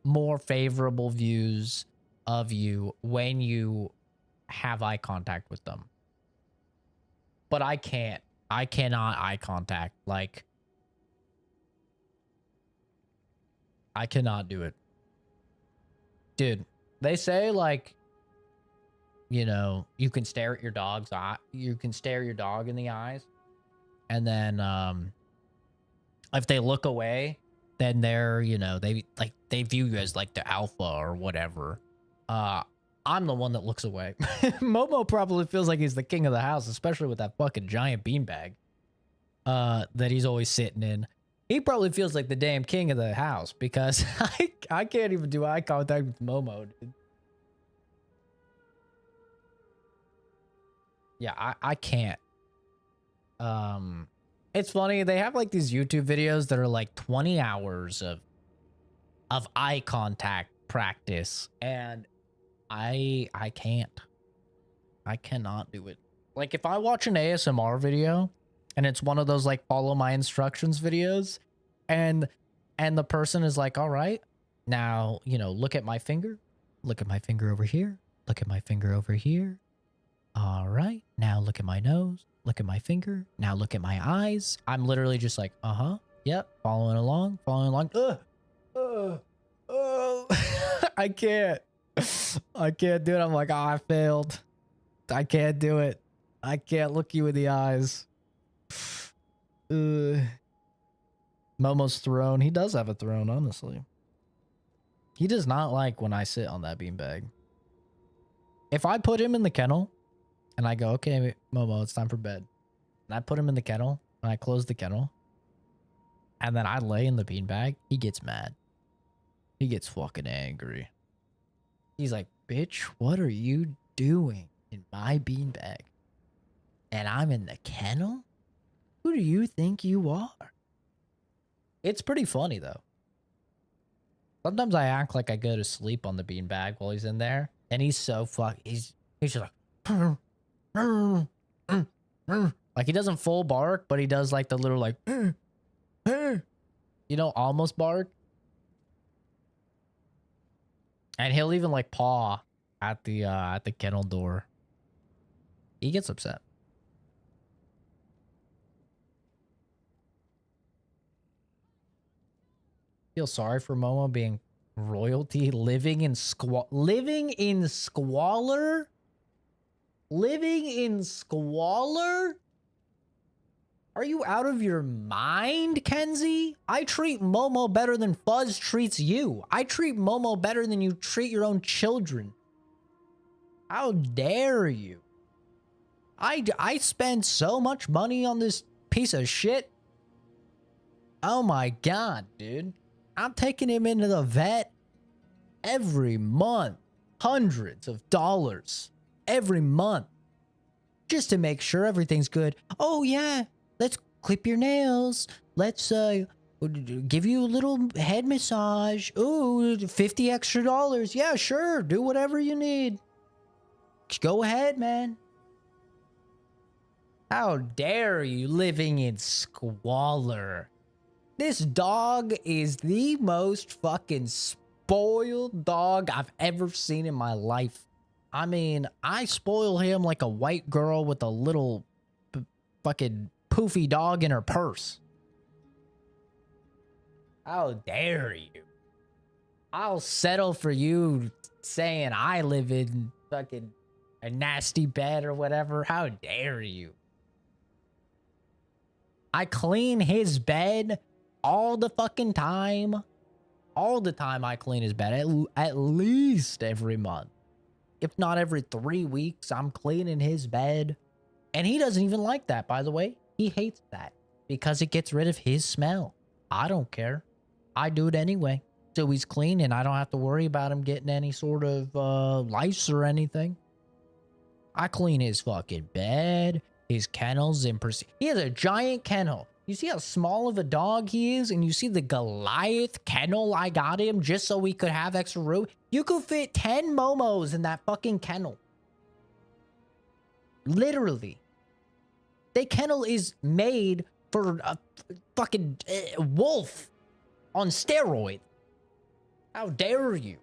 more favorable views of you when you have eye contact with them. But I can't. I cannot eye contact. Like, I cannot do it. Dude, they say like, you know, you can stare at your dog's eye. You can stare your dog in the eyes. And then if they look away, then they're, you know, they view you as like the alpha or whatever. I'm the one that looks away. Momo probably feels like he's the king of the house, especially with that fucking giant beanbag that he's always sitting in. He probably feels like the damn king of the house because I can't even do eye contact with Momo, dude. Yeah, I can't. It's funny, they have like these YouTube videos that are like 20 hours of eye contact practice, and I can't. I cannot do it. Like if I watch an ASMR video and it's one of those like follow my instructions videos and the person is like, all right, now, you know, look at my finger over here, look at my finger over here. All right, now look at my nose, look at my finger, now look at my eyes. I'm literally just like, yep, following along. I can't do it. I'm like, I failed. I can't do it. I can't look you in the eyes. Momo's throne. He does have a throne, honestly. He does not like when I sit on that beanbag. If I put him in the kennel and I go, okay, Momo, it's time for bed. And I put him in the kennel and I close the kennel and then I lay in the beanbag, he gets mad. He gets fucking angry. He's like, bitch, what are you doing in my beanbag? And I'm in the kennel? Who do you think you are? It's pretty funny, though. Sometimes I act like I go to sleep on the beanbag while he's in there. And he's so he's just like... Like, he doesn't full bark, but he does, like, the little, like... You know, almost bark. And he'll even like paw at the kennel door. He gets upset. Feel sorry for Momo being royalty, living in squalor. Living in squalor? Are you out of your mind, Kenzie? I treat Momo better than Fuzz treats you. I treat Momo better than you treat your own children. How dare you? I spend so much money on this piece of shit. Oh my god, dude. I'm taking him into the vet every month. Hundreds of dollars every month. Just to make sure everything's good. Oh yeah, let's clip your nails. Let's give you a little head massage. Ooh, $50 extra. Yeah, sure. Do whatever you need. Go ahead, man. How dare you living in squalor? This dog is the most fucking spoiled dog I've ever seen in my life. I mean, I spoil him like a white girl with a little fucking poofy dog in her purse. How dare you? I'll settle for you saying I live in fucking a nasty bed or whatever. How dare you? I clean his bed all the fucking time. All the time I clean his bed. At least every month. If not every 3 weeks, I'm cleaning his bed. And he doesn't even like that, by the way. He hates that because it gets rid of his smell. I don't care. I do it anyway. So he's clean and I don't have to worry about him getting any sort of lice or anything. I clean his fucking bed, his kennels in He has a giant kennel. You see how small of a dog he is? And you see the Goliath kennel I got him just so we could have extra room? You could fit 10 Momos in that fucking kennel. Literally. The kennel is made for a fucking wolf on steroids. How dare you?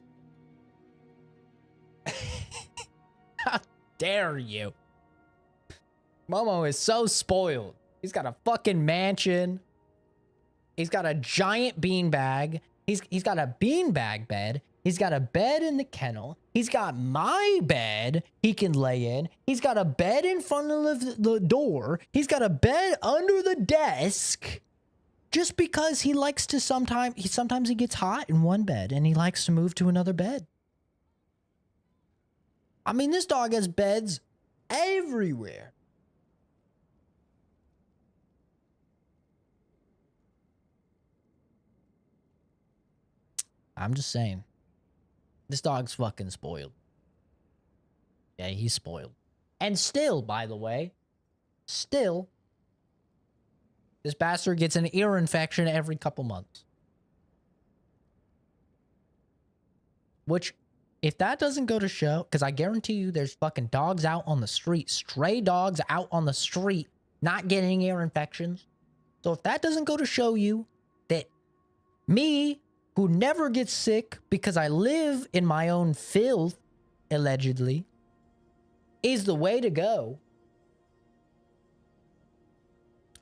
How dare you? Momo is so spoiled. He's got a fucking mansion. He's got a giant beanbag. He's got a beanbag bed. He's got a bed in the kennel. He's got my bed he can lay in. He's got a bed in front of the door. He's got a bed under the desk. Just because he likes to sometimes he gets hot in one bed and he likes to move to another bed. I mean, this dog has beds everywhere. I'm just saying. This dog's fucking spoiled. Yeah, he's spoiled. And still, by the way, still, this bastard gets an ear infection every couple months. Which, if that doesn't go to show, because I guarantee you there's fucking dogs out on the street, stray dogs out on the street, not getting ear infections. So if that doesn't go to show you that me, who never gets sick because I live in my own filth, allegedly, is the way to go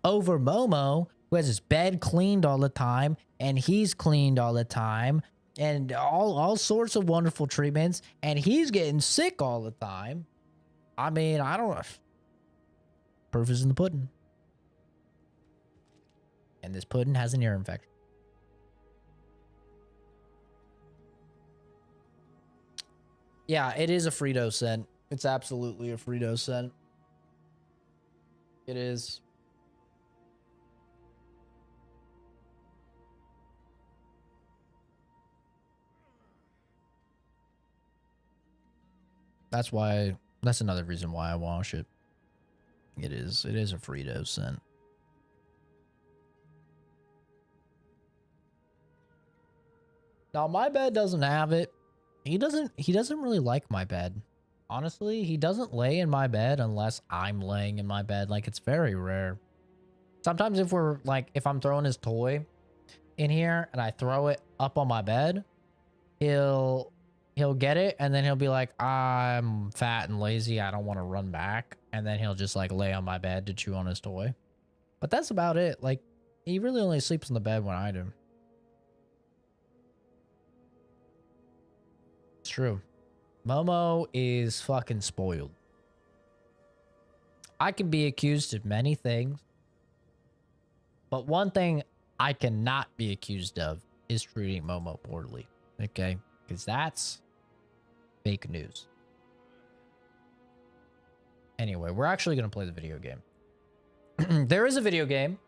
over Momo, who has his bed cleaned all the time, and he's cleaned all the time, and all sorts of wonderful treatments, and he's getting sick all the time. I mean, I don't know. Proof is in the pudding. And this pudding has an ear infection. Yeah, it is a Frito scent. It's absolutely a Frito scent. It is. That's another reason why I wash it. It is a Frito scent. Now my bed doesn't have it. He doesn't really like my bed. Honestly, he doesn't lay in my bed unless I'm laying in my bed. Like, it's very rare. Sometimes if I'm throwing his toy in here and I throw it up on my bed, he'll he'll get it, and then he'll be like, I'm fat and lazy, I don't want to run back. And then he'll just like lay on my bed to chew on his toy. But that's about it. Like, he really only sleeps in the bed when I do. It's true. Momo is fucking spoiled. I can be accused of many things, but one thing I cannot be accused of is treating Momo poorly. Okay? Because that's fake news. Anyway, we're actually going to play the video game. There is a video game.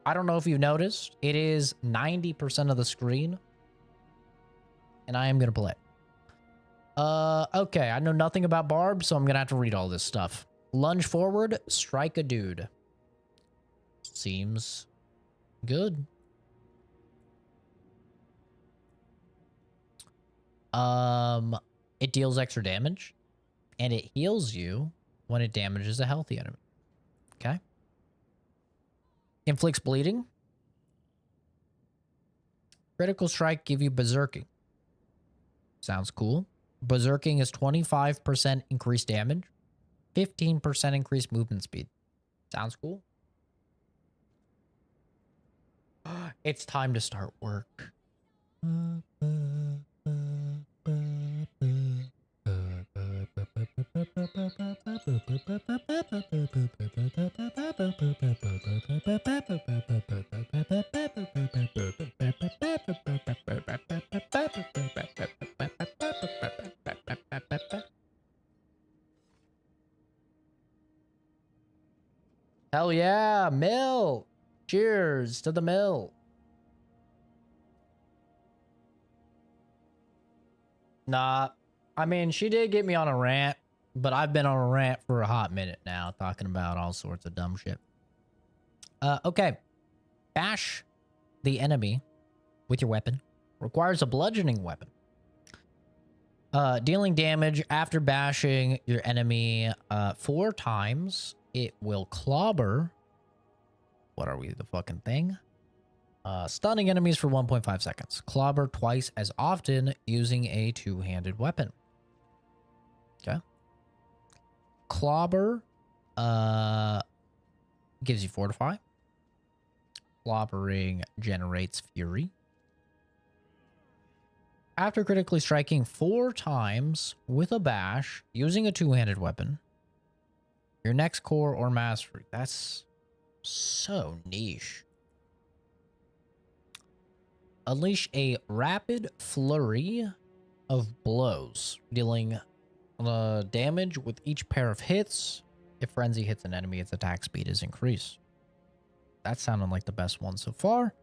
I don't know if you noticed. It is 90% of the screen. And I am going to play. Okay. I know nothing about Barb, so I'm going to have to read all this stuff. Lunge forward, strike a dude. Seems good. It deals extra damage. And it heals you when it damages a healthy enemy. Okay. Inflicts bleeding. Critical strike give you berserking. Sounds cool. Berserking is 25% increased damage. 15% increased movement speed. Sounds cool. It's time to start work. Hell yeah, mill. Cheers to the mill. Nah, I mean, she did get me on a rant, but I've been on a rant for a hot minute now, talking about all sorts of dumb shit. Okay. Bash the enemy with your weapon. Requires a bludgeoning weapon. Dealing damage after bashing your enemy 4 times. It will clobber. What are we, the fucking thing? Stunning enemies for 1.5 seconds. Clobber twice as often using a 2-handed weapon. Okay. Clobber gives you Fortify. Clobbering generates Fury. After critically striking 4 times with a bash using a 2-handed weapon, your next core or mastery. That's so niche. Unleash a rapid flurry of blows, dealing damage with each pair of hits. If frenzy hits an enemy, its attack speed is increased. That sounded like the best one so far.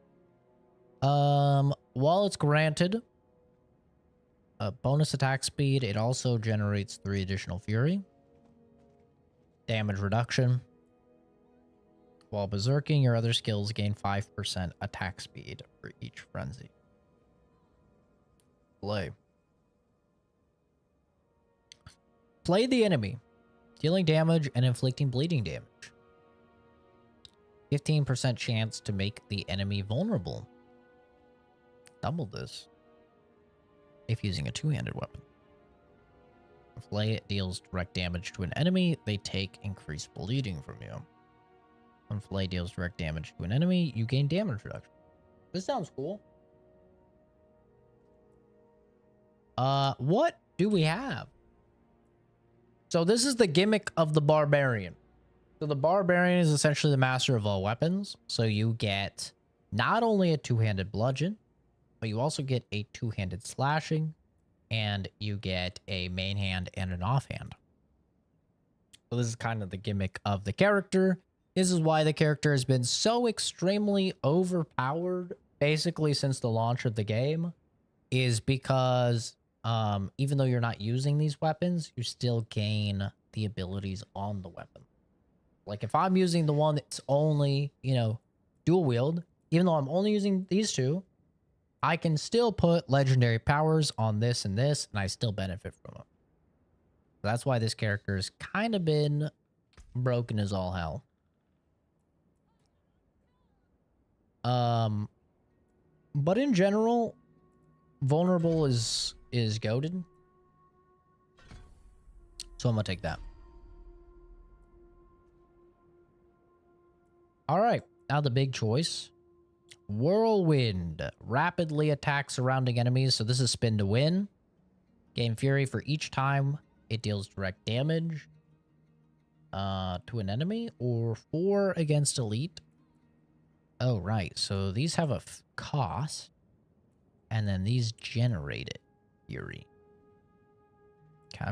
While it's granted a bonus attack speed, it also generates 3 additional fury. Damage reduction. While berserking, your other skills gain 5% attack speed for each frenzy. Play. Play the enemy, dealing damage and inflicting bleeding damage. 15% chance to make the enemy vulnerable. Double this if using a 2-handed weapon. Flay it deals direct damage to an enemy, they take increased bleeding from you. When Flay deals direct damage to an enemy, you gain damage reduction. This sounds cool. What do we have? So this is the gimmick of the Barbarian. So the Barbarian is essentially the master of all weapons. So you get not only a 2-handed bludgeon, but you also get a 2-handed slashing, and you get a main hand and an offhand. So this is kind of the gimmick of the character. This is why the character has been so extremely overpowered, basically since the launch of the game, is because even though you're not using these weapons, you still gain the abilities on the weapon. Like if I'm using the one that's only, you know, dual wield, even though I'm only using these 2, I can still put legendary powers on this and this, and I still benefit from them. That's why this character has kind of been broken as all hell. But in general, vulnerable is is goaded. So I'm gonna take that. All right, now the big choice. Whirlwind. Rapidly attacks surrounding enemies. So this is spin to win. Gain fury for each time it deals direct damage to an enemy, or 4 against elite. Oh, right. So these have a cost, and then these generate it. Fury. Okay.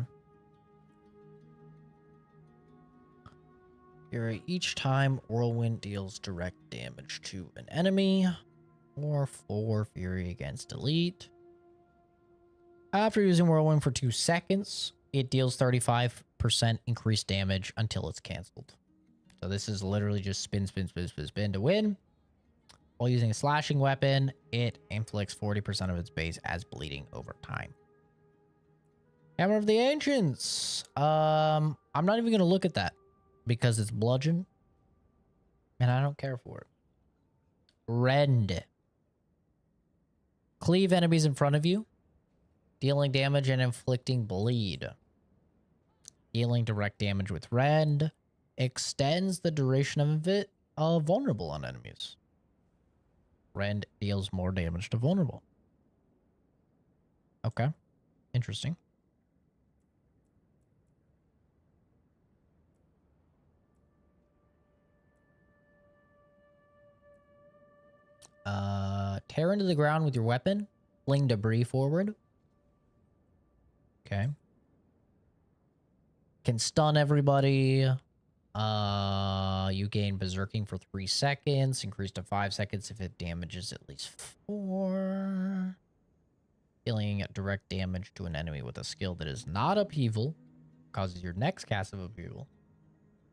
Fury. Each time Whirlwind deals direct damage to an enemy, or 4 Fury against elite. After using Whirlwind for 2 seconds, it deals 35% increased damage until it's canceled. So this is literally just spin, spin, spin, spin, spin to win. While using a slashing weapon, it inflicts 40% of its base as bleeding over time. Hammer of the Ancients. I'm not even going to look at that because it's bludgeon, and I don't care for it. Rend. Cleave enemies in front of you, dealing damage and inflicting bleed. Dealing direct damage with Rend extends the duration of it vulnerable on enemies. Rend deals more damage to vulnerable. Okay. Interesting. Tear into the ground with your weapon. Fling debris forward. Okay. Can stun everybody. You gain berserking for 3 seconds. Increase to 5 seconds if it damages at least 4. Dealing direct damage to an enemy with a skill that is not upheaval causes your next cast of upheaval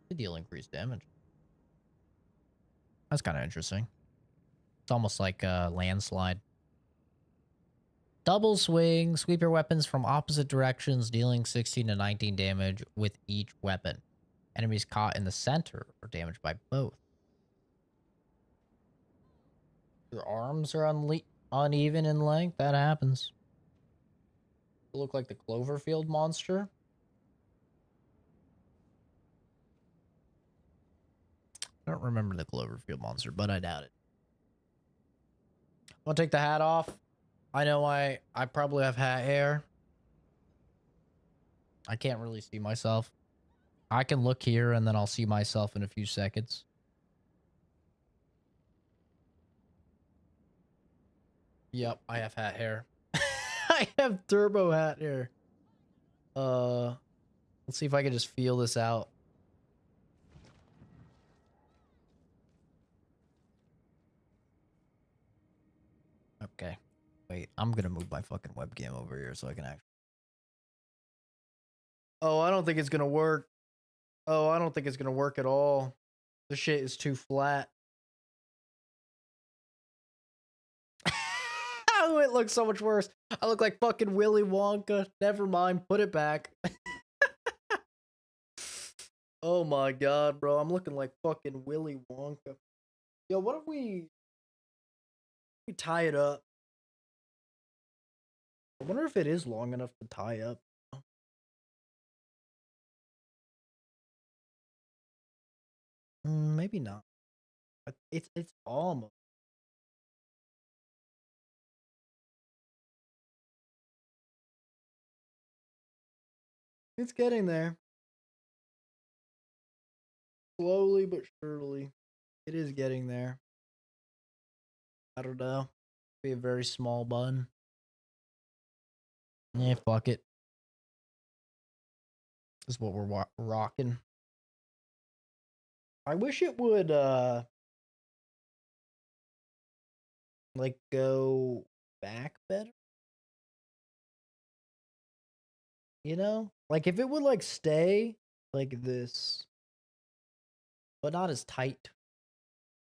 to deal increased damage. That's kind of interesting. It's almost like a landslide. Double swing. Sweep your weapons from opposite directions, dealing 16 to 19 damage with each weapon. Enemies caught in the center are damaged by both. Your arms are uneven in length. That happens. You look like the Cloverfield monster. I don't remember the Cloverfield monster, but I doubt it. I'll take the hat off. I know I probably have hat hair. I can't really see myself. I can look here and then I'll see myself in a few seconds. Yep, I have hat hair. I have turbo hat hair. Let's see if I can just feel this out. Okay. Wait, I'm gonna move my fucking webcam over here so I can actually. Oh, I don't think it's gonna work. Oh, I don't think it's gonna work at all. The shit is too flat. Oh, it looks so much worse. I look like fucking Willy Wonka. Never mind. Put it back. Oh my god, bro. I'm looking like fucking Willy Wonka. Yo, what if we tie it up? I wonder if it is long enough to tie up. Maybe not. It's almost. It's getting there. Slowly but surely. It is getting there. I don't know. Be a very small bun. Yeah, fuck it. This is what we're rocking. I wish it would like go back better. You know? Like if it would like stay like this, but not as tight.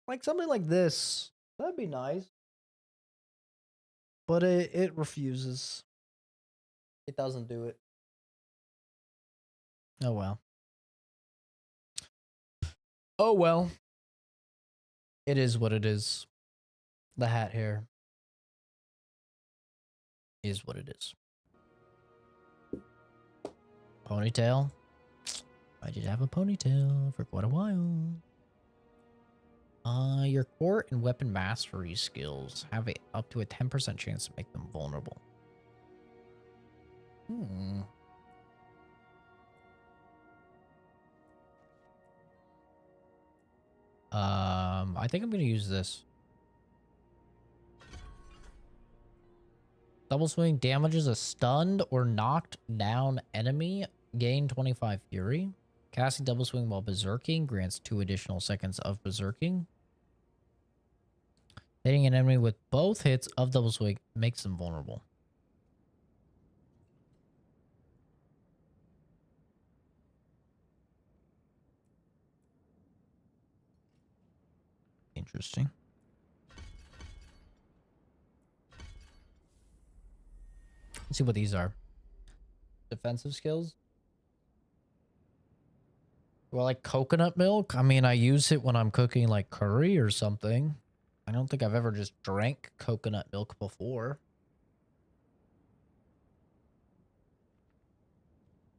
Like something like this. That'd be nice. But it refuses. It doesn't do it. Oh well. Oh well. It is what it is. The hat hair is what it is. Ponytail. I did have a ponytail for quite a while. Your core and weapon mastery skills have up to a 10% chance to make them vulnerable. I think I'm gonna use this. Double swing damages a stunned or knocked down enemy. Gain 25 fury. Casting double swing while berserking grants 2 additional seconds of berserking. Hitting an enemy with both hits of double swing makes them vulnerable. Interesting. Let's see what these are. Defensive skills. Well, like coconut milk. I mean, I use it when I'm cooking like curry or something. I don't think I've ever just drank coconut milk before.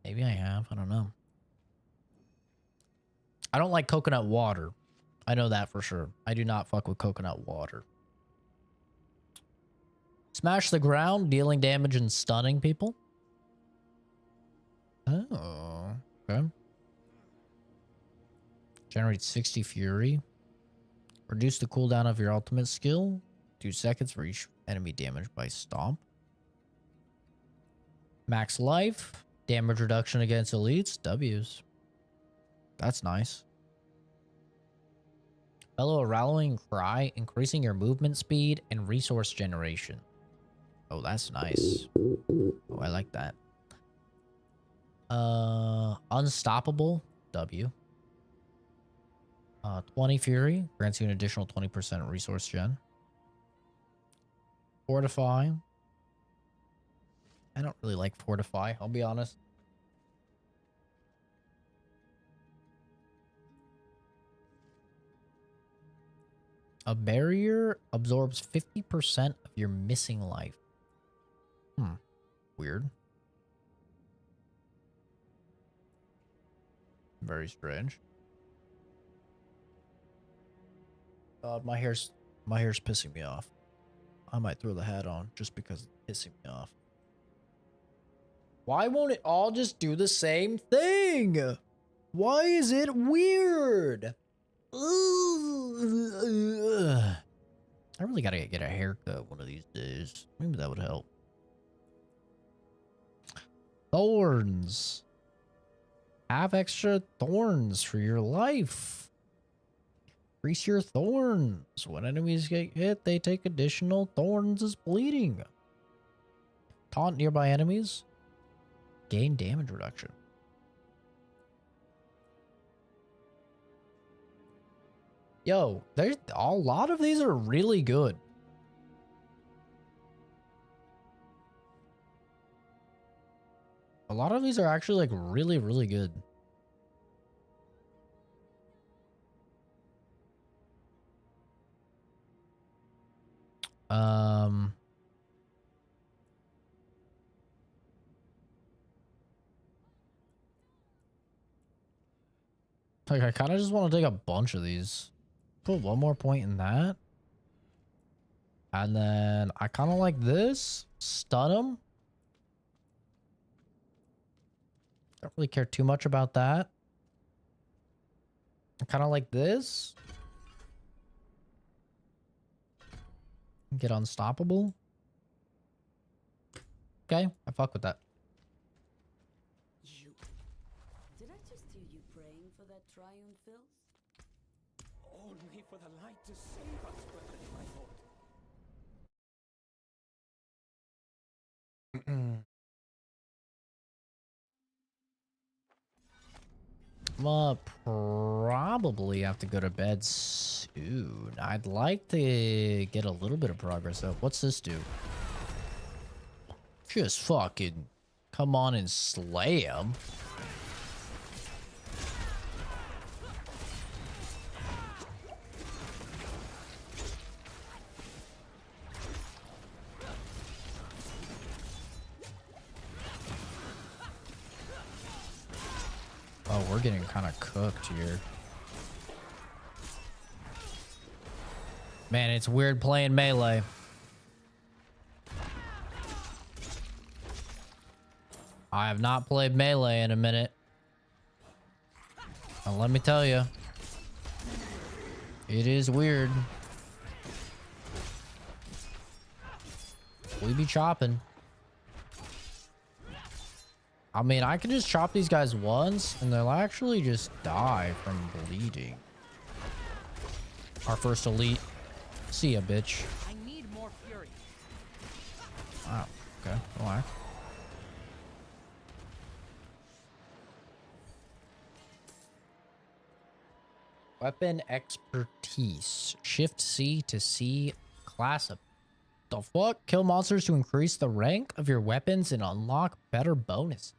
Maybe I have. I don't know. I don't like coconut water. I know that for sure. I do not fuck with coconut water. Smash the ground, dealing damage and stunning people. Oh, okay. Generates 60 fury. Reduce the cooldown of your ultimate skill. 2 seconds for each enemy damaged by stomp. Max life. Damage reduction against elites. W's. That's nice. Bellow a rallying cry, increasing your movement speed and resource generation. Oh, that's nice. Oh, I like that. Unstoppable. W. 20 fury. Grants you an additional 20% resource gen. Fortify. I don't really like Fortify, I'll be honest. A barrier absorbs 50% of your missing life. Weird. Very strange. God, my hair's pissing me off. I might throw the hat on just because it's pissing me off. Why won't it all just do the same thing? Why is it weird? I really gotta get a haircut one of these days. Maybe that would help. Thorns. Have extra thorns for your life. Increase your thorns. When enemies get hit, they take additional thorns as bleeding. Taunt nearby enemies. Gain damage reduction. Yo, there's a lot of these are really good. A lot of these are actually like really, really good. Like I kind of just want to take a bunch of these. Put one more point in that. And then I kind of like this. Stun them. Don't really care too much about that. I kind of like this. Get unstoppable. Okay, I fuck with that. You. Did I just hear you praying for that triumph, Phils? Only for the light to save us, brethren, my lord. I'm gonna probably have to go to bed soon. I'd like to get a little bit of progress up. What's this do? Just fucking come on and slay him. getting kind of cooked here. Man, it's weird playing melee. I have not played melee in a minute. And let me tell you, it is weird. We be chopping. I mean, I can just chop these guys once and they'll actually just die from bleeding. Our first elite. See ya, bitch. I need more fury. Wow. Okay. Relax. Weapon expertise. Shift C to see class up. The fuck? Kill monsters to increase the rank of your weapons and unlock better bonus.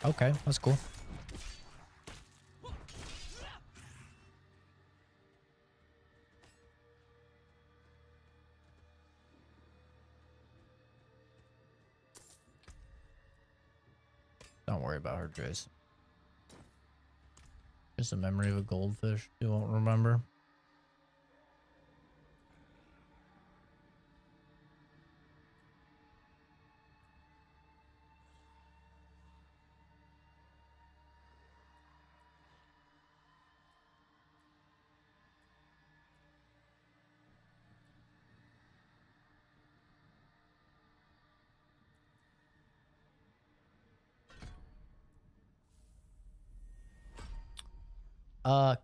Okay, that's cool. Don't worry about her, Jace. Just a memory of a goldfish you won't remember.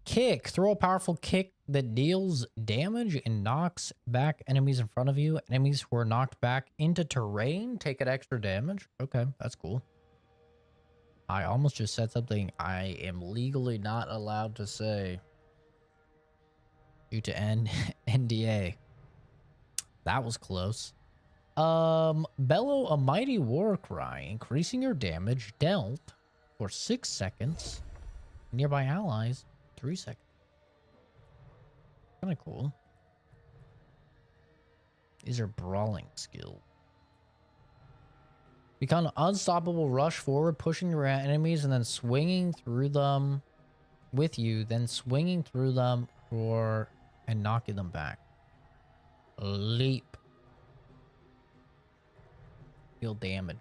Kick. Throw a powerful kick that deals damage and knocks back enemies in front of you. Enemies who are knocked back into terrain take an extra damage. Okay, that's cool. I almost just said something I am legally not allowed to say due to NDA. That was close. Bellow a mighty war cry, increasing your damage dealt for 6 seconds. Nearby allies, 3 seconds. Kind of cool. These are brawling skills. Become unstoppable, rush forward, pushing your enemies and then swinging through them with you, then swinging through them and knocking them back. Leap. Deal damage.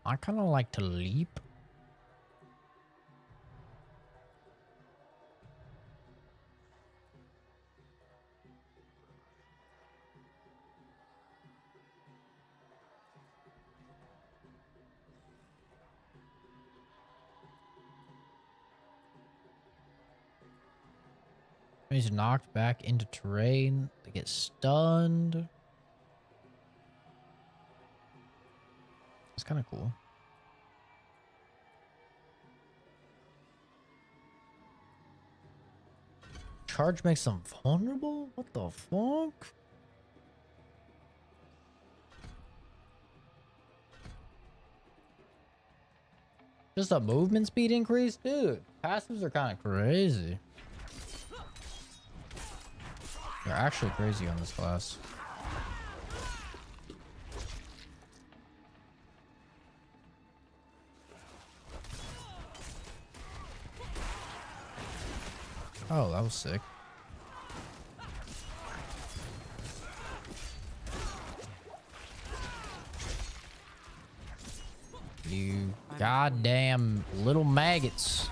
I kind of like to leap. He's knocked back into terrain. They get stunned. It's kind of cool. Charge makes them vulnerable? What the fuck? Just a movement speed increase? Dude, passives are kind of crazy. They're actually crazy on this class. Oh, that was sick. You goddamn little maggots.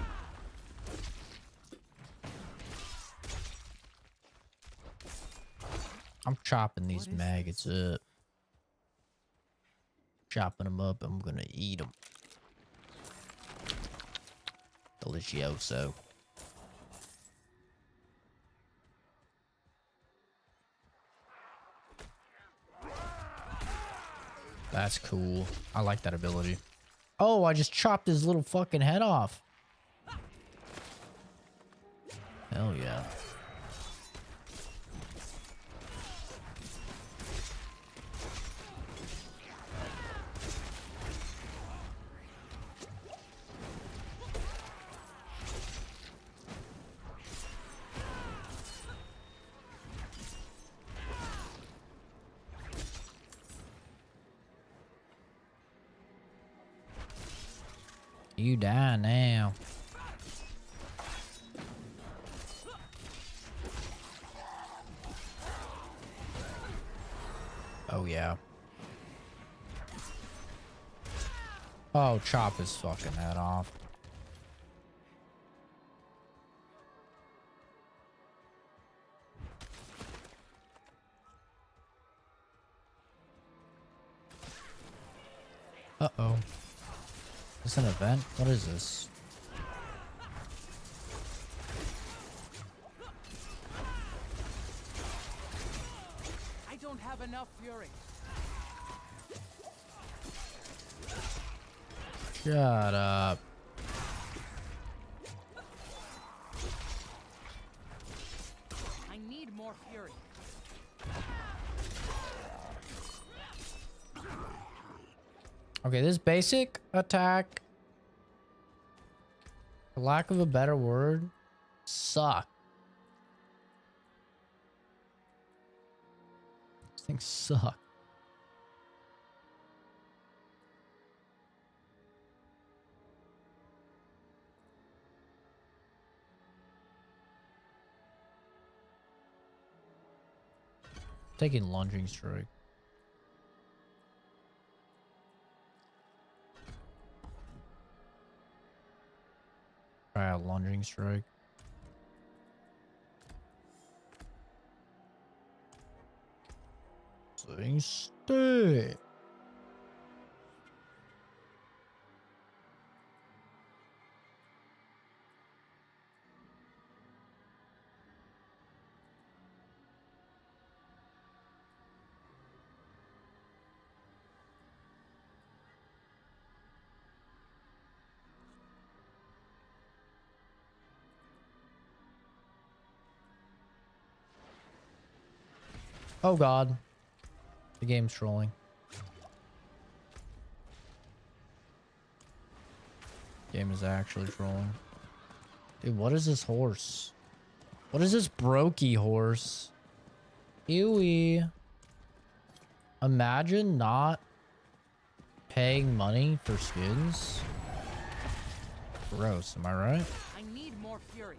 I'm chopping these maggots up. Chopping them up. I'm gonna eat them. Delicioso. That's cool. I like that ability. Oh, I just chopped his little fucking head off. Hell yeah. You die now. Oh, yeah. Oh, chop his fucking head off. Uh-oh. Is this an event? What is this? I don't have enough fury. Shut up. I need more fury. Okay, this basic attack, for lack of a better word, suck. These things suck. Taking lunging strike. Try a lunging strike. Stay. Oh god. The game's trolling. Game is actually trolling. Dude, what is this horse? What is this brokey horse? Ewy. Imagine not paying money for skins. Gross, am I right? I need more fury.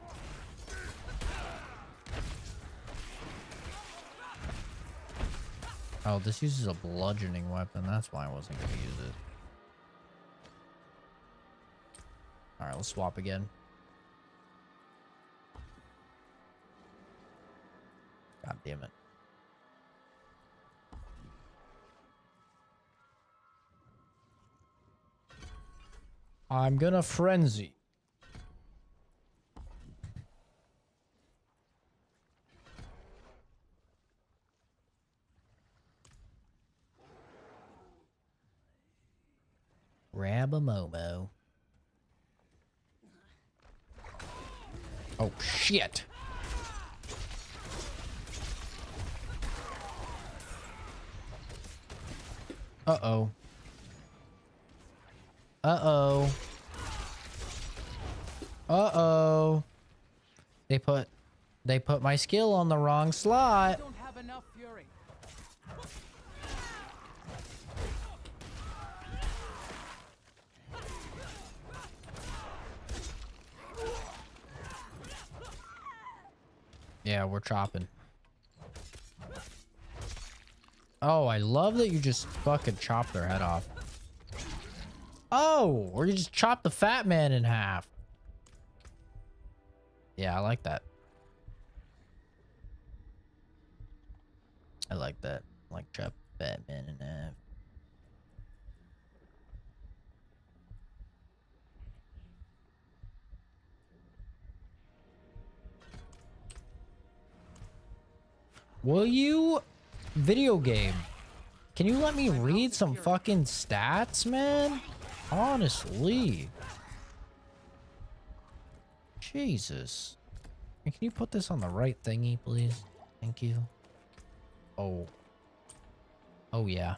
Oh, this uses a bludgeoning weapon. That's why I wasn't going to use it. Alright, let's swap again. God damn it. I'm gonna frenzy. Grab a Momo. Oh shit. Uh-oh. Uh-oh. Uh-oh. They put my skill on the wrong I slot. don't have enough fury. Yeah, we're chopping. Oh, I love that you just fucking chop their head off. Oh, or you just chop the fat man in half. Yeah, I like that. I like that. Like chop fat man in half. Will you, video game, can you let me read some fucking stats, man? Honestly. Jesus. Can you put this on the right thingy, please? Thank you. Oh. Oh, yeah.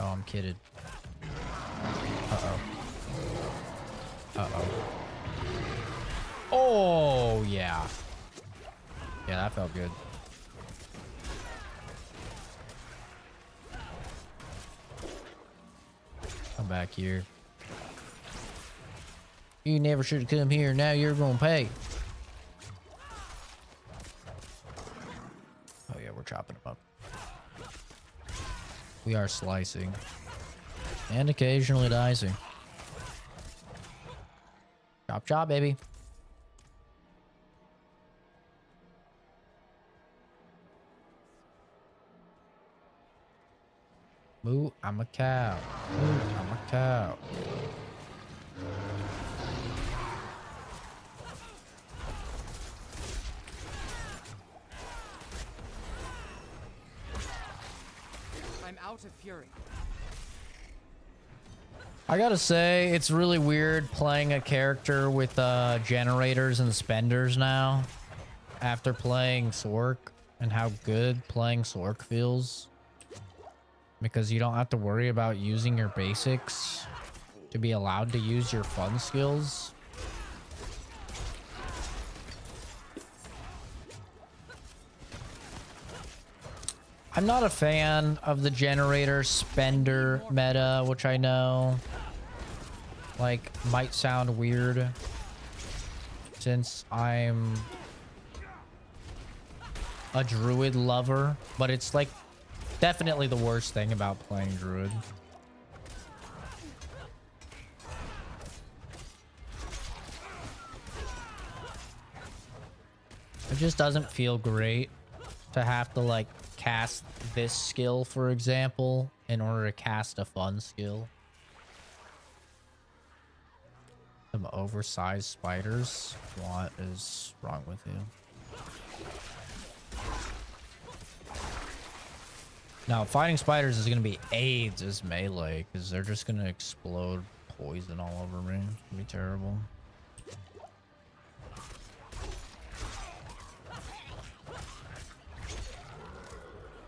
Oh, I'm kidding. Uh-oh. Uh-oh. Oh, yeah. Yeah, that felt good. Come back here. You never should have come here. Now you're gonna pay. Oh yeah, we're chopping them up. We are slicing. And occasionally dicing. Chop chop, baby. Moo, I'm a cow. Moo, I'm a cow. I'm out of fury. I gotta say, it's really weird playing a character with generators and spenders now. After playing Sork, and how good playing Sork feels. Because you don't have to worry about using your basics to be allowed to use your fun skills. I'm not a fan of the generator spender meta, which I know like might sound weird since I'm a druid lover, but it's like definitely the worst thing about playing druid. It just doesn't feel great to have to like cast this skill, for example, in order to cast a fun skill. Some oversized spiders. What is wrong with you? Now, fighting spiders is going to be AIDS as melee, because they're just going to explode poison all over me. It's going to be terrible.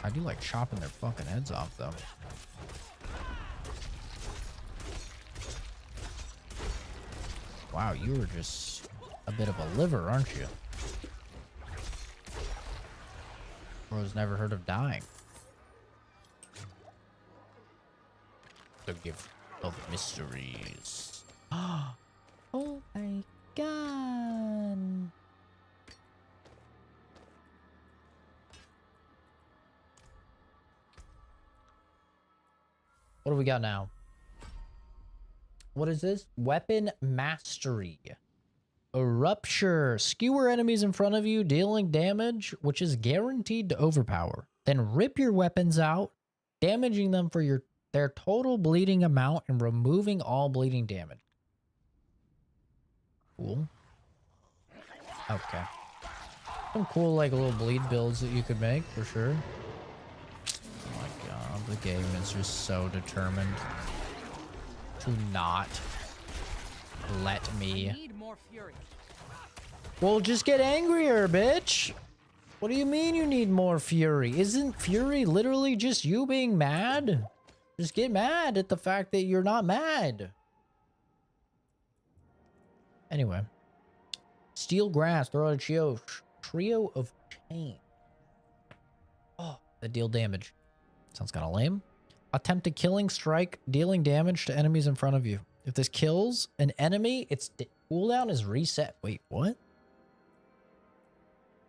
I do like chopping their fucking heads off, though. Wow, you were just a bit of a liver, aren't you? Bro's never heard of dying. The gift of mysteries. Oh my god. What do we got now? What is this? Weapon mastery. A rupture. Skewer enemies in front of you, dealing damage, which is guaranteed to overpower. Then rip your weapons out, damaging them for their total bleeding amount and removing all bleeding damage. Cool. Okay. Some cool, like, little bleed builds that you could make, for sure. Oh my god, the game is just so determined to not let me. I need more fury. Well, just get angrier, bitch. What do you mean you need more fury? Isn't fury literally just you being mad? Just get mad at the fact that you're not mad. Anyway. Steel grass. Throw out a trio of chain. Oh, that deal damage. Sounds kind of lame. Attempt a killing strike, dealing damage to enemies in front of you. If this kills an enemy, its cooldown is reset. Wait, what?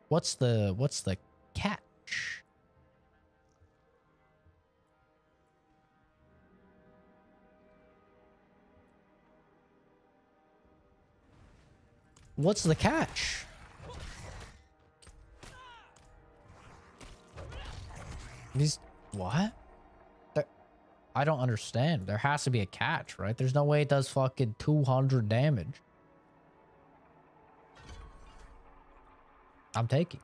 What's the catch? What's the catch? These what? I don't understand. There has to be a catch, right? There's no way it does fucking 200 damage. I'm taking.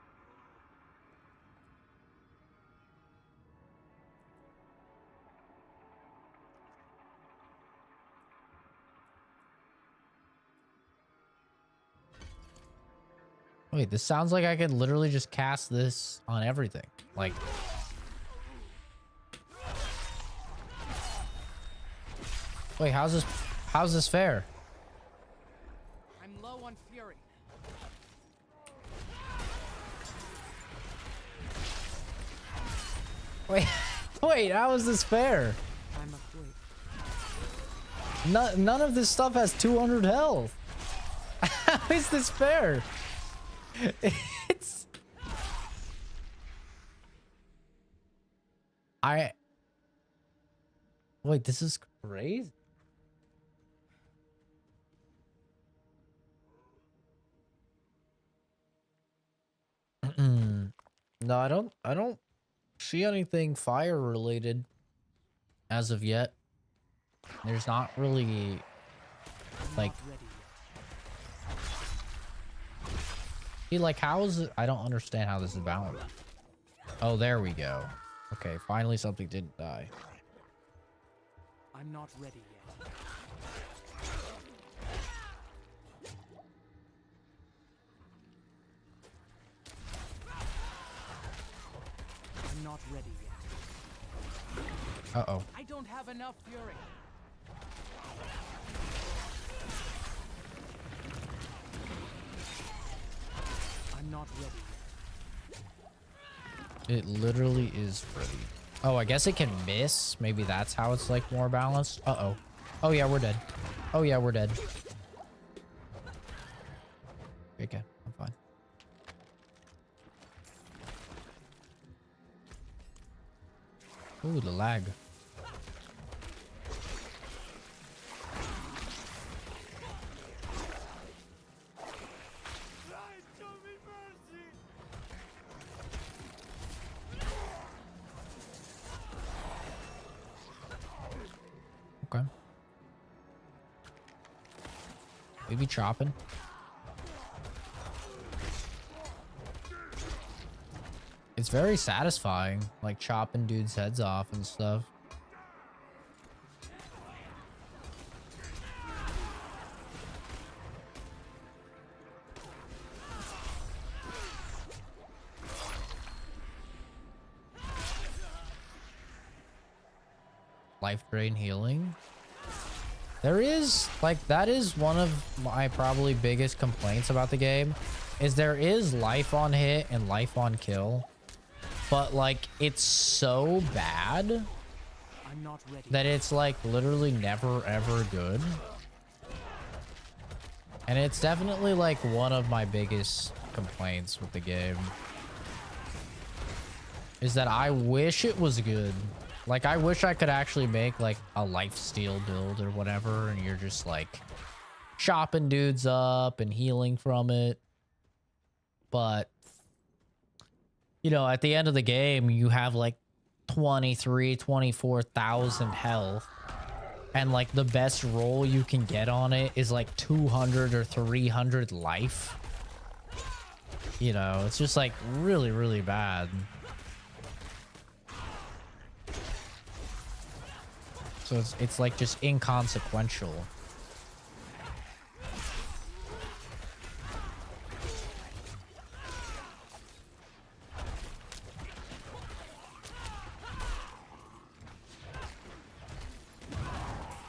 Wait, this sounds like I could literally just cast this on everything. Like... Wait, how's this fair? I'm low on fury. Wait, how is this fair? I'm afraid. None of this stuff has 200 health. How is this fair? It's... Wait, this is crazy. No, I don't see anything fire related as of yet. There's not really like how is it? I don't understand how this is balanced. Oh, there we go. Okay, finally something didn't die. I'm not ready yet. I'm not ready yet. Uh-oh. I don't have enough fury. I'm not ready yet. It literally is ready. Oh, I guess it can miss. Maybe that's how it's like more balanced. Uh-oh. Oh yeah, we're dead. Oh yeah, we're dead. Okay, I'm fine. Ooh, the lag. Okay. Maybe chopping. It's very satisfying, like chopping dudes' heads off and stuff. Life drain healing. There is, like, that is one of my probably biggest complaints about the game, is there is life on hit and life on kill, but like it's so bad I'm not ready. that it's like literally never ever good. And it's definitely like one of my biggest complaints with the game, is that I wish it was good. Like, I wish I could actually make like a lifesteal build or whatever, and you're just like chopping dudes up and healing from it. But, you know, at the end of the game, you have like 24,000 health. And like the best roll you can get on it is like 200 or 300 life. You know, it's just like really, really bad. So it's like just inconsequential.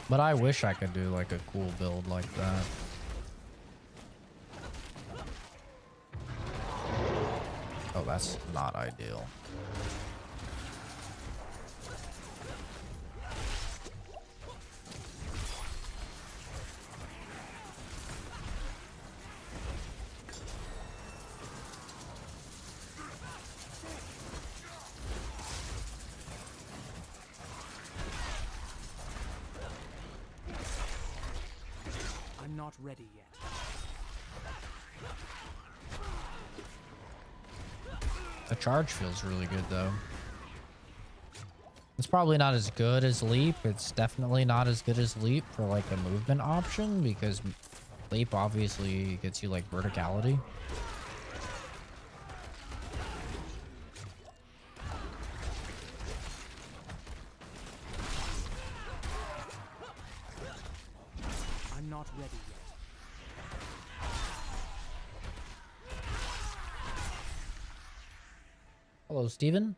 But I wish I could do like a cool build like that. Oh, that's not ideal. I'm not ready yet. The charge feels really good though. It's probably not as good as Leap. It's definitely not as good as Leap for like a movement option, because Leap obviously gets you like verticality. I'm not ready yet. Hello, Steven.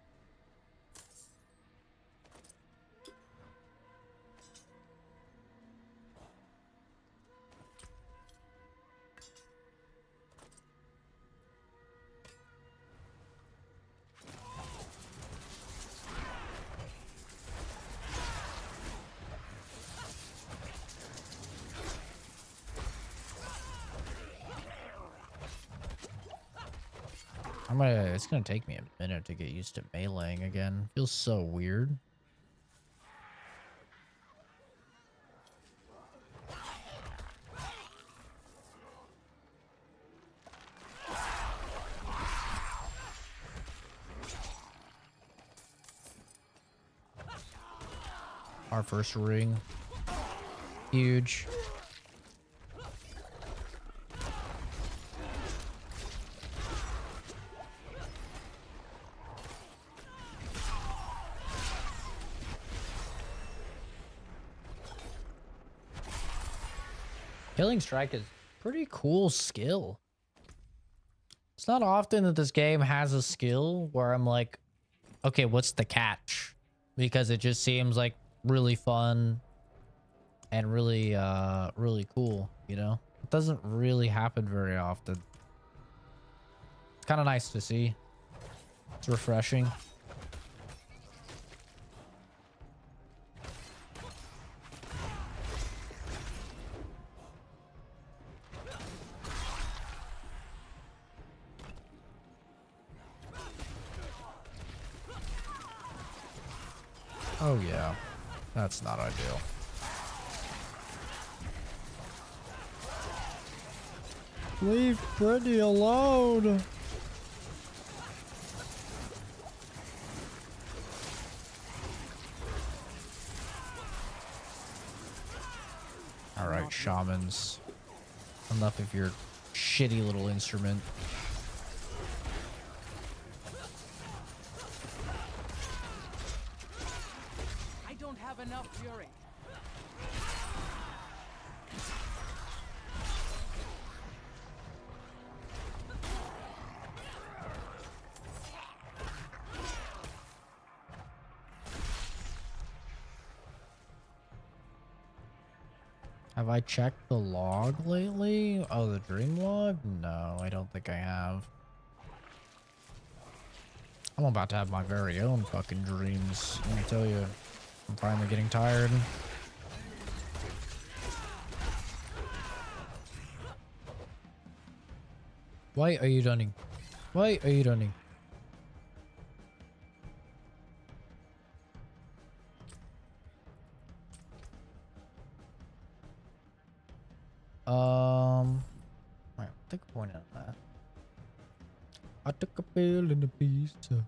It's gonna take me a minute to get used to meleeing again. Feels so weird. Our first ring. Huge. Killing Strike is pretty cool skill. It's not often that this game has a skill where I'm like, okay, what's the catch? Because it just seems like really fun and really really cool, you know? It doesn't really happen very often. It's kind of nice to see. It's refreshing. Oh yeah, that's not ideal. Leave Brittany alone. All right, shamans. Enough of your shitty little instrument. I don't have enough fury. Have I checked the log lately? Oh, the dream log? No, I don't think I have. I'm about to have my very own fucking dreams. Let me tell you, I'm finally getting tired. Why are you running? Why are you running? Wait, take a point on that. I took a pill and a pizza.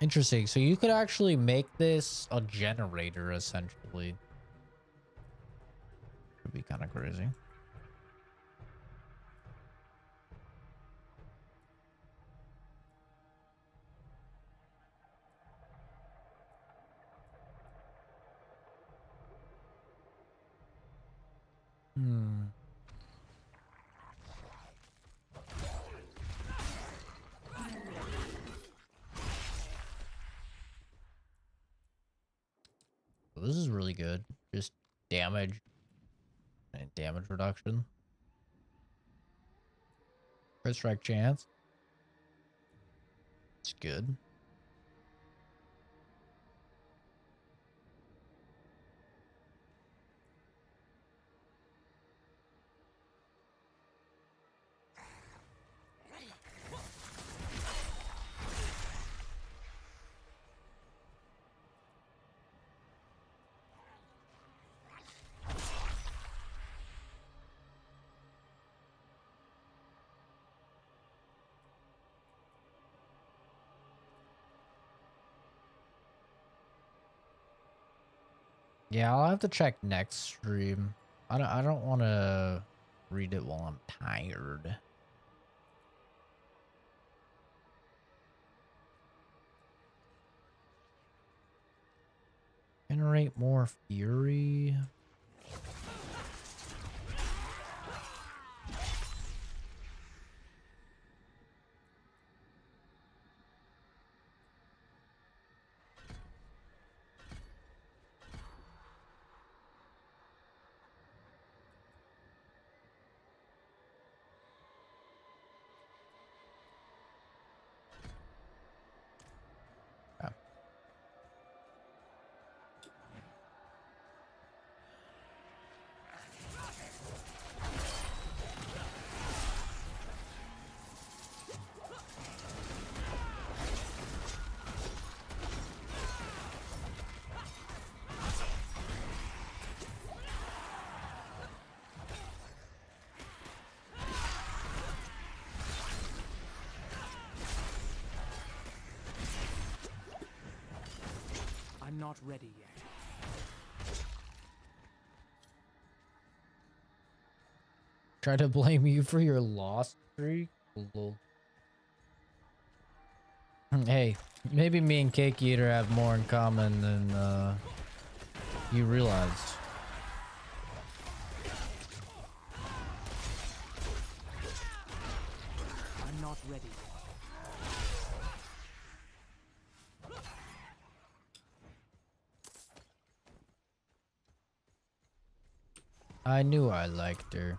Interesting. So you could actually make this a generator, essentially. Could be kind of crazy. Hmm. So this is really good. Just damage and damage reduction. Crit strike chance. It's good. Yeah, I'll have to check next stream. I don't want to read it while I'm tired. Generate more fury. not ready yet. Try to blame you for your lost streak? Lol. Hey, maybe me and Cake Eater have more in common than you realized. I'm not ready yet. I knew I liked her.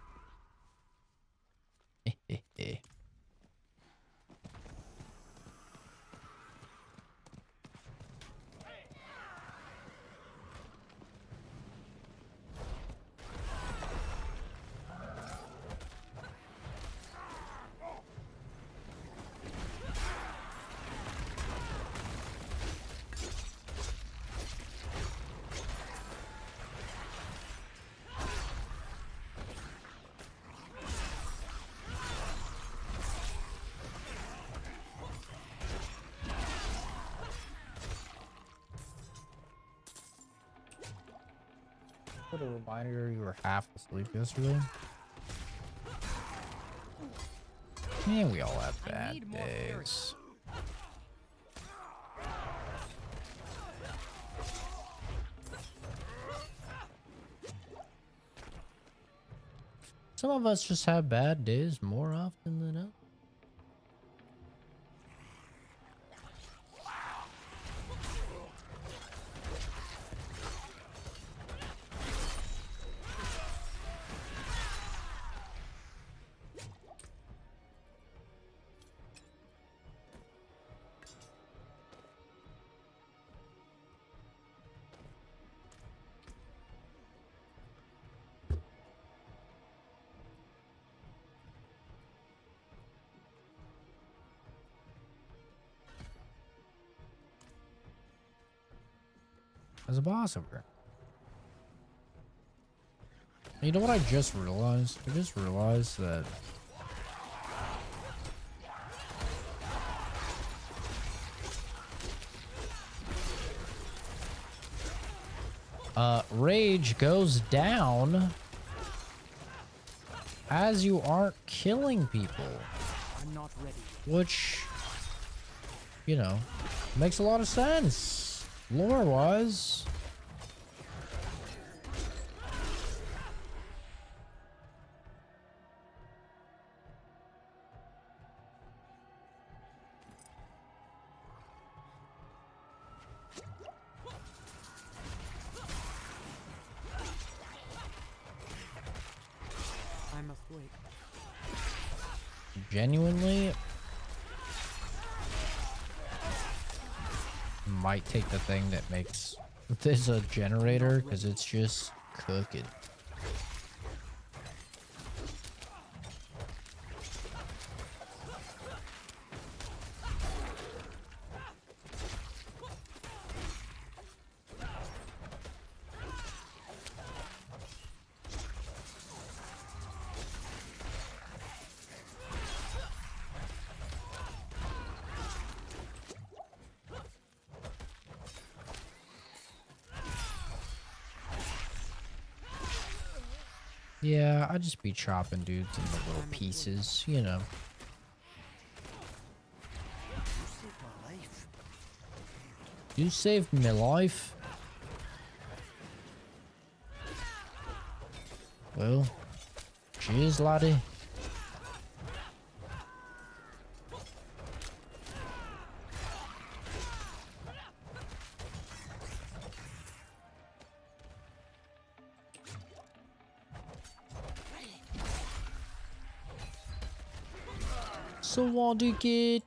What a reminder you were half asleep yesterday. Yeah, we all have bad days. Some of us just have bad days more often than others. As a boss over. You know what I just realized? I just realized that rage goes down as you aren't killing people. I'm not ready. Which, you know, makes a lot of sense. Lore-wise. I must wait. Genuinely might take the thing that makes this a generator because it's just cooking. Yeah, I just be chopping dudes into little pieces, you know. You saved my life. Well, cheers, laddie. So what do you get?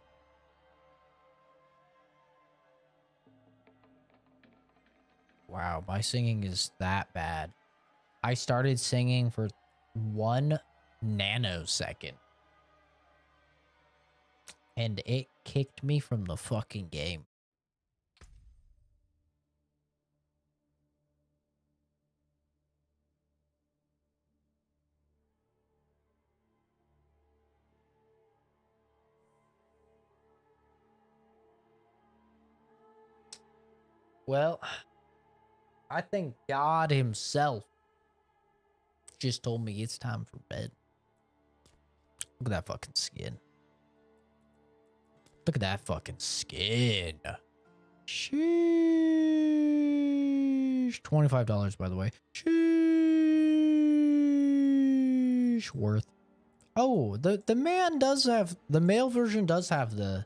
Wow, my singing is that bad. I started singing for 1 nanosecond. And it kicked me from the fucking game. Well, I think God himself just told me it's time for bed. Look at that fucking skin. Look at that fucking skin. Sheesh. $25, by the way. Sheesh. Worth. Oh, the man does have, the male version does have the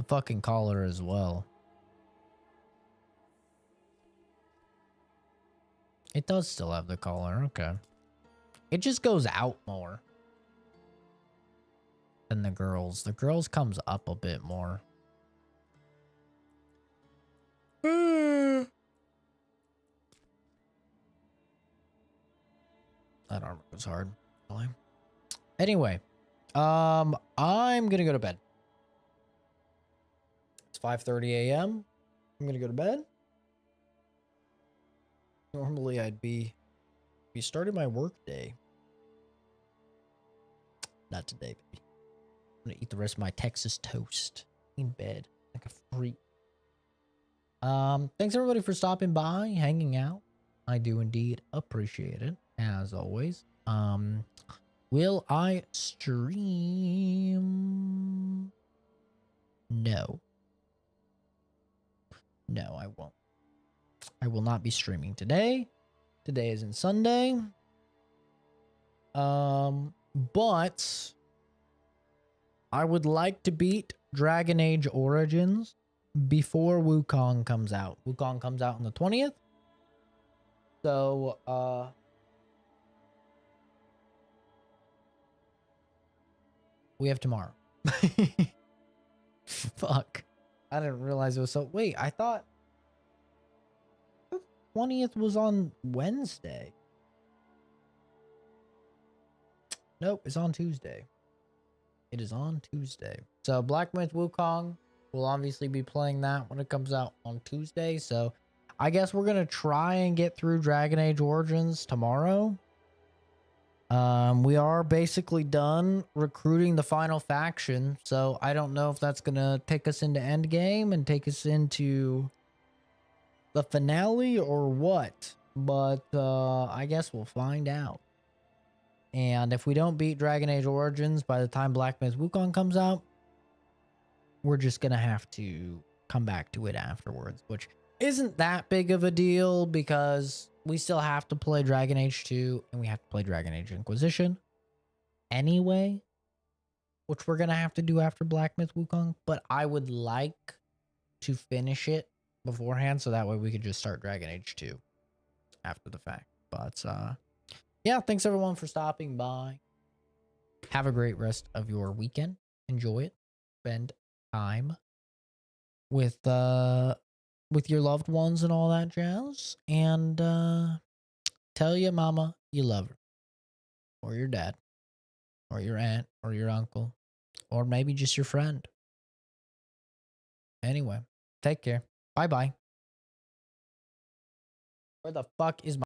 fucking collar as well. It does still have the collar. Okay. It just goes out more than the girls. The girls comes up a bit more. That armor was hard. Really. Anyway, I'm gonna go to bed. It's 5:30 a.m. I'm gonna go to bed. Normally I'd be starting my work day. Not today, baby. I'm gonna eat the rest of my Texas toast in bed like a freak. Thanks everybody for stopping by, hanging out. I do indeed appreciate it, as always. Will I stream? No. No, I won't. I will not be streaming today. Today isn't Sunday. But I would like to beat Dragon Age Origins before Wukong comes out. Wukong comes out on the 20th. So, we have tomorrow. Fuck. I didn't realize it was so... Wait, I thought... the 20th was on Wednesday. Nope, it's on Tuesday. It is on Tuesday. So, Black Myth Wukong, we'll obviously be playing that when it comes out on Tuesday. So, I guess we're going to try and get through Dragon Age Origins tomorrow. We are basically done recruiting the final faction, so I don't know if that's gonna take us into endgame and take us into the finale or what, but I guess we'll find out. And if we don't beat Dragon Age Origins by the time Black Myth Wukong comes out, we're just gonna have to come back to it afterwards, which isn't that big of a deal because we still have to play Dragon Age 2 and we have to play Dragon Age Inquisition anyway, which we're going to have to do after Black Myth Wukong. But I would like to finish it beforehand so that way we could just start Dragon Age 2 after the fact. But yeah, thanks everyone for stopping by. Have a great rest of your weekend. Enjoy it. Spend time with your loved ones and all that jazz, and tell your mama you love her, or your dad, or your aunt, or your uncle, or maybe just your friend. Anyway, take care. Bye bye. Where the fuck is my